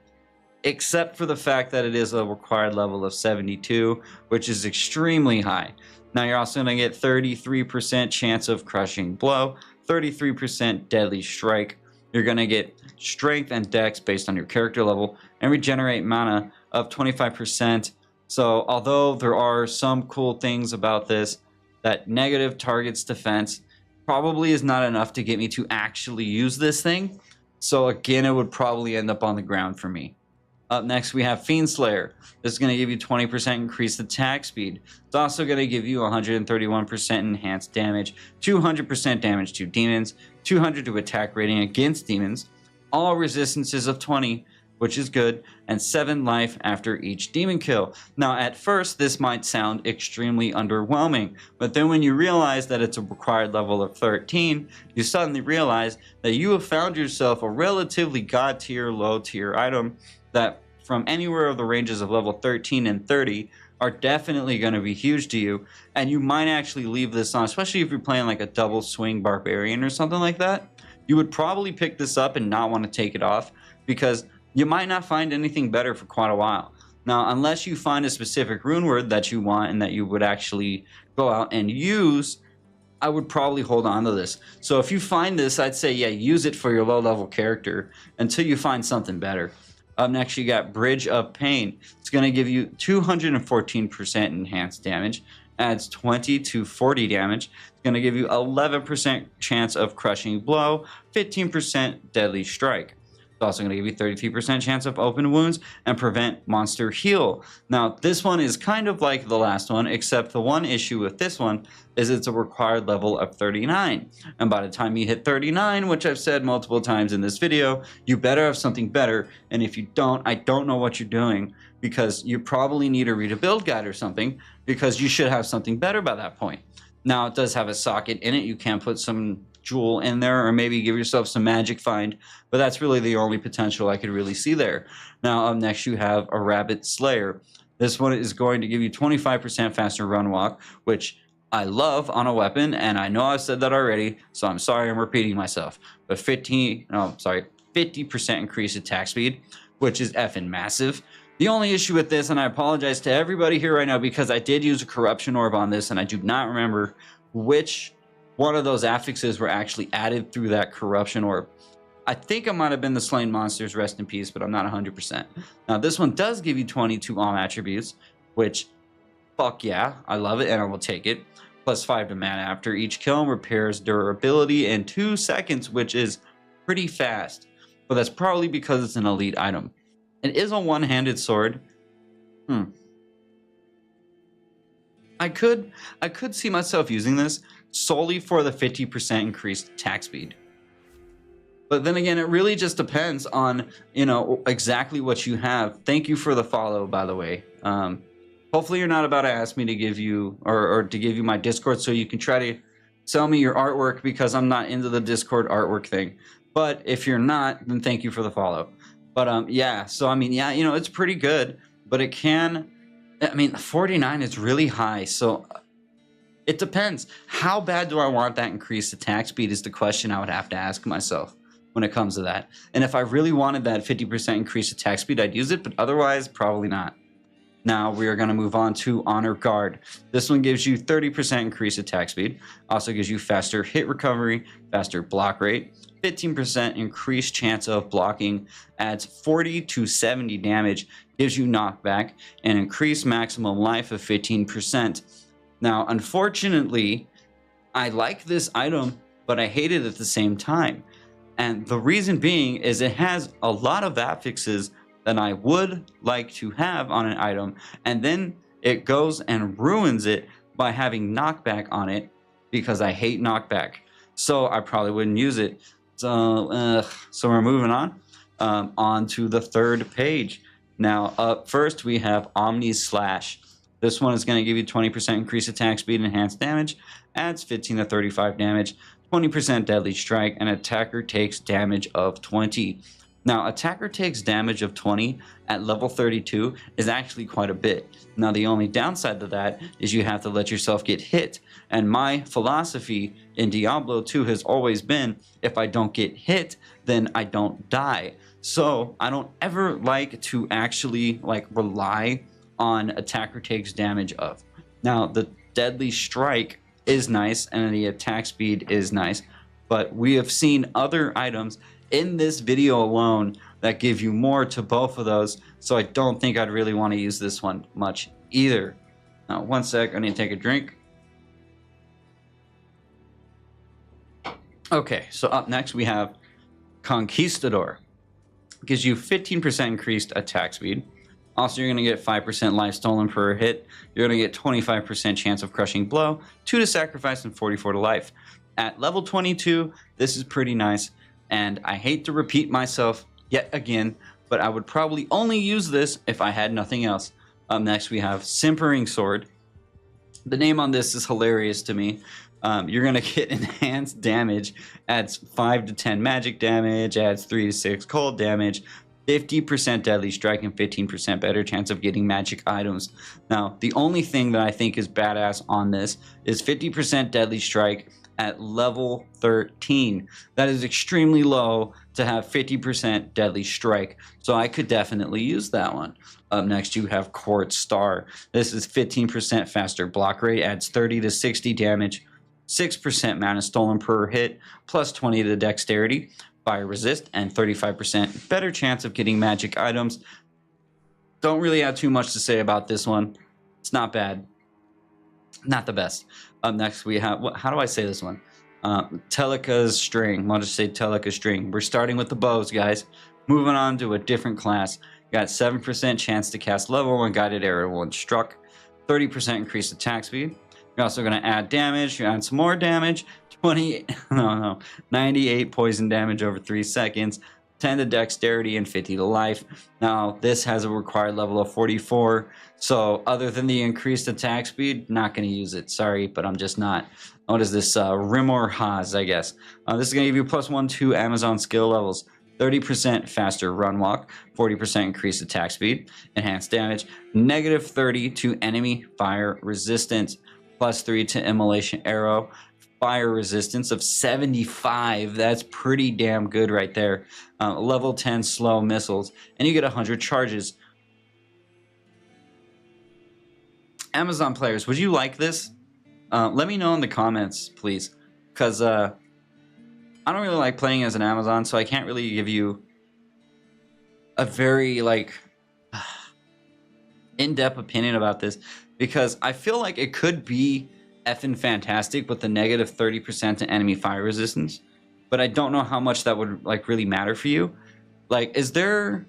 except for the fact that it is a required level of 72, which is extremely high. Now you're also going to get 33% chance of crushing blow, 33% deadly strike. You're going to get strength and dex based on your character level, and regenerate mana of 25%. So although there are some cool things about this, that negative targets defense probably is not enough to get me to actually use this thing. So again, it would probably end up on the ground for me. Up next, we have Fiend Slayer. This is going to give you 20% increased attack speed. It's also going to give you 131% enhanced damage, 200% damage to demons, 200 to attack rating against demons, all resistances of 20, which is good, and 7 life after each demon kill. Now, at first, this might sound extremely underwhelming, but then when you realize that it's a required level of 13, you suddenly realize that you have found yourself a relatively god tier, low tier item that from anywhere of the ranges of level 13 and 30 are definitely going to be huge to you, and you might actually leave this on, especially if you're playing like a double swing barbarian or something like that. You would probably pick this up and not want to take it off because you might not find anything better for quite a while. Now, unless you find a specific rune word that you want and that you would actually go out and use, I would probably hold on to this. So if you find this, I'd say, yeah, use it for your low level character until you find something better. Up next, you got Bridge of Pain. It's going to give you 214% enhanced damage, adds 20 to 40 damage. It's going to give you 11% chance of crushing blow, 15% deadly strike. It's also going to give you 33% chance of open wounds and prevent monster heal. Now, this one is kind of like the last one, except the one issue with this one is it's a required level of 39. And by the time you hit 39, which I've said multiple times in this video, you better have something better. And if you don't, I don't know what you're doing, because you probably need to read a build guide or something, because you should have something better by that point. Now, it does have a socket in it. You can put some jewel in there, or maybe give yourself some magic find, but that's really the only potential I could really see there. Now up next, you have a Rabbit Slayer. This one is going to give you 25% faster run walk, which I love on a weapon, and I know I've said that already, so I'm sorry I'm repeating myself, but 50% increased attack speed, which is effing massive. The only issue with this, and I apologize to everybody here right now because I did use a corruption orb on this and I do not remember which one of those affixes were actually added through that corruption orb. I think it might have been the slain monsters, rest in peace, but I'm not 100%. Now this one does give you 22 all attributes, which, fuck yeah, I love it and I will take it. +5 to mana after each kill, repairs durability in 2 seconds, which is pretty fast. But that's probably because it's an elite item. It is a one-handed sword. I could see myself using this solely for the 50% increased attack speed. But then again, it really just depends on, you know, exactly what you have. Thank you for the follow, by the way. Hopefully you're not about to ask me to give you, or to give you my Discord so you can try to sell me your artwork, because I'm not into the Discord artwork thing. But if you're not, then thank you for the follow. But yeah, so I mean, yeah, you know, it's pretty good, but it can, I mean, 49 is really high, so it depends. How bad do I want that increased attack speed is the question I would have to ask myself when it comes to that. And if I really wanted that 50% increased attack speed, I'd use it, but otherwise, probably not. Now we are going to move on to Honor Guard. This one gives you 30% increased attack speed. Also gives you faster hit recovery, faster block rate, 15% increased chance of blocking, adds 40 to 70 damage, gives you knockback, and increased maximum life of 15%. Now, unfortunately, I like this item, but I hate it at the same time. And the reason being is it has a lot of affixes that I would like to have on an item, and then it goes and ruins it by having knockback on it because I hate knockback. So I probably wouldn't use it. So we're moving on to the third page. Now up first we have Omni Slash. This one is going to give you 20% increased attack speed, enhanced damage, adds 15 to 35 damage, 20% deadly strike, and attacker takes damage of 20. Now, attacker takes damage of 20 at level 32 is actually quite a bit. Now, the only downside to that is you have to let yourself get hit. And my philosophy in Diablo 2 has always been, if I don't get hit, then I don't die. So I don't ever like to actually rely on attacker takes damage of. Now, the deadly strike is nice and the attack speed is nice, but we have seen other items in this video alone that give you more to both of those, so I don't think I'd really want to use this one much either. Now, one sec, I need to take a drink. Okay, so up next we have Conquistador. Gives you 15% increased attack speed. Also, you're going to get 5% life stolen per hit. You're going to get 25% chance of crushing blow, 2 to sacrifice, and 44 to life. At level 22, this is pretty nice, and I hate to repeat myself yet again, but I would probably only use this if I had nothing else. Up next, we have Simpering Sword. The name on this is hilarious to me. You're going to get enhanced damage, adds 5 to 10 magic damage, adds 3 to 6 cold damage, 50% deadly strike, and 15% better chance of getting magic items. Now, the only thing that I think is badass on this is 50% deadly strike at level 13. That is extremely low to have 50% deadly strike, so I could definitely use that one. Up next, you have Court Star. This is 15% faster block rate, adds 30 to 60 damage, 6% mana stolen per hit, plus 20 to dexterity, fire resist, and 35% better chance of getting magic items. Don't really have too much to say about this one. It's not bad. Not the best. Up next, we have, how do I say this one? Teleka's String. I'll just say Teleka's String. We're starting with the bows, guys. Moving on to a different class. Got 7% chance to cast level 1 guided arrow when struck. 30% increased attack speed. You're also going to add damage. You add some more damage. 98 poison damage over 3 seconds. 10 to dexterity and 50 to life. Now, this has a required level of 44. So, other than the increased attack speed, not going to use it. Sorry, but I'm just not. What is this? Rimor Haas, I guess. This is going to give you +1 to Amazon skill levels. 30% faster run walk, 40% increased attack speed, enhanced damage, -30 to enemy fire resistance, +3 to immolation arrow, fire resistance of 75. That's pretty damn good right there. Level 10 slow missiles, and you get 100 charges. Amazon players, would you like this? Let me know in the comments, please, because I don't really like playing as an Amazon, so I can't really give you a very in-depth opinion about this, because I feel like it could be effing fantastic with the -30% to enemy fire resistance, but I don't know how much that would really matter for you. Is there...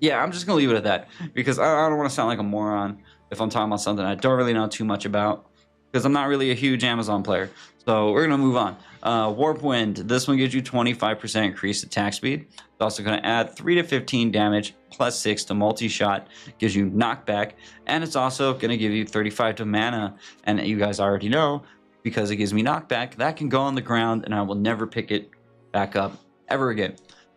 Yeah, I'm just gonna leave it at that, because I don't want to sound like a moron if I'm talking about something I don't really know too much about, because I'm not really a huge Amazon player. So we're gonna move on. Warp Wind. This one gives you 25% increased attack speed. It's also gonna add 3 to 15 damage, +6 to multi-shot, gives you knockback, and it's also gonna give you 35 to mana. And you guys already know, because it gives me knockback, that can go on the ground and I will never pick it back up ever again.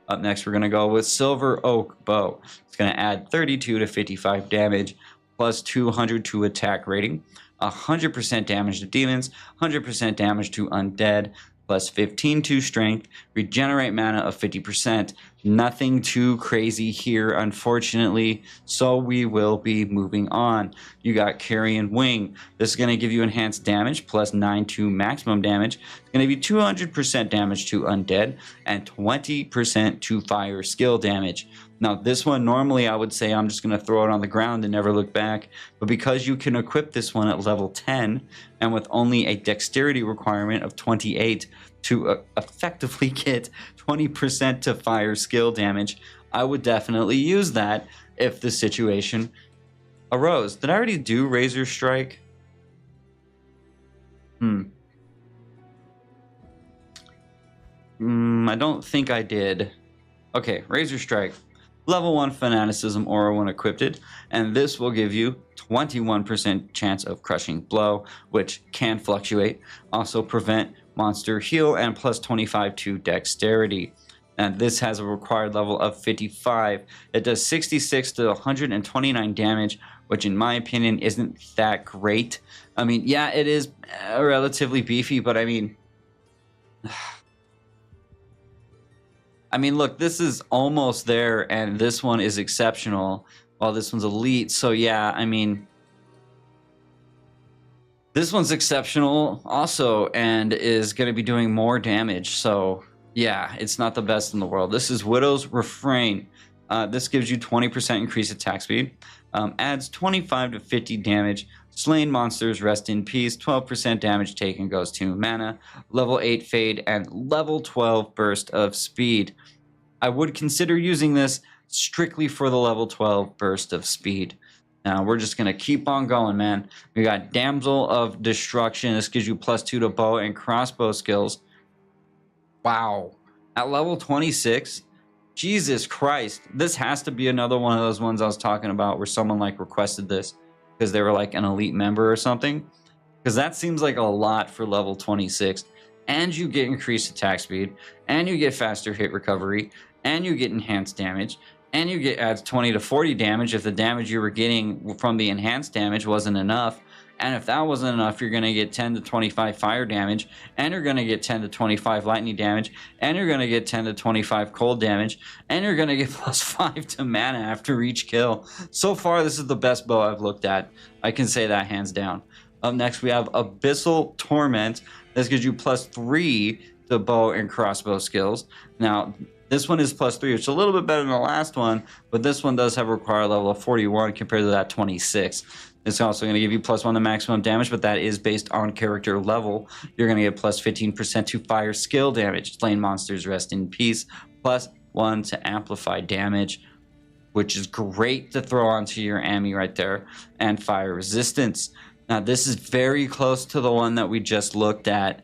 Up next, we're gonna go with Silver Oak Bow. It's gonna add 32 to 55 damage, +200 to attack rating, 100% damage to demons, 100% damage to undead, plus 15 to strength, regenerate mana of 50%. Nothing too crazy here, unfortunately, so we will be moving on. You got Carrion Wing. This is going to give you enhanced damage, plus 9 to maximum damage. It's going to be 200% damage to undead, and 20% to fire skill damage. Now, this one, normally I would say I'm just going to throw it on the ground and never look back, but because you can equip this one at level 10, and with only a dexterity requirement of 28 to effectively get 20% to fire skill damage, I would definitely use that if the situation arose. Did I already do Razor Strike? I don't think I did. Okay, Razor Strike. Level 1 Fanaticism aura when equipped, and this will give you 21% chance of crushing blow, which can fluctuate. Also prevent monster heal and plus 25 to dexterity. And this has a required level of 55. It does 66 to 129 damage, which in my opinion isn't that great. I mean, yeah, it is relatively beefy, but I mean... look, this is almost there, and this one is exceptional, while this one's elite. So yeah, I mean, this one's exceptional also, and is going to be doing more damage. So yeah, it's not the best in the world. This is Widow's Refrain. This gives you 20% increased attack speed, adds 25 to 50 damage. Slain monsters rest in peace. 12% damage taken goes to mana. Level 8 fade and level 12 burst of speed. I would consider using this strictly for the level 12 burst of speed. Now we're just going to keep on going, man. We got Damsel of Destruction. This gives you plus 2 to bow and crossbow skills. Wow. At level 26, Jesus Christ. This has to be another one of those ones I was talking about where someone like requested this because they were like an elite member or something. Because that seems like a lot for level 26. And you get increased attack speed, and you get faster hit recovery, and you get enhanced damage, and you get adds 20 to 40 damage if the damage you were getting from the enhanced damage wasn't enough. And if that wasn't enough, you're going to get 10 to 25 fire damage, and you're going to get 10 to 25 lightning damage, and you're going to get 10 to 25 cold damage, and you're going to get plus 5 to mana after each kill. So far, this is the best bow I've looked at. I can say that hands down. Up next, we have Abyssal Torment. This gives you plus 3 to bow and crossbow skills. Now, this one is plus 3, which is a little bit better than the last one, but this one does have a required level of 41 compared to that 26. It's also going to give you plus 1 to maximum damage, but that is based on character level. You're going to get plus 15% to fire skill damage. Slain monsters rest in peace. Plus 1 to amplify damage, which is great to throw onto your Ami right there. And fire resistance. Now, this is very close to the one that we just looked at,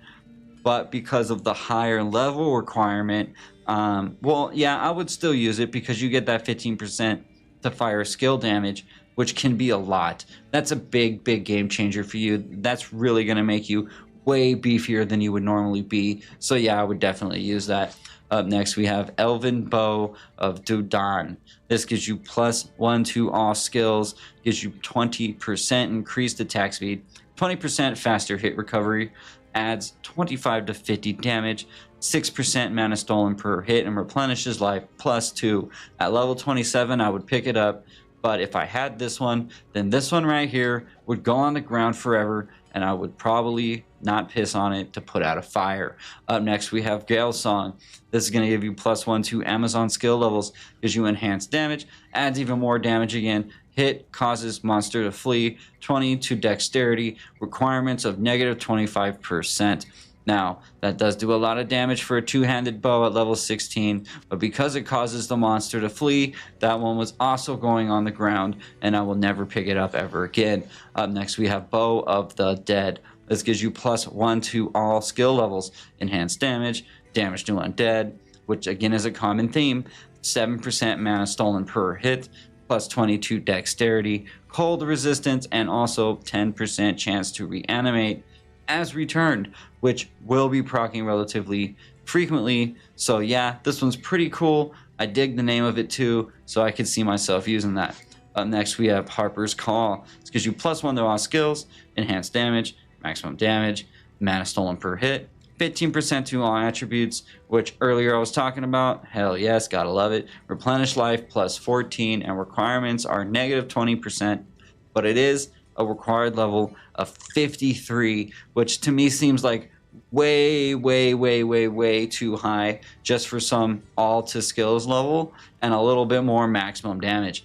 but because of the higher level requirement, well, yeah, I would still use it because you get that 15% to fire skill damage, which can be a lot. That's a big, big game changer for you. That's really going to make you way beefier than you would normally be. So yeah, I would definitely use that. Up next, we have Elven Bow of Dudan. This gives you plus 1 to all skills, gives you 20% increased attack speed, 20% faster hit recovery, adds 25 to 50 damage, 6% mana stolen per hit, and replenishes life plus 2. At level 27, I would pick it up, but if I had this one, then this one right here would go on the ground forever, and I would probably not piss on it to put out a fire. Up next, we have Gale Song. This is going to give you plus 1 to Amazon skill levels, gives you enhanced damage, adds even more damage again, hit, causes monster to flee, 20 to dexterity, requirements of negative 25%. Now, that does do a lot of damage for a two-handed bow at level 16, but because it causes the monster to flee, that one was also going on the ground, and I will never pick it up ever again. Up next, we have Bow of the Dead. This gives you plus 1 to all skill levels, enhanced damage, damage to undead, which again is a common theme, 7% mana stolen per hit, plus 22 dexterity, cold resistance, and also 10% chance to reanimate as returned, which will be proccing relatively frequently. So yeah, this one's pretty cool. I dig the name of it too, so I could see myself using that. Up next, we have Harper's Call. This gives you plus 1 to all skills, enhanced damage, maximum damage, mana stolen per hit, 15% to all attributes, which earlier I was talking about. Hell yes, gotta love it. Replenish life plus 14, and requirements are negative 20%, but it is a required level of 53, which to me seems like way too high just for some all to skills level and a little bit more maximum damage.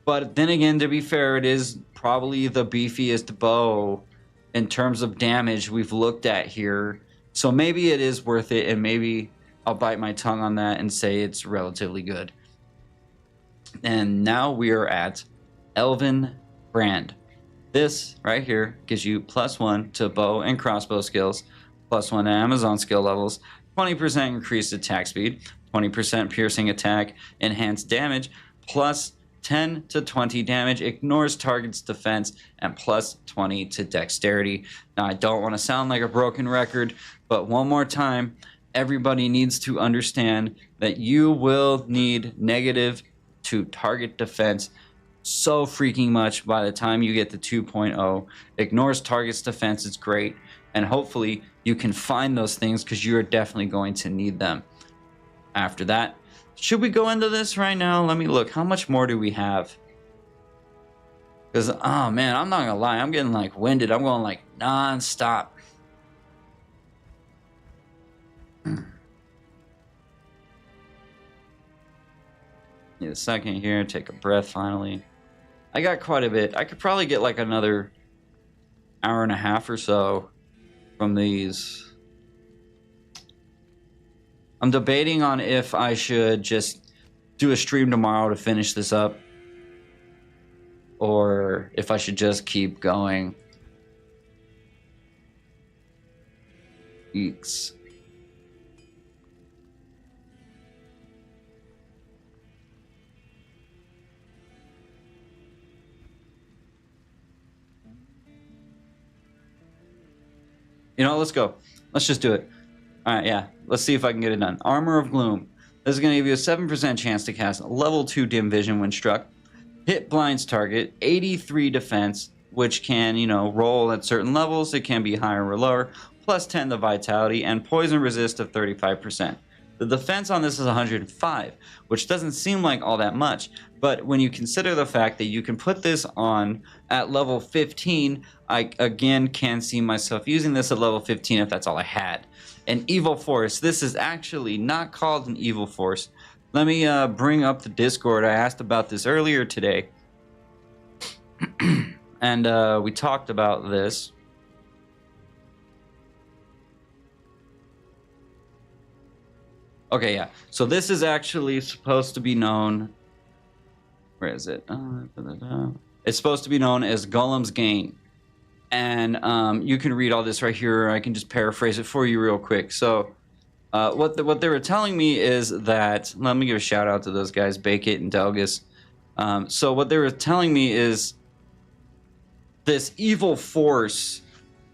But then again, to be fair, it is probably the beefiest bow in terms of damage we've looked at here. So maybe it is worth it, and maybe I'll bite my tongue on that and say it's relatively good. And now we are at Elven Brand. This right here gives you +1 to bow and crossbow skills, +1 to Amazon skill levels, 20% increased attack speed, 20% piercing attack, enhanced damage, plus 10 to 20 damage, ignores target's defense, and plus 20 to dexterity. Now, I don't want to sound like a broken record, but one more time, everybody needs to understand that you will need negative to target defense so freaking much by the time you get to 2.0. Ignores target's defense is great, and hopefully you can find those things because you're definitely going to need them. After that, should we go into this right now? Let me look. How much more do we have? Because, oh man, I'm not gonna lie, I'm getting like winded. I'm going like non-stop. Need a second here, take a breath finally. I got quite a bit. I could probably get like another hour and a half or so from these. I'm debating on if I should just do a stream tomorrow to finish this up, or if I should just keep going. Eeks. You know, let's go. Let's just do it. All right, yeah. Let's see if I can get it done. Armor of Gloom. This is going to give you a 7% chance to cast level 2 dim vision when struck. Hit blinds target. 83 defense, which can, you know, roll at certain levels. It can be higher or lower. Plus 10 to vitality, and poison resist of 35%. The defense on this is 105, which doesn't seem like all that much. But when you consider the fact that you can put this on at level 15, I again can see myself using this at level 15 if that's all I had. An evil force. This is actually not called an evil force. Let me bring up the Discord. I asked about this earlier today. And we talked about this. Okay, yeah. So this is actually supposed to be known... Where is it? It's supposed to be known as Golem's Gain. And you can read all this right here. I can just paraphrase it for you real quick. So what they were telling me is that... Let me give a shout out to those guys, Bake It and Delgus. So what they were telling me is this evil force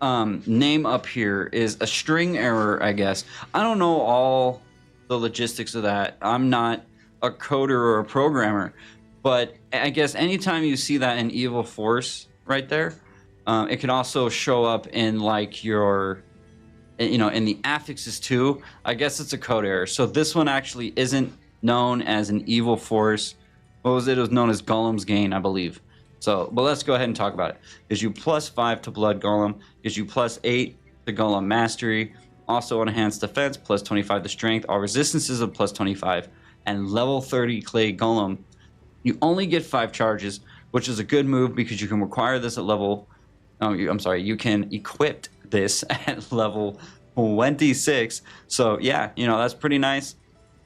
name up here is a string error, I guess. I don't know all the logistics of that. I'm not a coder or a programmer. But I guess anytime you see that in evil force right there, it can also show up in like your, you know, in the affixes too. I guess it's a code error. So this one actually isn't known as an evil force. What was it? It was known as Golem's Gain, I believe. So, but let's go ahead and talk about it. Gives you +5 to Blood Golem. Gives you +8 to Golem Mastery. Also enhanced defense, +25 to Strength. All resistances of +25. And level 30 Clay Golem. You only get 5 charges, which is a good move because you can require this at level... you can equip this at level 26. So yeah, you know, that's pretty nice.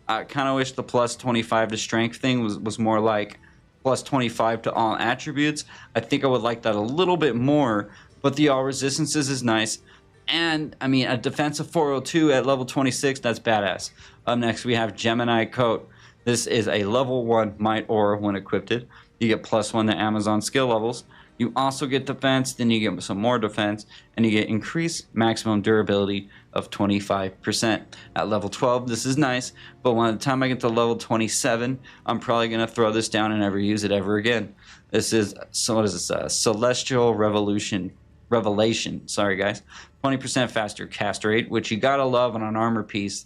I kind of wish the +25 to strength thing was more like +25 to all attributes. I think I would like that a little bit more, but the all resistances is nice. And I mean, a defensive 402 at level 26, that's badass. Up next, we have Gemini Coat. This is a level 1 Might Aura when equipped. You get +1 to Amazon skill levels. You also get defense, then you get some more defense, and you get increased maximum durability of 25%. At level 12, this is nice, but by the time I get to level 27, I'm probably going to throw this down and never use it ever again. This is, so what is this, Celestial Revolution. Revelation. Sorry, guys. 20% faster cast rate, which you gotta love on an armor piece.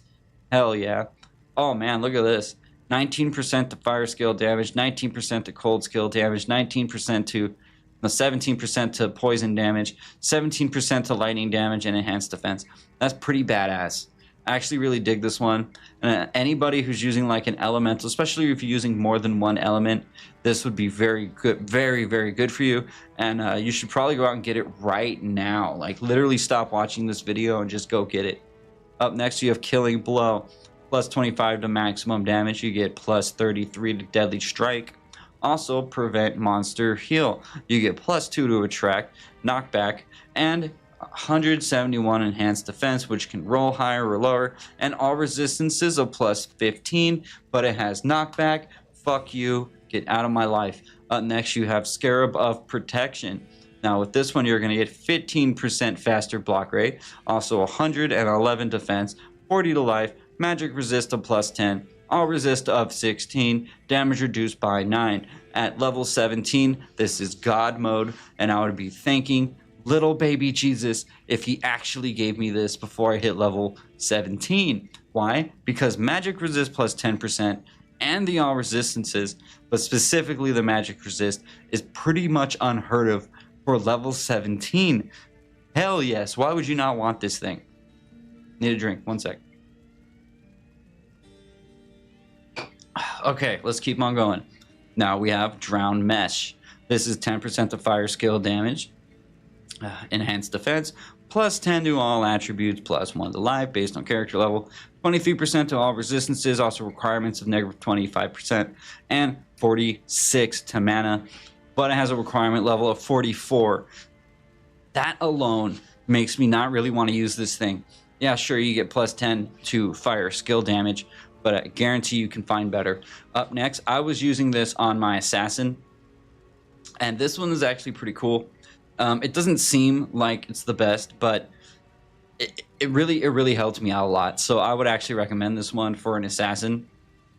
Hell yeah. Oh man, look at this. 19% to fire skill damage, 19% to cold skill damage, 19% to 17% to poison damage, 17% to lightning damage, and enhanced defense. That's pretty badass. I actually really dig this one. Anybody who's using like an elemental, especially if you're using more than one element, this would be very good, very, very good for you. And you should probably go out and get it right now. Like literally stop watching this video and just go get it. Up next, you have Killing Blow. Plus 25 to maximum damage. You get plus 33 to deadly strike. Also, prevent monster heal. You get plus 2 to attract, knockback, and 171 enhanced defense, which can roll higher or lower, and all resistances of plus 15, but it has knockback. Fuck you, get out of my life. Up next, you have Scarab of Protection. Now with this one, you're going to get 15% faster block rate, also 111 defense, 40 to life, magic resist of plus 10, all resist of 16, damage reduced by 9. At level 17, this is God mode, and I would be thanking little baby Jesus if he actually gave me this before I hit level 17. Why? Because magic resist plus 10% and the all resistances, but specifically the magic resist, is pretty much unheard of for level 17. Hell yes, why would you not want this thing? Need a drink, 1 sec. Okay, let's keep on going. Now we have Drown Mesh. This is 10% to fire skill damage, enhanced defense, plus 10 to all attributes, plus 1 to life based on character level, 23% to all resistances, also requirements of negative 25%, and 46 to mana, but it has a requirement level of 44. That alone makes me not really want to use this thing. Yeah, sure, you get plus 10 to fire skill damage, but I guarantee you can find better. Up next, I was using this on my assassin, and this one is actually pretty cool. It doesn't seem like it's the best, but it really helped me out a lot. So I would actually recommend this one for an assassin.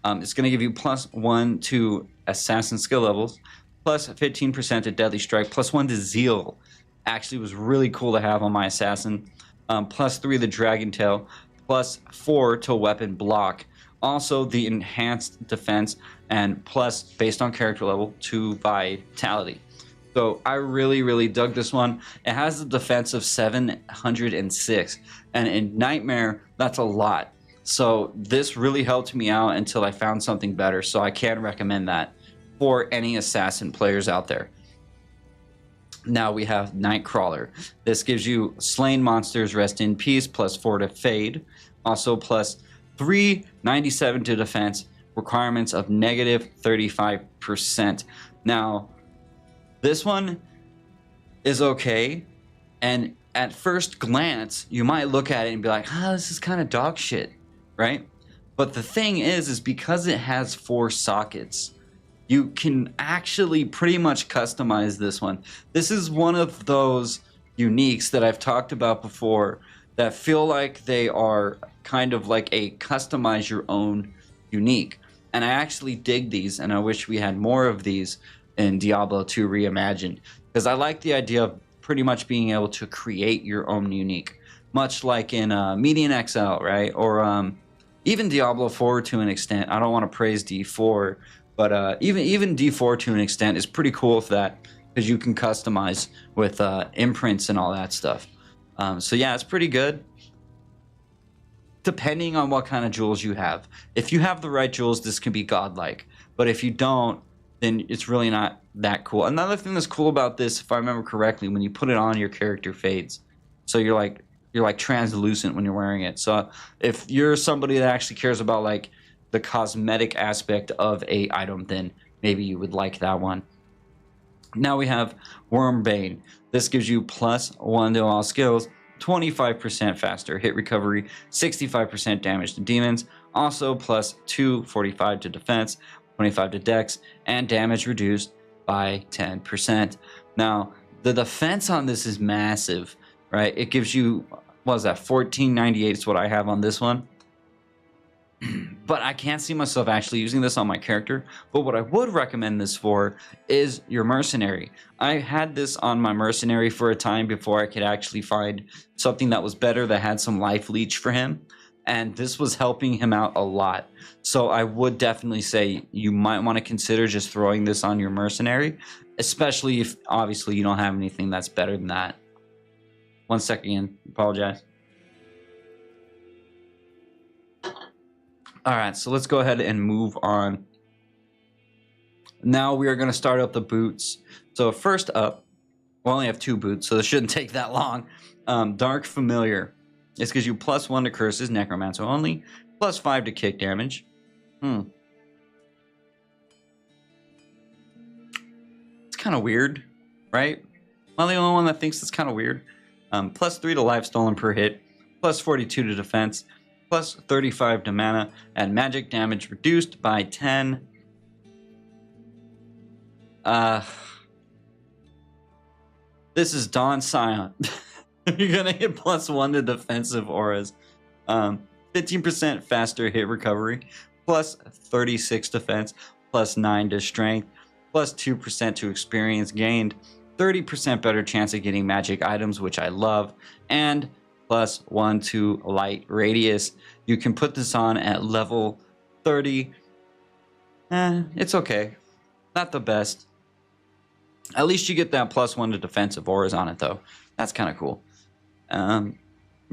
It's going to give you plus 1 to assassin skill levels, plus 15% to deadly strike, plus 1 to zeal. Actually was really cool to have on my assassin. Plus 3 to dragon tail, plus 4 to weapon block. Also the enhanced defense, and plus based on character level to vitality. So I really dug this one. It has a defense of 706, and in Nightmare that's a lot. So this really helped me out until I found something better. So I can recommend that for any assassin players out there. Now we have Nightcrawler. This gives you slain monsters rest in peace, plus 4 to fade, also plus 397 to defense, requirements of negative 35%. Now this one is okay, and at first glance you might look at it and be like, this is kind of dog shit, right? But the thing is because it has 4 sockets, you can actually pretty much customize this one. This is one of those uniques that I've talked about before that feel like they are kind of like a customize your own unique. And I actually dig these, and I wish we had more of these in Diablo 2 Reimagined, because I like the idea of pretty much being able to create your own unique, much like in Median XL, right? Or even Diablo 4 to an extent. I don't want to praise D4, but even D4 to an extent is pretty cool with that, because you can customize with imprints and all that stuff. So yeah, it's pretty good, depending on what kind of jewels you have. If you have the right jewels, this can be godlike, but if you don't, then it's really not that cool. Another thing that's cool about this, if I remember correctly, when you put it on, your character fades, so you're like translucent when you're wearing it. So if you're somebody that actually cares about like the cosmetic aspect of a item, then maybe you would like that one. Now we have Wormbane. This gives you plus 1 to all skills, 25% faster hit recovery, 65% damage to demons, also plus 245 to defense, 25 to dex, and damage reduced by 10%. Now the defense on this is massive, right? It gives you, what is that, 1498 is what I have on this one. But I can't see myself actually using this on my character. But what I would recommend this for is your mercenary. I had this on my mercenary for a time before I could actually find something that was better that had some life leech for him. And this was helping him out a lot. So I would definitely say you might want to consider just throwing this on your mercenary, especially if obviously you don't have anything that's better than that. 1 second again. Apologize. All right, so let's go ahead and move on. Now we are going to start up the boots. So first up, we only have 2 boots, so this shouldn't take that long. Dark Familiar. This gives you +1 to curses, necromancer only, +5 to kick damage. It's kind of weird, right? Am I the only one that thinks it's kind of weird? +3 to life stolen per hit, +42 to defense, +35 to mana, and magic damage reduced by 10. This is Dawn Scion. You're gonna get +1 to defensive auras, 15% faster hit recovery, +36 defense, +9 to strength, +2% to experience gained, 30% better chance of getting magic items, which I love, and +1 to light radius. You can put this on at level 30. It's okay. Not the best. At least you get that +1 to defensive auras on it, though. That's kind of cool.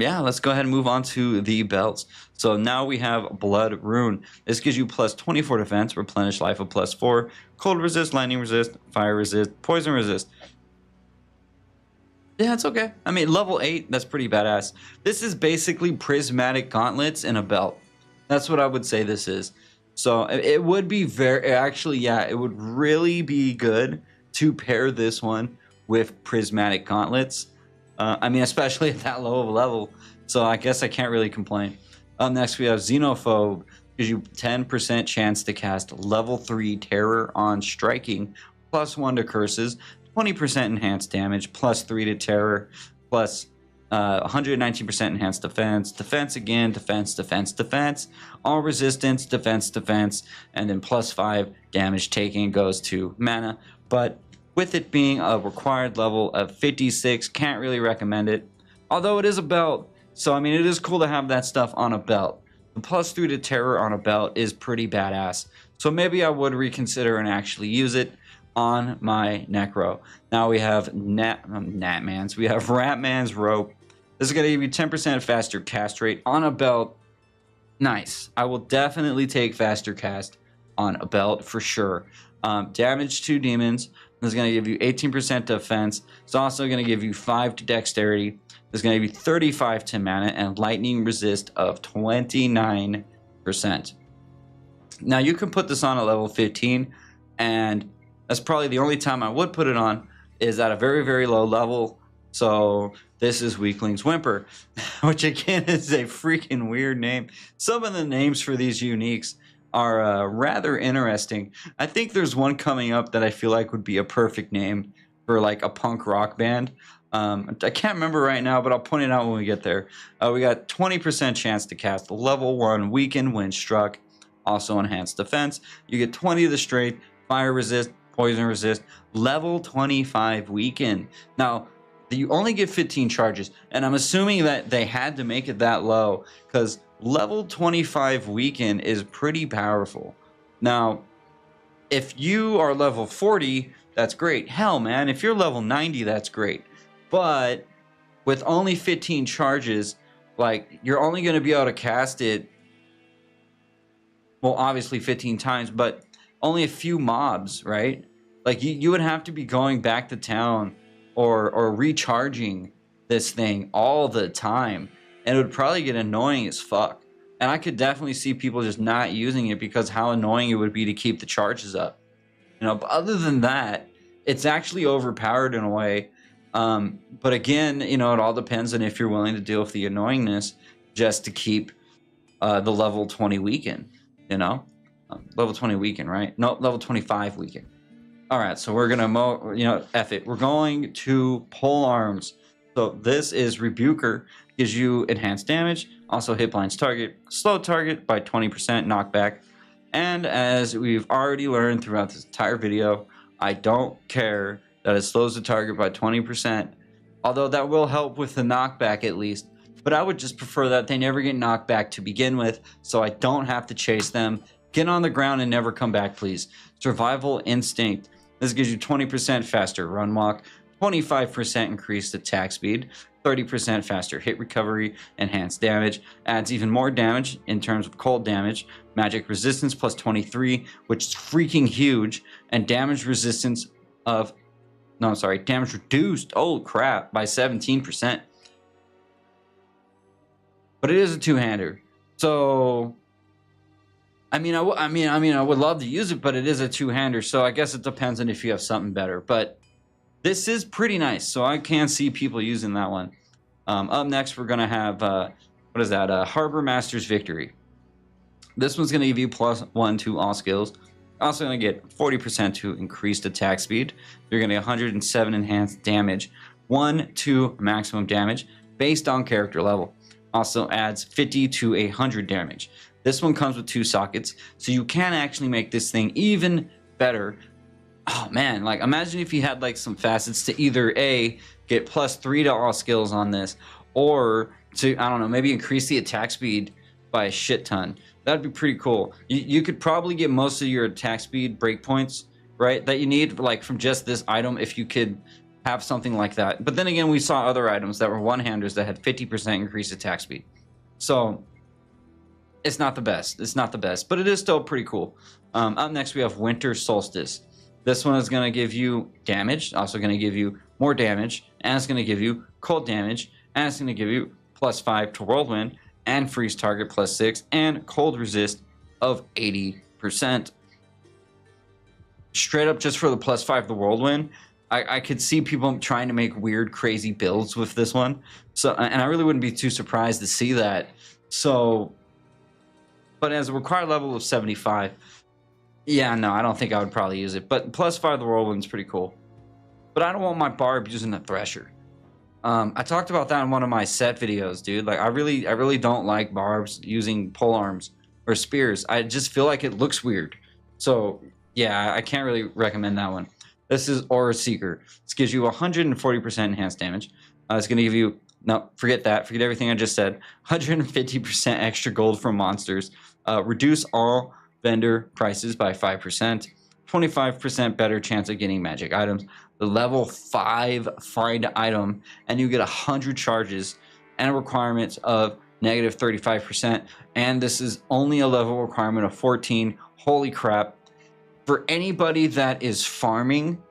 Yeah, let's go ahead and move on to the belts. So now we have Blood Rune. This gives you +24 defense, replenish life of +4, cold resist, lightning resist, fire resist, poison resist. Yeah, it's okay. I mean, level 8, that's pretty badass. This is basically prismatic gauntlets in a belt. That's what I would say this is. So it would be it would really be good to pair this one with prismatic gauntlets. I mean, especially at that low of a level. So I guess I can't really complain. Up next, we have Xenophobe. Gives you 10% chance to cast level 3 terror on striking, +1 to curses, 20% enhanced damage, +3 to terror, plus 119% enhanced defense, defense again, defense, all resistance, defense, and then +5 damage taken goes to mana. But with it being a required level of 56, can't really recommend it. Although it is a belt, so I mean it is cool to have that stuff on a belt. The +3 to terror on a belt is pretty badass. So maybe I would reconsider and actually use it on my Necro. Now we have we have Ratman's Rope. This is going to give you 10% faster cast rate on a belt. Nice. I will definitely take faster cast on a belt for sure. Damage to demons. This is going to give you 18% defense. It's also going to give you 5 to dexterity. It's going to give you 35 to mana and lightning resist of 29%. Now you can put this on at level 15, and that's probably the only time I would put it on is at a very, very low level. So this is Weakling's Whimper, which again is a freaking weird name. Some of the names for these uniques are rather interesting. I think there's one coming up that I feel like would be a perfect name for like a punk rock band. I can't remember right now, but I'll point it out when we get there. We got 20% chance to cast level 1 Weaken when struck, also enhanced defense. You get 20 to strength, fire resist, poison resist, level 25 Weaken. Now, you only get 15 charges, and I'm assuming that they had to make it that low because level 25 Weaken is pretty powerful. Now, if you are level 40, that's great. Hell, man, if you're level 90, that's great. But with only 15 charges, like, you're only going to be able to cast it, well, obviously 15 times, but only a few mobs, right? Like, you would have to be going back to town or recharging this thing all the time, and it would probably get annoying as fuck. And I could definitely see people just not using it because how annoying it would be to keep the charges up. You know, but other than that, it's actually overpowered in a way. But again, you know, it all depends on if you're willing to deal with the annoyingness just to keep the level 20 Weaken, you know? Level 20 Weaken, right? No, level 25 Weaken. All right, so we're gonna F it. We're going to pole arms. So this is Rebuker, gives you enhanced damage, also hit blinds target, slow target by 20% knockback. And as we've already learned throughout this entire video, I don't care that it slows the target by 20%, although that will help with the knockback at least. But I would just prefer that they never get knocked back to begin with, so I don't have to chase them. Get on the ground and never come back, please. Survival Instinct. This gives you 20% faster run walk, 25% increased attack speed, 30% faster hit recovery, enhanced damage, adds even more damage in terms of cold damage, magic resistance plus 23, which is freaking huge, and damage resistance of, no, sorry, damage reduced, oh crap, by 17%. But it is a two-hander, so I mean, I would love to use it, but it is a two-hander, so I guess it depends on if you have something better. But this is pretty nice, so I can see people using that one. Up next, we're gonna have what is that? Harbor Master's Victory. This one's gonna give you +1 to all skills. Also gonna get 40% to increased attack speed. You're gonna get 107 enhanced damage, 1 to maximum damage based on character level. Also adds 50 to 100 damage. This one comes with 2 sockets, so you can actually make this thing even better. Oh man, like imagine if you had like some facets to either A, get +3 to all skills on this, or to, I don't know, maybe increase the attack speed by a shit ton. That'd be pretty cool. You could probably get most of your attack speed breakpoints, right, that you need like from just this item if you could have something like that. But then again, we saw other items that were one-handers that had 50% increased attack speed. So it's not the best. It's not the best, but it is still pretty cool. Up next, we have Winter Solstice. This one is going to give you damage, also going to give you more damage, and it's going to give you cold damage, and it's going to give you +5 to Whirlwind, and freeze target +6, and cold resist of 80%. Straight up just for the +5 to Whirlwind, I could see people trying to make weird, crazy builds with this one. So, and I really wouldn't be too surprised to see that. So, but as a required level of 75, yeah, no, I don't think I would probably use it. But +5 the Whirlwind's pretty cool. But I don't want my Barb using a Thresher. I talked about that in one of my set videos, dude. Like, I really don't like Barbs using pole arms or spears. I just feel like it looks weird. So, yeah, I can't really recommend that one. This is Aura Seeker. This gives you 140% enhanced damage. It's going to give you, no, forget that. Forget everything I just said. 150% extra gold from monsters. Reduce all vendor prices by 5%. 25% better chance of getting magic items. The level 5 find item, and you get 100 charges and a requirement of -35%. And this is only a level requirement of 14. Holy crap. For anybody that is farming,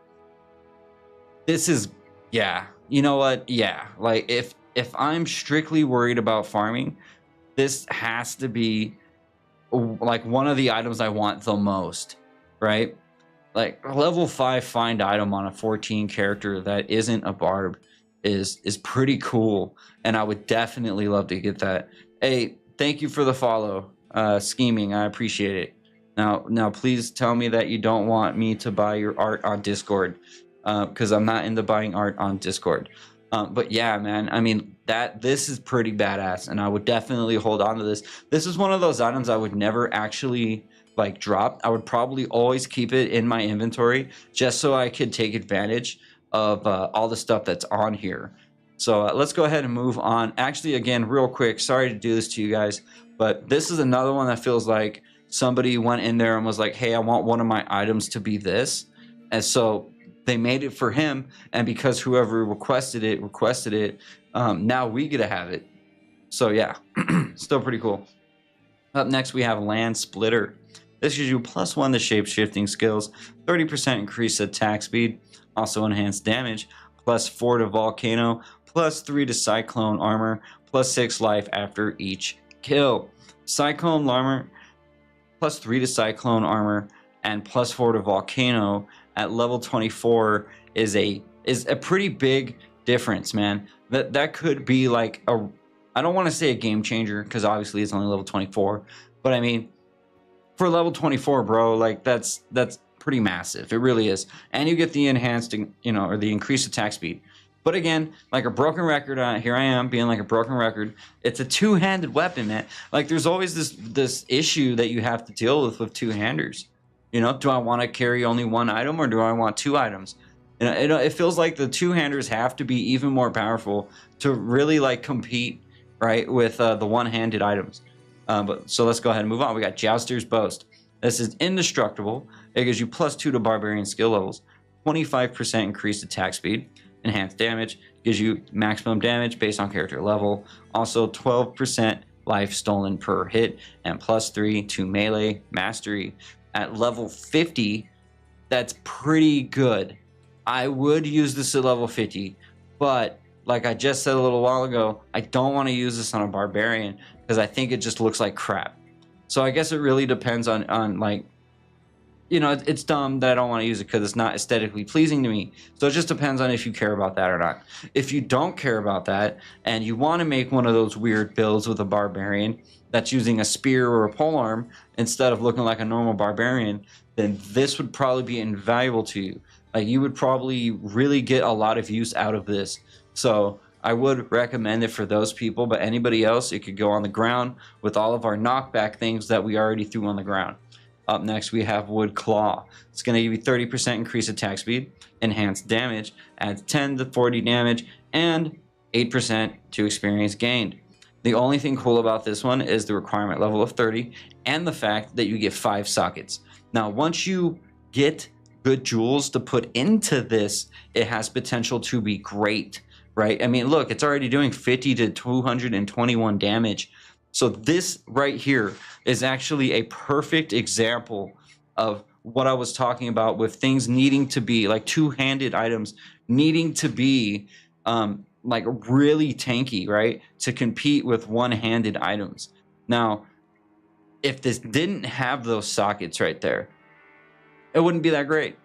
this is, yeah, you know what? Yeah, like if I'm strictly worried about farming, this has to be like one of the items I want the most, right? Like level 5 find item on a 14 character that isn't a Barb is pretty cool, and I would definitely love to get that. Hey, thank you for the follow, Scheming. I appreciate it. Now, please tell me that you don't want me to buy your art on Discord, because I'm not into buying art on Discord. But yeah, man, I mean, this is pretty badass, and I would definitely hold on to this. This is one of those items I would never actually like drop. I would probably always keep it in my inventory just so I could take advantage of all the stuff that's on here. So let's go ahead and move on. Actually, again, real quick, sorry to do this to you guys, but this is another one that feels like somebody went in there and was like, hey, I want one of my items to be this. And so they made it for him. And because whoever requested it, now we get to have it. So yeah, still pretty cool. Up next, we have Land Splitter. This gives you +1 to shape-shifting skills, 30% increased attack speed, also enhanced damage, +4 to Volcano, +3 to Cyclone armor, +6 life after each kill. Cyclone armor, +3 to Cyclone armor, and +4 to Volcano at level 24 is a pretty big difference, man. That could be like I don't want to say a game changer because obviously it's only level 24, but I mean, for level 24, bro, like that's pretty massive. It really is. And you get the enhanced, or the increased attack speed. But again, like a broken record, here I am being like a broken record. It's a two-handed weapon, man. Like there's always this issue that you have to deal with two-handers. You know, do I want to carry only one item or do I want two items? And it feels like the two-handers have to be even more powerful to really like compete, right, with the one-handed items. But so let's go ahead and move on. We got Jouster's Boast. This is indestructible. It gives you +2 to barbarian skill levels, 25% increased attack speed, enhanced damage, gives you maximum damage based on character level, also 12% life stolen per hit, and +3 to melee mastery. At level 50, that's pretty good. I would use this at level 50, but like I just said a little while ago, I don't want to use this on a barbarian because I think it just looks like crap. So I guess it really depends on like, you know, it's dumb that I don't want to use it because it's not aesthetically pleasing to me. So it just depends on if you care about that or not. If you don't care about that and you want to make one of those weird builds with a barbarian that's using a spear or a polearm instead of looking like a normal barbarian, then this would probably be invaluable to you. Like you would probably really get a lot of use out of this. So I would recommend it for those people, but anybody else, it could go on the ground with all of our knockback things that we already threw on the ground. Up next, we have Wood Claw. It's going to give you 30% increased attack speed, enhanced damage, adds 10 to 40 damage, and 8% to experience gained. The only thing cool about this one is the requirement level of 30 and the fact that you get 5 sockets. Now, once you get good jewels to put into this, it has potential to be great, right? I mean, look, it's already doing 50 to 221 damage. So this right here is actually a perfect example of what I was talking about with things needing to be like two-handed items needing to be like really tanky, right? To compete with one-handed items. Now, if this didn't have those sockets right there, it wouldn't be that great.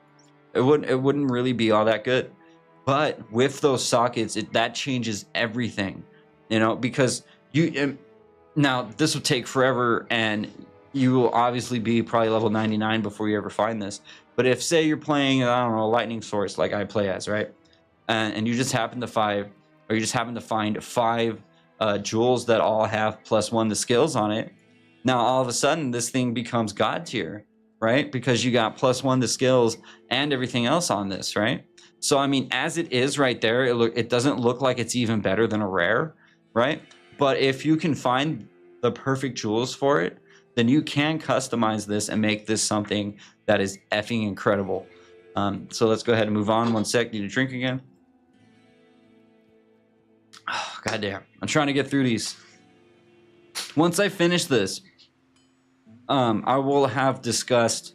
It wouldn't really be all that good. But with those sockets, that changes everything, you know, because now this will take forever and you will obviously be probably level 99 before you ever find this. But if say you're playing, I don't know, lightning source like I play as, right? And you just happen to find 5 jewels that all have +1 to skills on it. Now all of a sudden this thing becomes god tier, right? Because you got +1 to skills and everything else on this, right? So I mean, as it is right there, it doesn't look like it's even better than a rare, right? But if you can find the perfect jewels for it, then you can customize this and make this something that is effing incredible. So let's go ahead and move on. 1 sec, need a drink again. Oh, goddamn, I'm trying to get through these. Once I finish this, I will have discussed,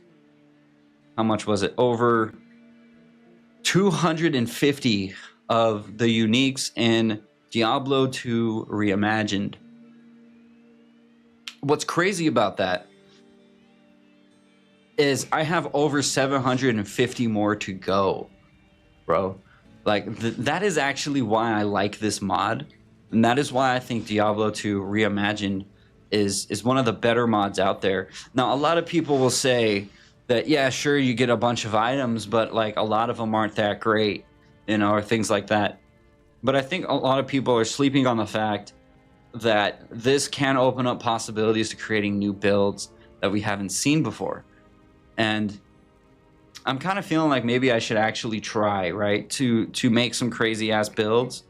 how much was it? Over 250 of the uniques in Diablo 2 Reimagined. What's crazy about that is I have over 750 more to go, bro. Like that is actually why I like this mod, and that is why I think Diablo 2 Reimagined is one of the better mods out there. Now, a lot of people will say that, yeah, sure, you get a bunch of items, but like a lot of them aren't that great, you know, or things like that. But I think a lot of people are sleeping on the fact that this can open up possibilities to creating new builds that we haven't seen before. And I'm kind of feeling like maybe I should actually try, right, to make some crazy ass builds.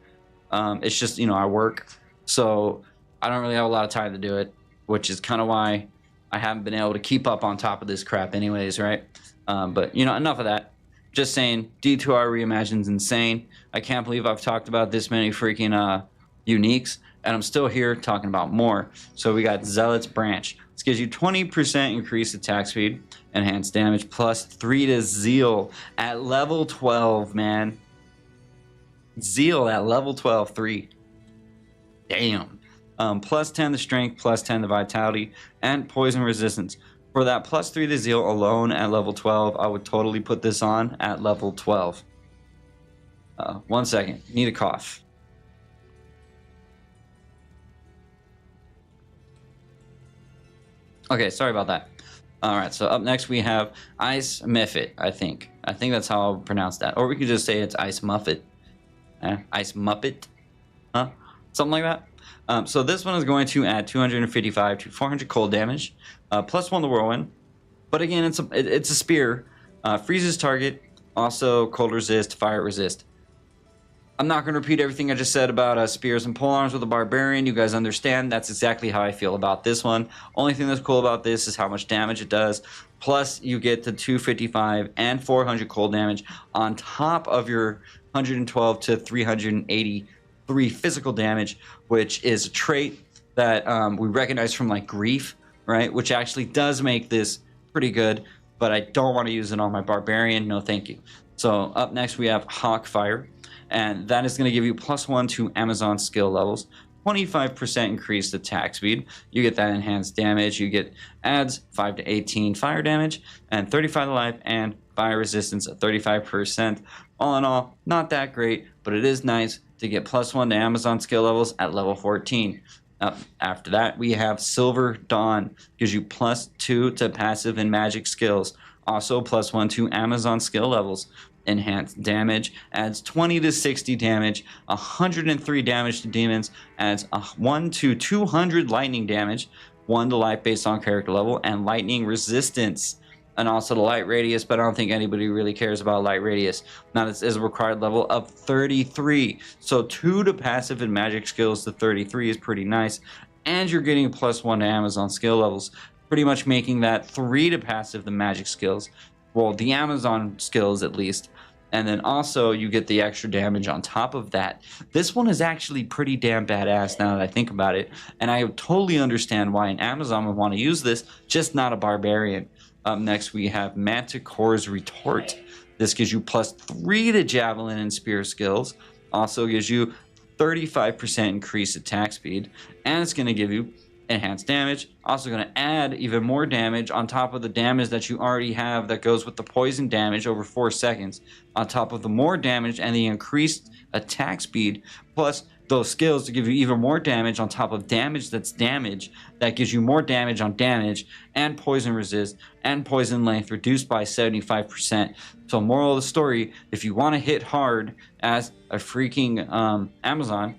It's just, you know, I work, so I don't really have a lot of time to do it, which is kind of why I haven't been able to keep up on top of this crap anyways, right? But, you know, enough of that. Just saying, D2R Reimagined's insane. I can't believe I've talked about this many freaking uniques, and I'm still here talking about more. So we got Zealot's Branch. This gives you 20% increased attack speed, enhanced damage, +3 to Zeal at level 12, man. Zeal at level 12, 3. Damn. +10 to Strength, +10 to Vitality, and Poison Resistance. For that +3 to Zeal alone at level 12, I would totally put this on at level 12. 1 second. Need a cough. Okay, sorry about that. All right, so up next we have Ice Muffet, I think. I think that's how I'll pronounce that. Or we could just say it's Ice Muffet. Ice Muppet, huh? Something like that. So this one is going to add 255 to 400 cold damage, plus 1 to whirlwind. But again, it's a spear. Freezes target, also cold resist, fire resist. I'm not going to repeat everything I just said about spears and polearms with a barbarian. You guys understand. That's exactly how I feel about this one. Only thing that's cool about this is how much damage it does. Plus, you get the 255 and 400 cold damage on top of your 112 to 383 physical damage, which is a trait that we recognize from like grief, right? Which actually does make this pretty good, but I don't want to use it on my barbarian. No, thank you. So up next we have Hawkfire. And that is going to give you +1 to Amazon skill levels, 25% increased attack speed. You get that enhanced damage. You get adds 5 to 18 fire damage and 35 to life and fire resistance at 35%. All in all, not that great, but it is nice to get +1 to Amazon skill levels at level 14. After that, we have Silver Dawn, gives you +2 to passive and magic skills. Also +1 to Amazon skill levels. Enhanced damage, adds 20 to 60 damage, 103 damage to demons, adds 1 to 200 lightning damage, 1 to life based on character level, and lightning resistance. And also the light radius, but I don't think anybody really cares about light radius. Now this is a required level of 33. So 2 to passive and magic skills to 33 is pretty nice. And you're getting +1 to Amazon skill levels, pretty much making that 3 to passive the magic skills. Well, the Amazon skills at least. And then also you get the extra damage on top of that. This one is actually pretty damn badass now that I think about it. And I totally understand why an Amazon would want to use this, just not a barbarian. Up next we have Manticore's Retort. This gives you +3 to javelin and spear skills. Also gives you 35% increased attack speed. And it's going to give you enhanced damage. Also going to add even more damage on top of the damage that you already have that goes with the poison damage over 4 seconds. On top of the more damage and the increased attack speed, plus those skills to give you even more damage on top of damage that's damage, that gives you more damage on damage, and poison resist and poison length reduced by 75%. So moral of the story, if you want to hit hard as a freaking Amazon,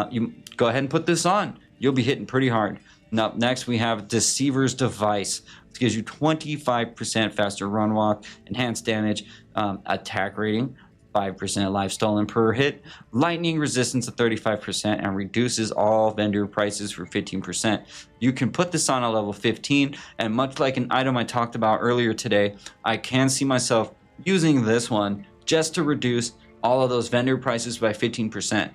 you go ahead and put this on. You'll be hitting pretty hard. Now, next we have Deceiver's Device. This gives you 25% faster run walk, enhanced damage, attack rating, 5% life stolen per hit, lightning resistance of 35%, and reduces all vendor prices for 15%. You can put this on a level 15, and much like an item I talked about earlier today, I can see myself using this one just to reduce all of those vendor prices by 15%.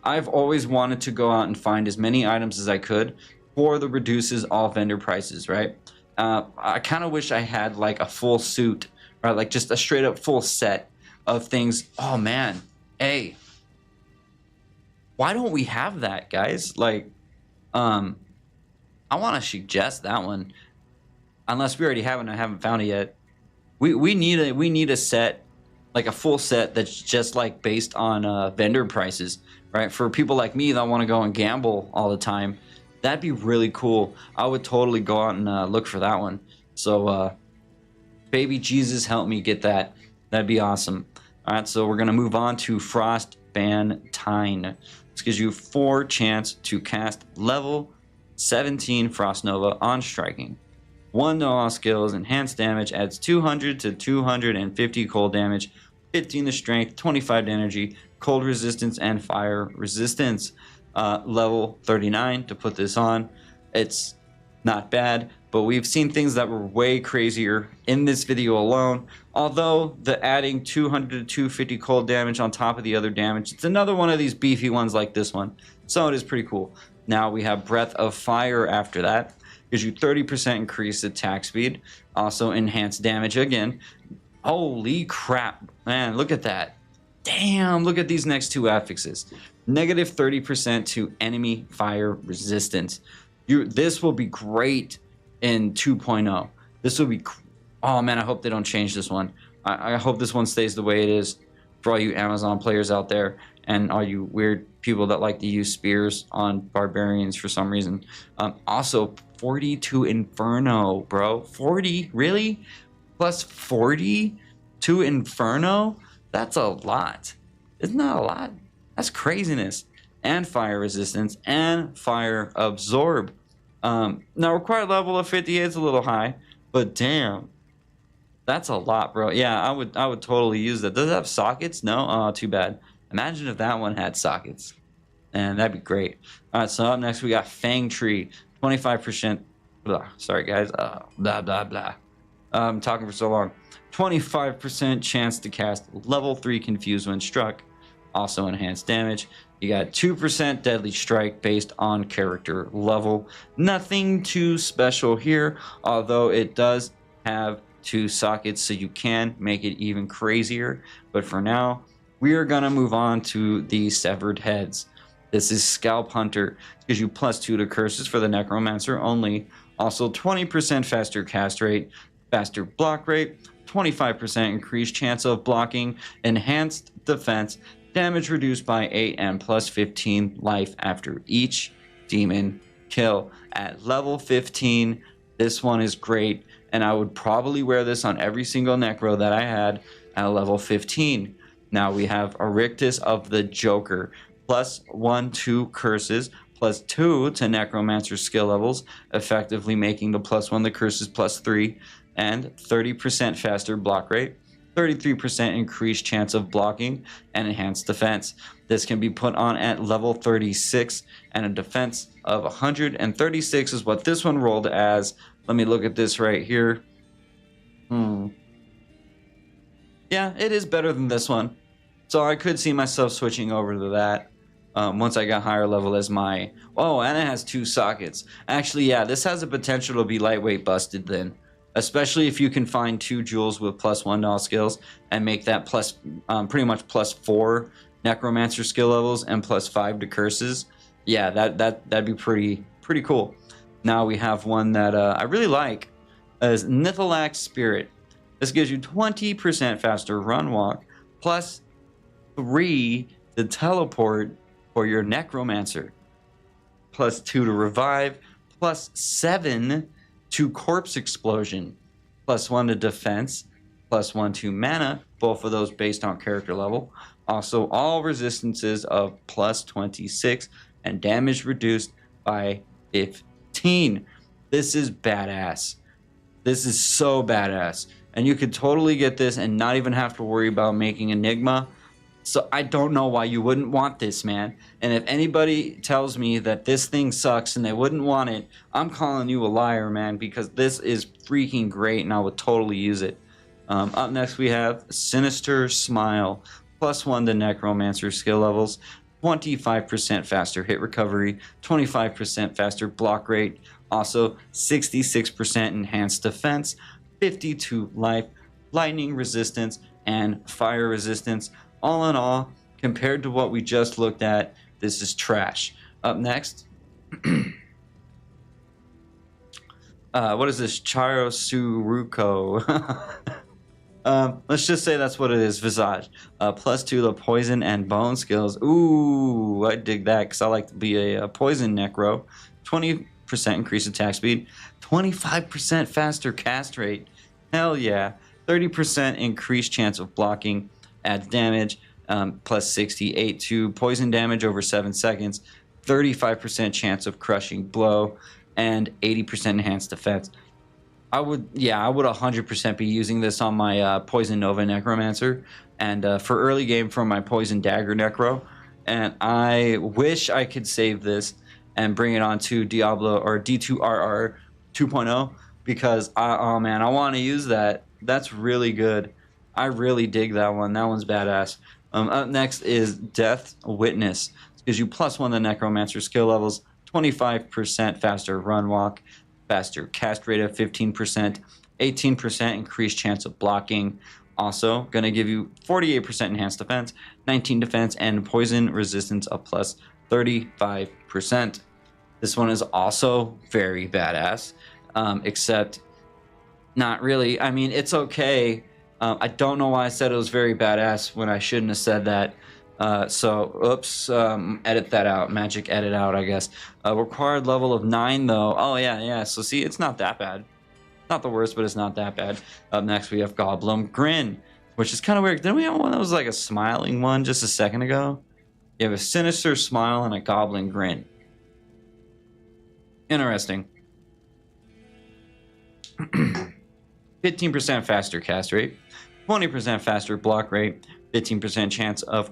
I've always wanted to go out and find as many items as I could for the reduces all vendor prices, right? I kind of wish I had like a full suit, right? Like just a straight up full set of things. Oh man, hey, why don't we have that, guys? Like, I want to suggest that one, unless we already have it and I haven't found it yet. We need a set, like a full set that's just like based on vendor prices, right? For people like me that want to go and gamble all the time, that'd be really cool. I would totally go out and look for that one. So, baby Jesus, help me get that. That'd be awesome. All right, so we're gonna move on to Frostbantine. This gives you 4 chance to cast level 17 Frost Nova on striking. 1 to all skills, enhanced damage, adds 200 to 250 cold damage, 15 to strength, 25 to energy, cold resistance, and fire resistance. Level 39 to put this on. It's not bad, but we've seen things that were way crazier in this video alone. Although the adding 200 to 250 cold damage on top of the other damage, it's another one of these beefy ones like this one. So it is pretty cool. Now we have Breath of Fire after that. Gives you 30% increased attack speed. Also enhanced damage again. Holy crap, man, look at that. Damn, look at these next 2 affixes. Negative 30% to enemy fire resistance. This will be great in 2.0. This will be, oh man, I hope they don't change this one. I hope this one stays the way it is for all you Amazon players out there and all you weird people that like to use spears on barbarians for some reason. Also, 40 to Inferno, bro. 40, really? Plus 40 to Inferno? That's a lot. Isn't that a lot? That's craziness. And fire resistance and fire absorb. Now required level of 58 is a little high, but damn, that's a lot, bro. Yeah, I would totally use that. Does it have sockets? No? Oh, too bad. Imagine if that one had sockets. And that'd be great. All right, so up next we got Fang Tree, 25%. Blah. Sorry, guys. Blah, blah, blah. I'm talking for so long. 25% chance to cast level 3 Confuse when struck. Also enhanced damage. You got 2% deadly strike based on character level. Nothing too special here, although it does have 2 sockets, so you can make it even crazier. But for now, we are gonna move on to the severed heads. This is Scalp Hunter. It gives you +2 to curses for the Necromancer only. Also 20% faster cast rate, faster block rate, 25% increased chance of blocking, enhanced defense, damage reduced by 8, and +15 life after each demon kill. At level 15, this one is great, and I would probably wear this on every single Necro that I had at level 15. Now we have Erictus of the Joker, +1 to curses, +2 to Necromancer skill levels, effectively making the +1 to curses +3, and 30% faster block rate, 33% increased chance of blocking, and enhanced defense. This can be put on at level 36, and a defense of 136 is what this one rolled as. Let me look at this right here. Yeah, it is better than this one. So I could see myself switching over to that once I got higher level as my... Oh, and it has 2 sockets. Actually, yeah, this has a potential to be lightweight busted then. Especially if you can find 2 jewels with +1 to all skills and make that pretty much +4 Necromancer skill levels and +5 to curses. Yeah, that'd be pretty cool. Now we have one that I really like, is Nithalak Spirit. This gives you 20% faster run walk, +3 to teleport for your Necromancer, +2 to revive, +7 to corpse explosion, +1 to defense, +1 to mana, both of those based on character level. Also, all resistances of +26 and damage reduced by 15. This is badass. This is so badass. And you could totally get this and not even have to worry about making Enigma. So I don't know why you wouldn't want this, man. And if anybody tells me that this thing sucks and they wouldn't want it, I'm calling you a liar, man, because this is freaking great and I would totally use it. Up next we have Sinister Smile, +1 to Necromancer skill levels, 25% faster hit recovery, 25% faster block rate, also 66% enhanced defense, 52 life, lightning resistance, and fire resistance. All in all, compared to what we just looked at, this is trash. Up next, what is this? Chirosuruko. Let's just say that's what it is. Visage. +2 to poison and bone skills. Ooh, I dig that because I like to be a poison necro. 20% increased attack speed. 25% faster cast rate. Hell yeah. 30% increased chance of blocking. Adds damage, +68 to poison damage over 7 seconds, 35% chance of crushing blow, and 80% enhanced defense. I would 100% be using this on my Poison Nova Necromancer, and for early game from my Poison Dagger Necro. And I wish I could save this and bring it on to Diablo or D2RR 2.0 because I want to use that. That's really good. I really dig that one. That one's badass. Up next is Death Witness. It gives you +1 to Necromancer skill levels, 25% faster run walk, faster cast rate of 15%, 18% increased chance of blocking. Also, going to give you 48% enhanced defense, 19 defense, and poison resistance of +35%. This one is also very badass, except not really. I mean, it's okay. I don't know why I said it was very badass when I shouldn't have said that. Oops, edit that out. Magic edit out, I guess. Required level of 9, though. Oh, yeah. So, see, it's not that bad. Not the worst, but it's not that bad. Up next, we have Goblin Grin, which is kind of weird. Didn't we have one that was like a smiling one just a second ago? You have a sinister smile and a goblin grin. Interesting. 15% faster cast rate, 20% faster block rate, 15% chance of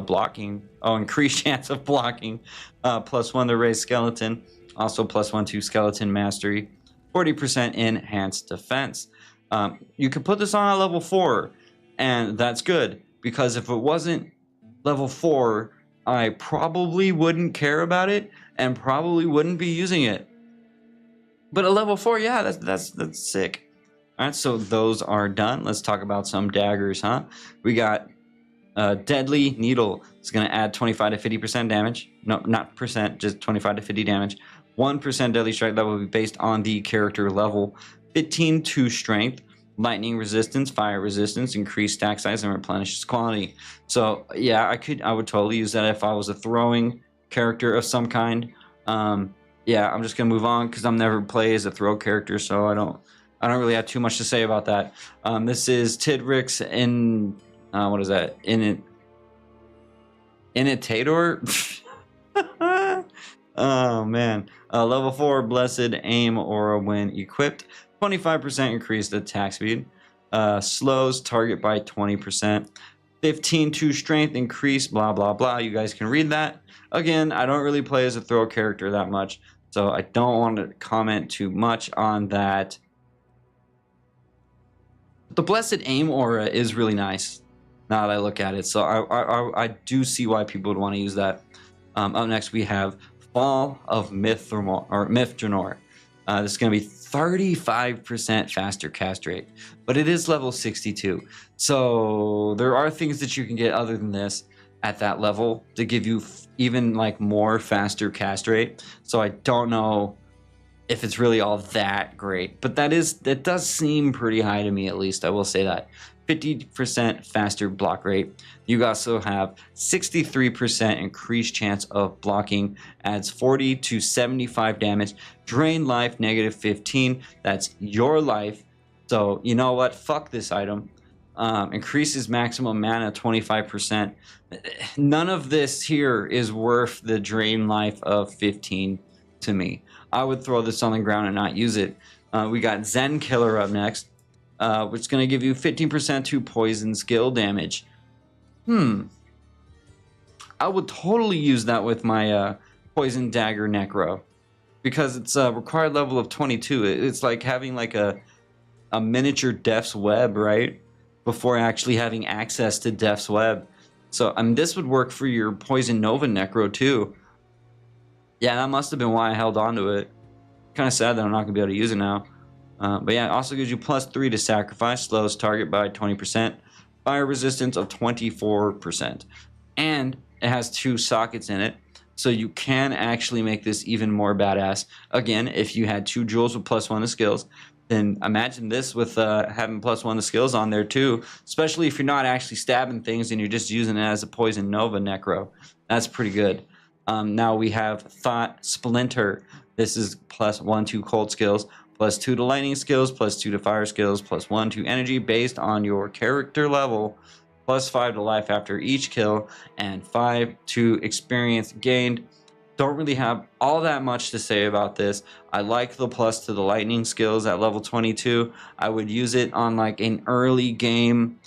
blocking. Oh, increased chance of blocking. +1 to raise skeleton. Also +1 to skeleton mastery. 40% enhanced defense. You can put this on at level 4, and that's good because if it wasn't level 4, I probably wouldn't care about it and probably wouldn't be using it. But at level 4, yeah, that's sick. All right, so those are done. Let's talk about some daggers, huh? We got Deadly Needle. It's going to add 25 to 50% damage. No, not percent, just 25 to 50 damage. 1% deadly strike. That will be based on the character level. 15 to strength. Lightning resistance, fire resistance, increased stack size, and replenishes quality. So yeah, I would totally use that if I was a throwing character of some kind. Yeah, I'm just gonna move on because I'm never play as a throw character, so I don't really have too much to say about that. This is Tidrix in what is that? Initator. Oh man, level 4 blessed aim aura when equipped. 25% increased attack speed. Slows target by 20%. 15 to strength increase, blah, blah, blah. You guys can read that. Again, I don't really play as a throw character that much, so I don't want to comment too much on that. The blessed aim aura is really nice now that I look at it, so I do see why people would want to use that. Up next, we have Fall of Mithranor. This is going to be 35% faster cast rate, but it is level 62. So there are things that you can get other than this at that level to give you even like more faster cast rate. So I don't know if it's really all that great, but that does seem pretty high to me, at least. I will say that. 50% faster block rate. You also have 63% increased chance of blocking, adds 40 to 75 damage, drain life -15. That's your life. So you know what? Fuck this item. Increases maximum mana 25%. None of this here is worth the drain life of 15 to me. I would throw this on the ground and not use it. We got Zen Killer up next. Which is going to give you 15% to poison skill damage. I would totally use that with my poison dagger necro because it's a required level of 22. It's like having like a miniature Death's Web, right? Before actually having access to Death's Web. So I mean, this would work for your poison nova necro too. Yeah, that must have been why I held on to it. Kind of sad that I'm not going to be able to use it now. But yeah, it also gives you +3 to sacrifice, slows target by 20%, fire resistance of 24%, and it has 2 sockets in it, so you can actually make this even more badass. Again, if you had 2 jewels with +1 to skills, then imagine this with having +1 to skills on there too, especially if you're not actually stabbing things and you're just using it as a poison nova necro. That's pretty good. Now we have Thought Splinter. This is +1 to cold skills, +2 to lightning skills, +2 to fire skills, +1 to energy based on your character level, +5 to life after each kill, and 5 to experience gained. Don't really have all that much to say about this. I like the plus to the lightning skills at level 22. I would use it on like an early game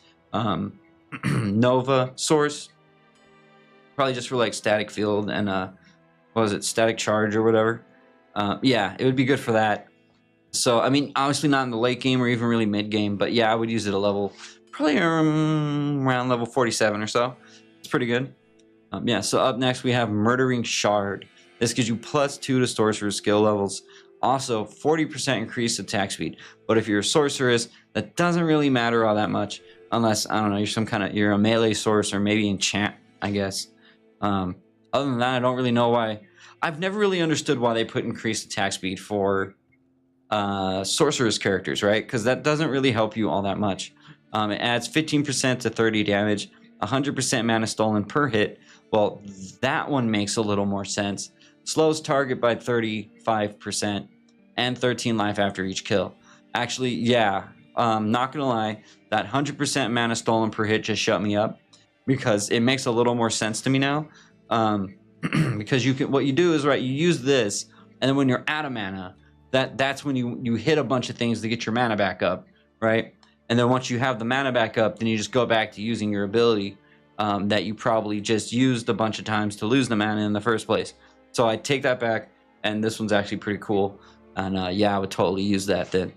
Nova source. Probably just for like static field and what was it, static charge or whatever. Yeah, it would be good for that. So, I mean, obviously not in the late game or even really mid game, but yeah, I would use it at level, probably around level 47 or so. It's pretty good. Yeah, so up next we have Murdering Shard. This gives you +2 to sorcerer skill levels. Also, 40% increased attack speed. But if you're a sorceress, that doesn't really matter all that much. Unless, I don't know, you're a melee sorcerer, maybe enchant, I guess. Other than that, I don't really know why. I've never really understood why they put increased attack speed for sorcerer's characters, right? Because that doesn't really help you all that much. It adds 15% to 30 damage, 100% mana stolen per hit. Well, that one makes a little more sense. Slows target by 35% and 13 life after each kill. Actually, yeah, not gonna lie, that 100% mana stolen per hit just shut me up. because it makes a little more sense to me now. Because you can, what you do is, right, you use this, and then when you're out of mana, that's when you hit a bunch of things to get your mana back up, right? And then once you have the mana back up, then you just go back to using your ability that you probably just used a bunch of times to lose the mana in the first place. So I take that back, and this one's actually pretty cool. And yeah, I would totally use that then.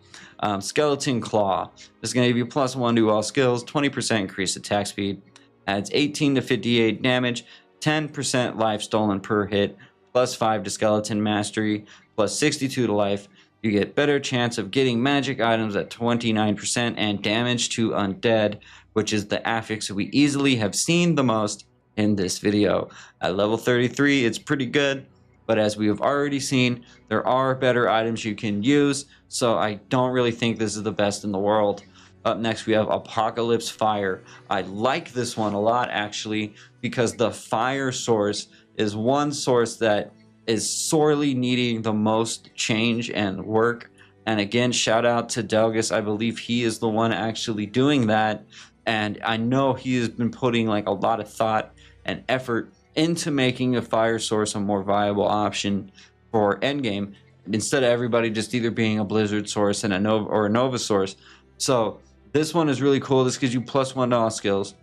Skeleton Claw. This is going to give you +1 to all skills, 20% increased attack speed, adds 18 to 58 damage, 10% life stolen per hit, +5 to skeleton mastery, +62 to life. You get better chance of getting magic items at 29% and damage to undead, which is the affix we easily have seen the most in this video. At level 33, it's pretty good, but as we have already seen, there are better items you can use, so I don't really think this is the best in the world. Up next, we have Apocalypse Fire. I like this one a lot, actually, because the fire source is one source that is sorely needing the most change and work. And again, shout out to Delgus. I believe he is the one actually doing that. And I know he has been putting like a lot of thought and effort into making a fire source a more viable option for endgame, instead of everybody just either being a Blizzard source and a Nova source. So this one is really cool. This gives you +1 to all skills.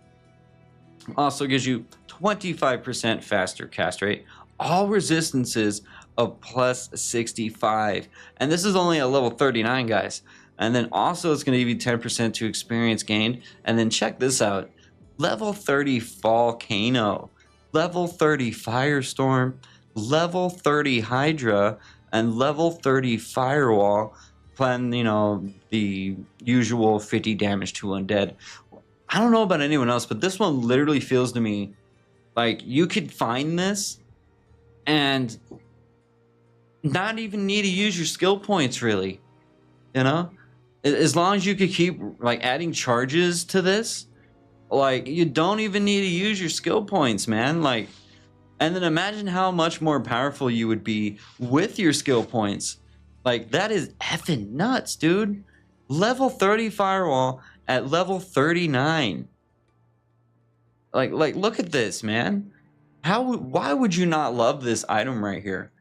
Also gives you 25% faster cast rate. All resistances of +65. And this is only at level 39, guys. And then also it's going to give you 10% to experience gained. And then check this out. Level 30 Volcano. Level 30 Firestorm. Level 30 Hydra. And level 30 Firewall. Plan, you know, the usual 50 damage to undead. I don't know about anyone else, but this one literally feels to me like you could find this and not even need to use your skill points, really. You know, as long as you could keep like adding charges to this, like you don't even need to use your skill points, man. Like, and then imagine how much more powerful you would be with your skill points. Like, that is effing nuts, dude. Level 30 Firewall at level 39. Like look at this, man. Why would you not love this item right here?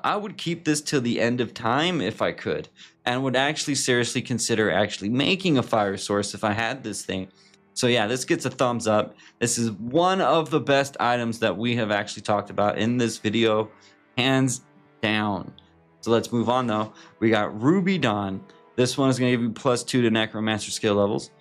I would keep this till the end of time if I could, and would actually seriously consider actually making a fire source if I had this thing. So yeah, this gets a thumbs up. This is one of the best items that we have actually talked about in this video, hands down. So let's move on though. We got Ruby Dawn. This one is going to give you +2 to Necromancer skill levels.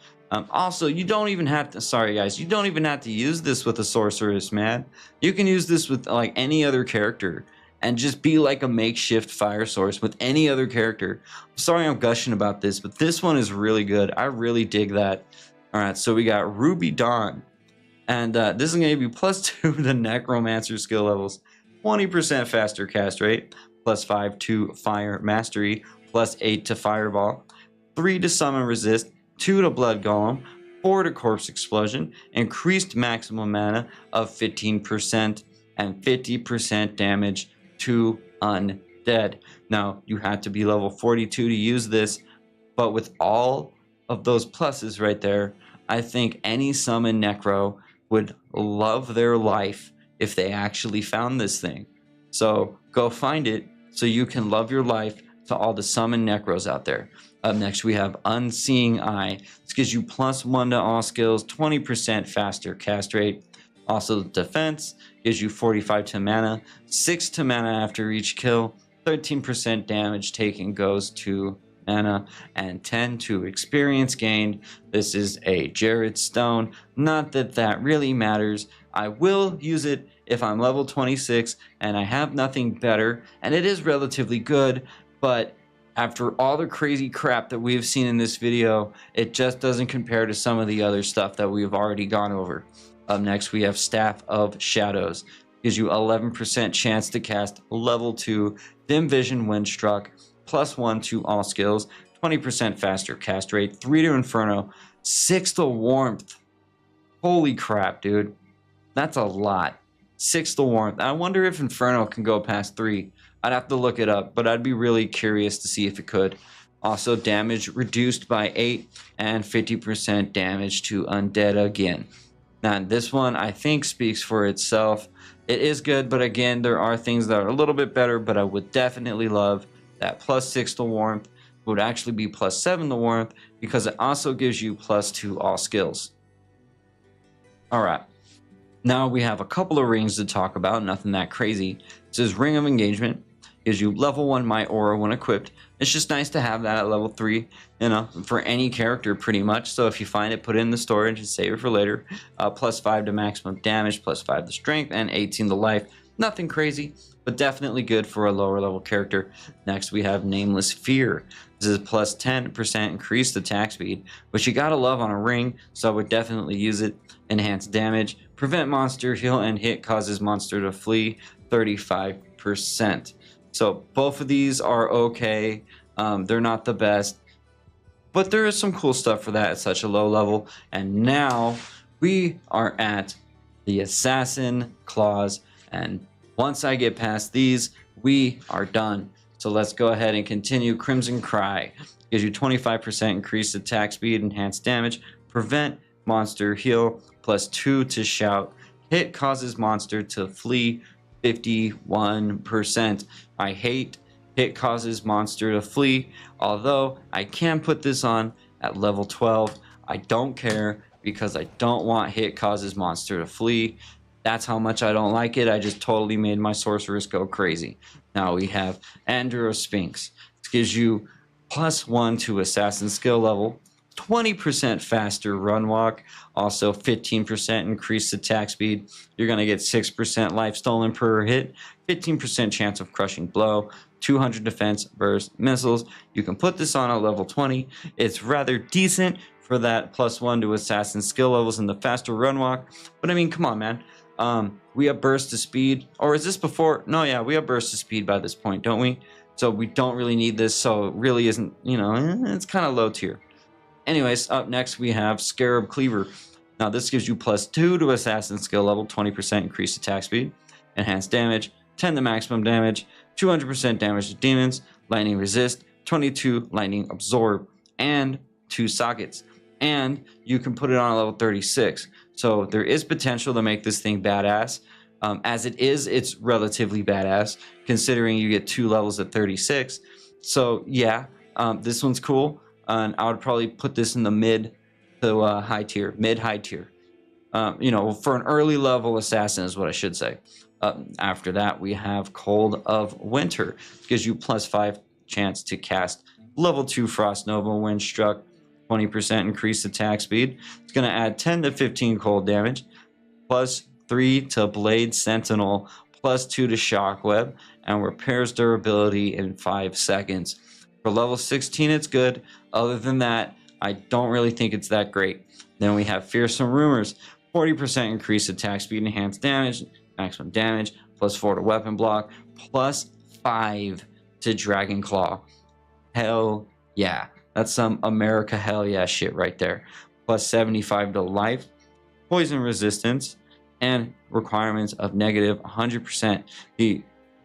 Also, you don't even have to, sorry guys, you don't even have to use this with a sorceress, man. You can use this with like any other character and just be like a makeshift fire source with any other character. I'm sorry I'm gushing about this, but this one is really good. I really dig that. All right, so we got Ruby Dawn. And this is going to give you +2 to Necromancer skill levels, 20% faster cast rate, +5 to Fire Mastery, +8 to Fireball, 3 to Summon Resist, 2 to Blood Golem, 4 to Corpse Explosion, increased maximum mana of 15%, and 50% damage to undead. Now, you had to be level 42 to use this, but with all of those pluses right there, I think any summon Necro would love their life if they actually found this thing. So go find it so you can love your life to all the summon Necros out there. Up next, we have Unseeing Eye. This gives you +1 to all skills, 20% faster cast rate. Also, defense gives you 45 to mana, 6 to mana after each kill, 13% damage taken goes to mana, and 10 to experience gained. This is a Jared Stone. Not that that really matters. I will use it if I'm level 26 and I have nothing better, and it is relatively good, but after all the crazy crap that we've seen in this video, it just doesn't compare to some of the other stuff that we've already gone over. Up next, we have Staff of Shadows. Gives you 11% chance to cast level 2 Dim Vision Windstruck, +1 to all skills, 20% faster cast rate, 3 to Inferno, 6 to Warmth. Holy crap, dude. That's a lot. 6 to Warmth. I wonder if Inferno can go past 3. I'd have to look it up, but I'd be really curious to see if it could. Also, damage reduced by 8 and 50% damage to undead again. Now, this one I think speaks for itself. It is good, but again, there are things that are a little bit better, but I would definitely love that +6 to warmth. It would actually be +7 to warmth because it also gives you +2 all skills. All right. Now we have a couple of rings to talk about, nothing that crazy. It says Ring of Engagement. Gives you level 1 Might Aura when equipped. It's just nice to have that at level 3, you know, for any character pretty much. So if you find it, put it in the storage and save it for later. +5 to maximum damage, +5 to strength, and 18 to life. Nothing crazy, but definitely good for a lower level character. Next we have Nameless Fear. This is +10% increased attack speed, which you gotta love on a ring, so I would definitely use it. Enhanced damage, prevent monster, heal, and hit causes monster to flee, 35%. So both of these are okay. They're not the best, but there is some cool stuff for that at such a low level. And now we are at the Assassin Claws, and once I get past these, we are done. So let's go ahead and continue. Crimson Cry gives you 25% increased attack speed, enhanced damage, prevent monster, heal, +2 to shout, hit causes monster to flee, 51%. I hate hit causes monster to flee, although I can put this on at level 12. I don't care because I don't want hit causes monster to flee. That's how much I don't like it. I just totally made my sorceress go crazy. Now we have Andro Sphinx. This gives you +1 to assassin skill level, 20% faster run walk, also 15% increased attack speed. You're going to get 6% life stolen per hit, 15% chance of crushing blow, 200 defense, burst, missiles. You can put this on at level 20. It's rather decent for that +1 to assassin skill levels and the faster run walk. But I mean, come on, man. We have burst to speed, or is this before? No, yeah, we have burst to speed by this point, don't we? So we don't really need this, so it really isn't, you know, it's kind of low tier. Anyways, up next we have Scarab Cleaver. Now this gives you +2 to assassin skill level, 20% increased attack speed, enhanced damage, 10 to maximum damage, 200% damage to demons, lightning resist, 22 lightning absorb, and 2 sockets. And you can put it on a level 36. So there is potential to make this thing badass. As it is, it's relatively badass, considering you get 2 levels at 36. So yeah, this one's cool. And I would probably put this in the mid to high tier, mid-high tier. You know, for an early level assassin is what I should say. After that, we have Cold of Winter. It gives you +5 chance to cast level 2 Frost Nova when struck, 20% increased attack speed. It's going to add 10 to 15 cold damage, +3 to Blade Sentinel, +2 to Shockweb, and repairs durability in 5 seconds. For level 16, it's good. Other than that, I don't really think it's that great. Then we have Fearsome Rumors, 40% increased attack speed, enhanced damage, maximum damage, +4 to weapon block, +5 to Dragon Claw. Hell yeah. That's some America hell yeah shit right there. +75 to life, poison resistance, and requirements of negative 100%. The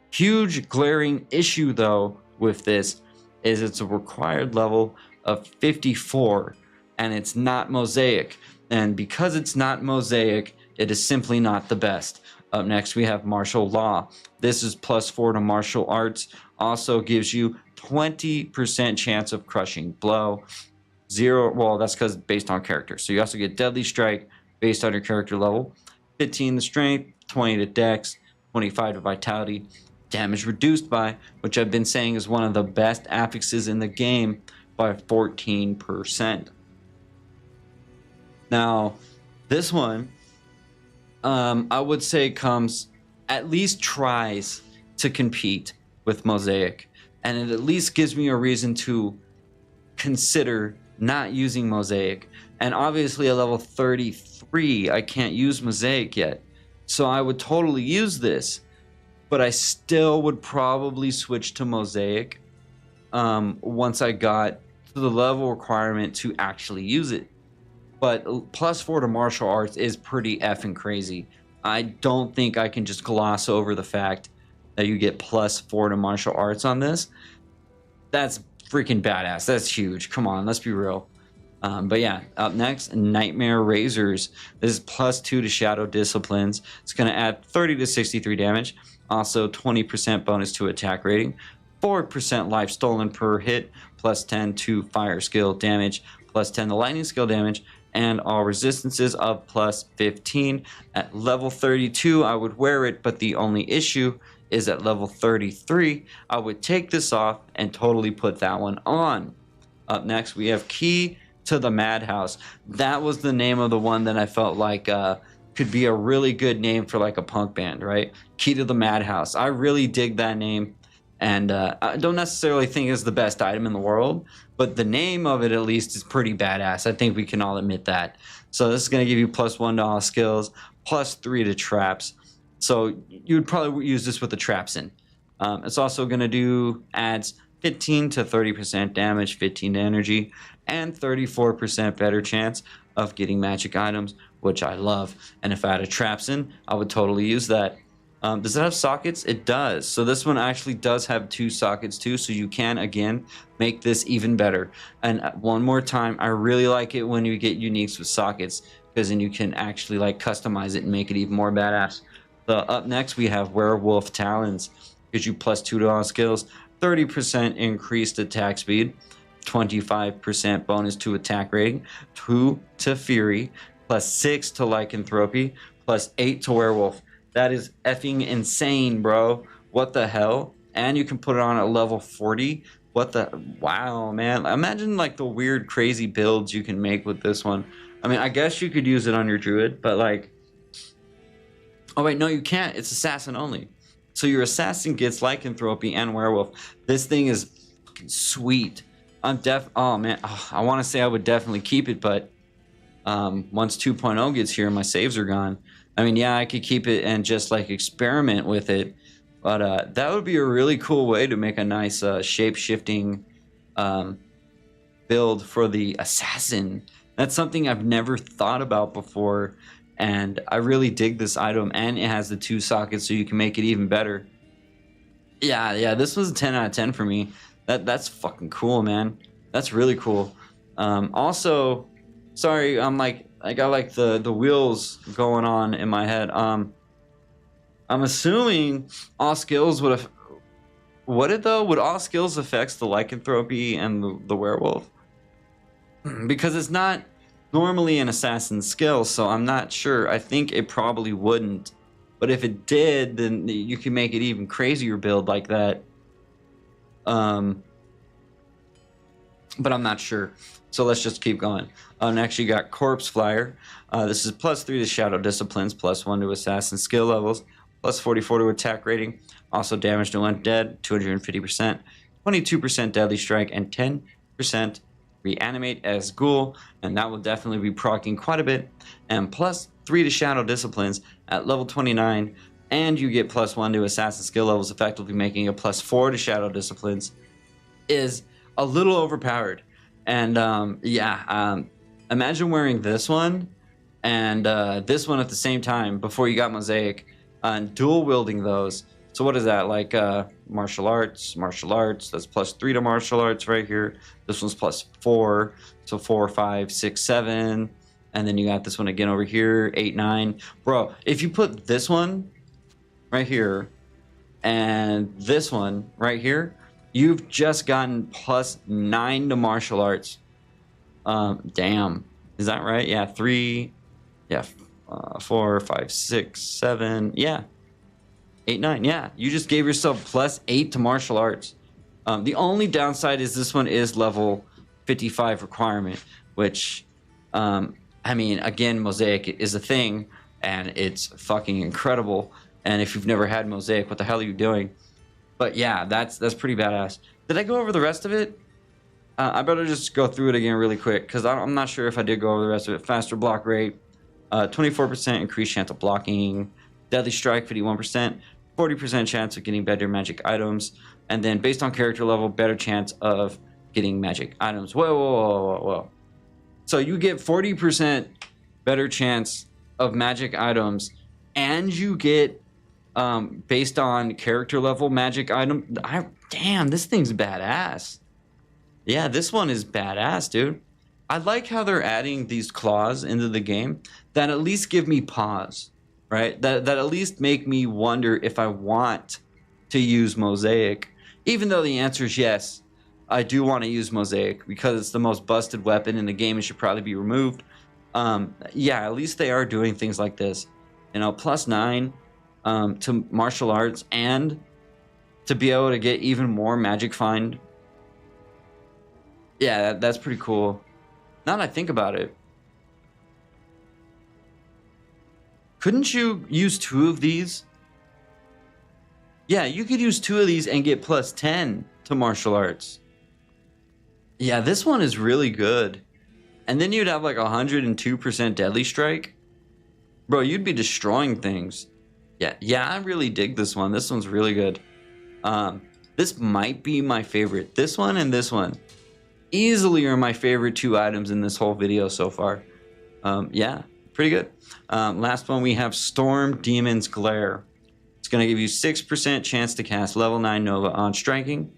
huge glaring issue though with this is it's a required level of 54 and it's not mosaic. And because it's not mosaic, it is simply not the best. Up next, we have Martial Law. This is +4 to martial arts. Also gives you 20% chance of crushing blow. 0, well, that's because based on character. So you also get Deadly Strike based on your character level. 15 to strength, 20 to dex, 25 to vitality. Damage reduced by, which I've been saying is one of the best affixes in the game, by 14%. Now, this one, I would say comes, at least tries to compete with Mosaic. And it at least gives me a reason to consider not using Mosaic. And obviously at level 33, I can't use Mosaic yet. So I would totally use this. But I still would probably switch to Mosaic once I got to the level requirement to actually use it. But +4 to martial arts is pretty effing crazy. I don't think I can just gloss over the fact that you get +4 to martial arts on this. That's freaking badass. That's huge. Come on, let's be real. But yeah, up next, Nightmare Razors. This is +2 to Shadow Disciplines. It's going to add 30 to 63 damage. Also, 20% bonus to attack rating. 4% life stolen per hit. +10 to fire skill damage. +10 to lightning skill damage. And all resistances of +15. At level 32, I would wear it, but the only issue is at level 33, I would take this off and totally put that one on. Up next, we have Key to the Madhouse. That was the name of the one that I felt like could be a really good name for like a punk band, right? Key to the Madhouse. I really dig that name, and I don't necessarily think it's the best item in the world, but the name of it at least is pretty badass. I think we can all admit that. So this is going to give you +1 to all skills, +3 to traps. So you would probably use this with the traps in. It's also going to do adds 15 to 30% damage, 15 to energy, and 34% better chance of getting magic items, which I love. And if I had a traps in, I would totally use that. Does it have sockets? It does. So this one actually does have 2 sockets too, so you can, again, make this even better. And one more time, I really like it when you get uniques with sockets, because then you can actually like customize it and make it even more badass. So up next, we have Werewolf Talons. Gives you +2 to all skills, 30% increased attack speed, 25% bonus to attack rating, 2 to Fury, +6 to Lycanthropy, +8 to Werewolf. That is effing insane, bro. What the hell? And you can put it on at level 40. What the? Wow, man. Imagine like the weird, crazy builds you can make with this one. I mean, I guess you could use it on your Druid, but like... Oh, wait, no, you can't. It's Assassin only. So your Assassin gets Lycanthropy and Werewolf. This thing is fucking sweet. Oh, man. Oh, I want to say I would definitely keep it, but once 2.0 gets here, my saves are gone. I mean, yeah, I could keep it and just like experiment with it, but that would be a really cool way to make a nice shape-shifting build for the Assassin. That's something I've never thought about before, and I really dig this item, and it has the 2 sockets, so you can make it even better. Yeah, this was a 10 out of 10 for me. That's fucking cool, man. That's really cool. Also, sorry, I got like the wheels going on in my head. I'm assuming all skills would have... Would it though? Would all skills affect the Lycanthropy and the Werewolf? Because it's not normally an assassin skill, so I'm not sure. I think it probably wouldn't. But if it did, then you can make it even crazier build like that. But I'm not sure. So let's just keep going. Next, you got Corpse Flyer. This is +3 to Shadow Disciplines, +1 to Assassin skill levels, +44 to attack rating. Also damage to undead, 250%, 22% deadly strike, and 10% reanimate as ghoul. And that will definitely be proccing quite a bit. And +3 to Shadow Disciplines at level 29. And you get +1 to Assassin skill levels, effectively making a +4 to Shadow Disciplines. Is a little overpowered. And imagine wearing this one and this one at the same time before you got Mosaic, and dual wielding those. So what is that, like martial arts, that's +3 to martial arts right here. This one's +4, so 4, 5, 6, 7, and then you got this one again over here, 8, 9. Bro, if you put this one right here and this one right here, you've just gotten +9 to martial arts. Damn. Is that right? Yeah, 3. Yeah, 4, 5, 6, 7. Yeah. 8, 9. Yeah, you just gave yourself +8 to martial arts. The only downside is this one is level 55 requirement, which, I mean, again, Mosaic is a thing, and it's fucking incredible. And if you've never had Mosaic, what the hell are you doing? But yeah, that's pretty badass. Did I go over the rest of it? I better just go through it again really quick, because I'm not sure if I did go over the rest of it. Faster block rate, 24% increased chance of blocking, deadly strike 51%, 40% chance of getting better magic items, and then based on character level, better chance of getting magic items. Whoa. So you get 40% better chance of magic items, and you get based on character level magic item. Damn, this thing's badass. Yeah, this one is badass, dude. I like how they're adding these claws into the game that at least give me pause, right? That at least make me wonder if I want to use Mosaic, even though the answer is yes. I do want to use Mosaic because it's the most busted weapon in the game. It should probably be removed. Yeah, at least they are doing things like this. You know, +9 to martial arts, and to be able to get even more magic find. Yeah, that's pretty cool. Now that I think about it, couldn't you use 2 of these? Yeah, you could use 2 of these and get +10 to martial arts. Yeah, this one is really good. And then you'd have like 102% deadly strike. Bro, you'd be destroying things. Yeah, I really dig this one. This one's really good. This might be my favorite. This one and this one easily are my favorite 2 items in this whole video so far. Yeah, pretty good. Last one, we have Storm Demon's Glare. It's going to give you 6% chance to cast level 9 Nova on striking,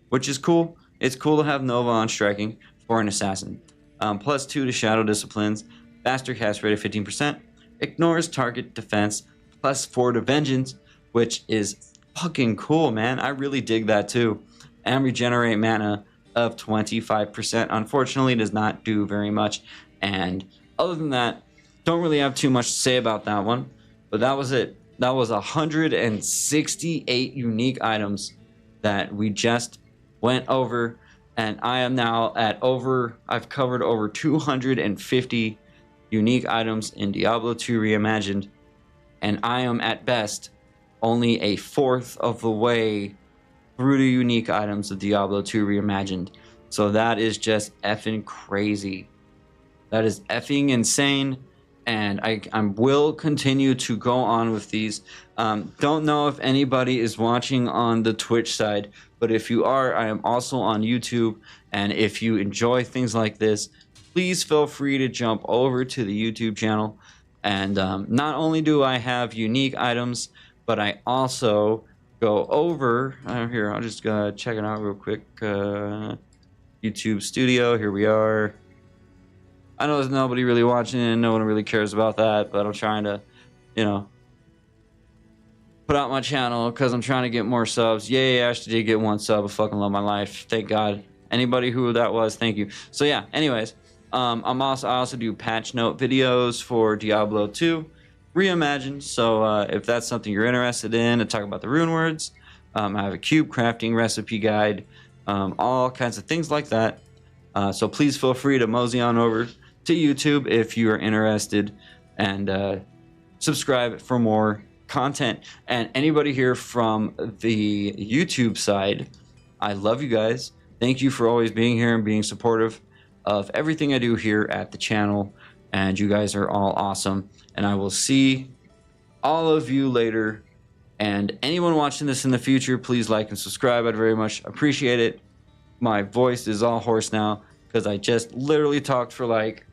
which is cool. It's cool to have Nova on striking for an assassin. +2 to Shadow Disciplines, faster cast rate of 15%, ignores target defense, +4 to Vengeance, which is fucking cool, man. I really dig that too. And regenerate mana of 25%. Unfortunately, does not do very much. And other than that, don't really have too much to say about that one. But that was it. That was 168 unique items that we just went over. And I am now at I've covered over 250 unique items in Diablo 2 Reimagined. And I am at best only a 1/4 of the way through the unique items of Diablo 2 Reimagined. So that is just effing crazy. That is effing insane. And I will continue to go on with these. Don't know if anybody is watching on the Twitch side, but if you are, I am also on YouTube. And if you enjoy things like this, please feel free to jump over to the YouTube channel. And not only do I have unique items, but I also go over here. I'll just check it out real quick. YouTube Studio. Here we are. I know there's nobody really watching it, no one really cares about that, but I'm trying to, you know, put out my channel because I'm trying to get more subs. Yay, I actually did get 1 sub. I fucking love my life. Thank God. Anybody who that was, thank you. So yeah, anyways, I also do patch note videos for Diablo 2 Reimagined. So if that's something you're interested in, to talk about the rune words, I have a cube crafting recipe guide, all kinds of things like that. So please feel free to mosey on over to YouTube if you are interested, and subscribe for more content. And anybody here from the YouTube side, I love you guys. Thank you for always being here and being supportive of everything I do here at the channel. And you guys are all awesome. And I will see all of you later. And anyone watching this in the future, please like and subscribe. I'd very much appreciate it. My voice is all hoarse now because I just literally talked for like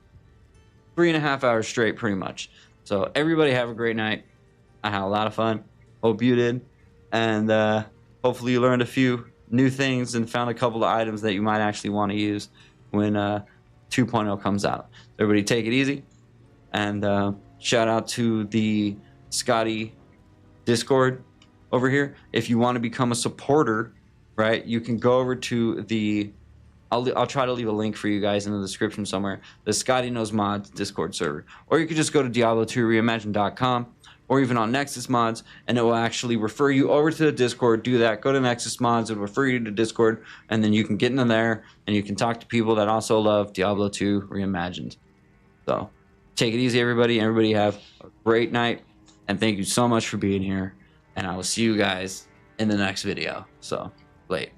3.5 hours straight, pretty much. So everybody have a great night. I had a lot of fun. Hope you did. And hopefully you learned a few new things and found a couple of items that you might actually want to use when 2.0 comes out. Everybody take it easy. And shout out to the Scotty Discord over here. If you want to become a supporter, right, you can go over to the I'll try to leave a link for you guys in the description somewhere, the Scotty Knows Mods Discord server. Or you could just go to Diablo2Reimagined.com or even on Nexus Mods, and it will actually refer you over to the Discord. Do that. Go to Nexus Mods. It'll refer you to Discord, and then you can get into there, and you can talk to people that also love Diablo 2 Reimagined. So take it easy, everybody. Everybody have a great night, and thank you so much for being here, and I will see you guys in the next video. So, late.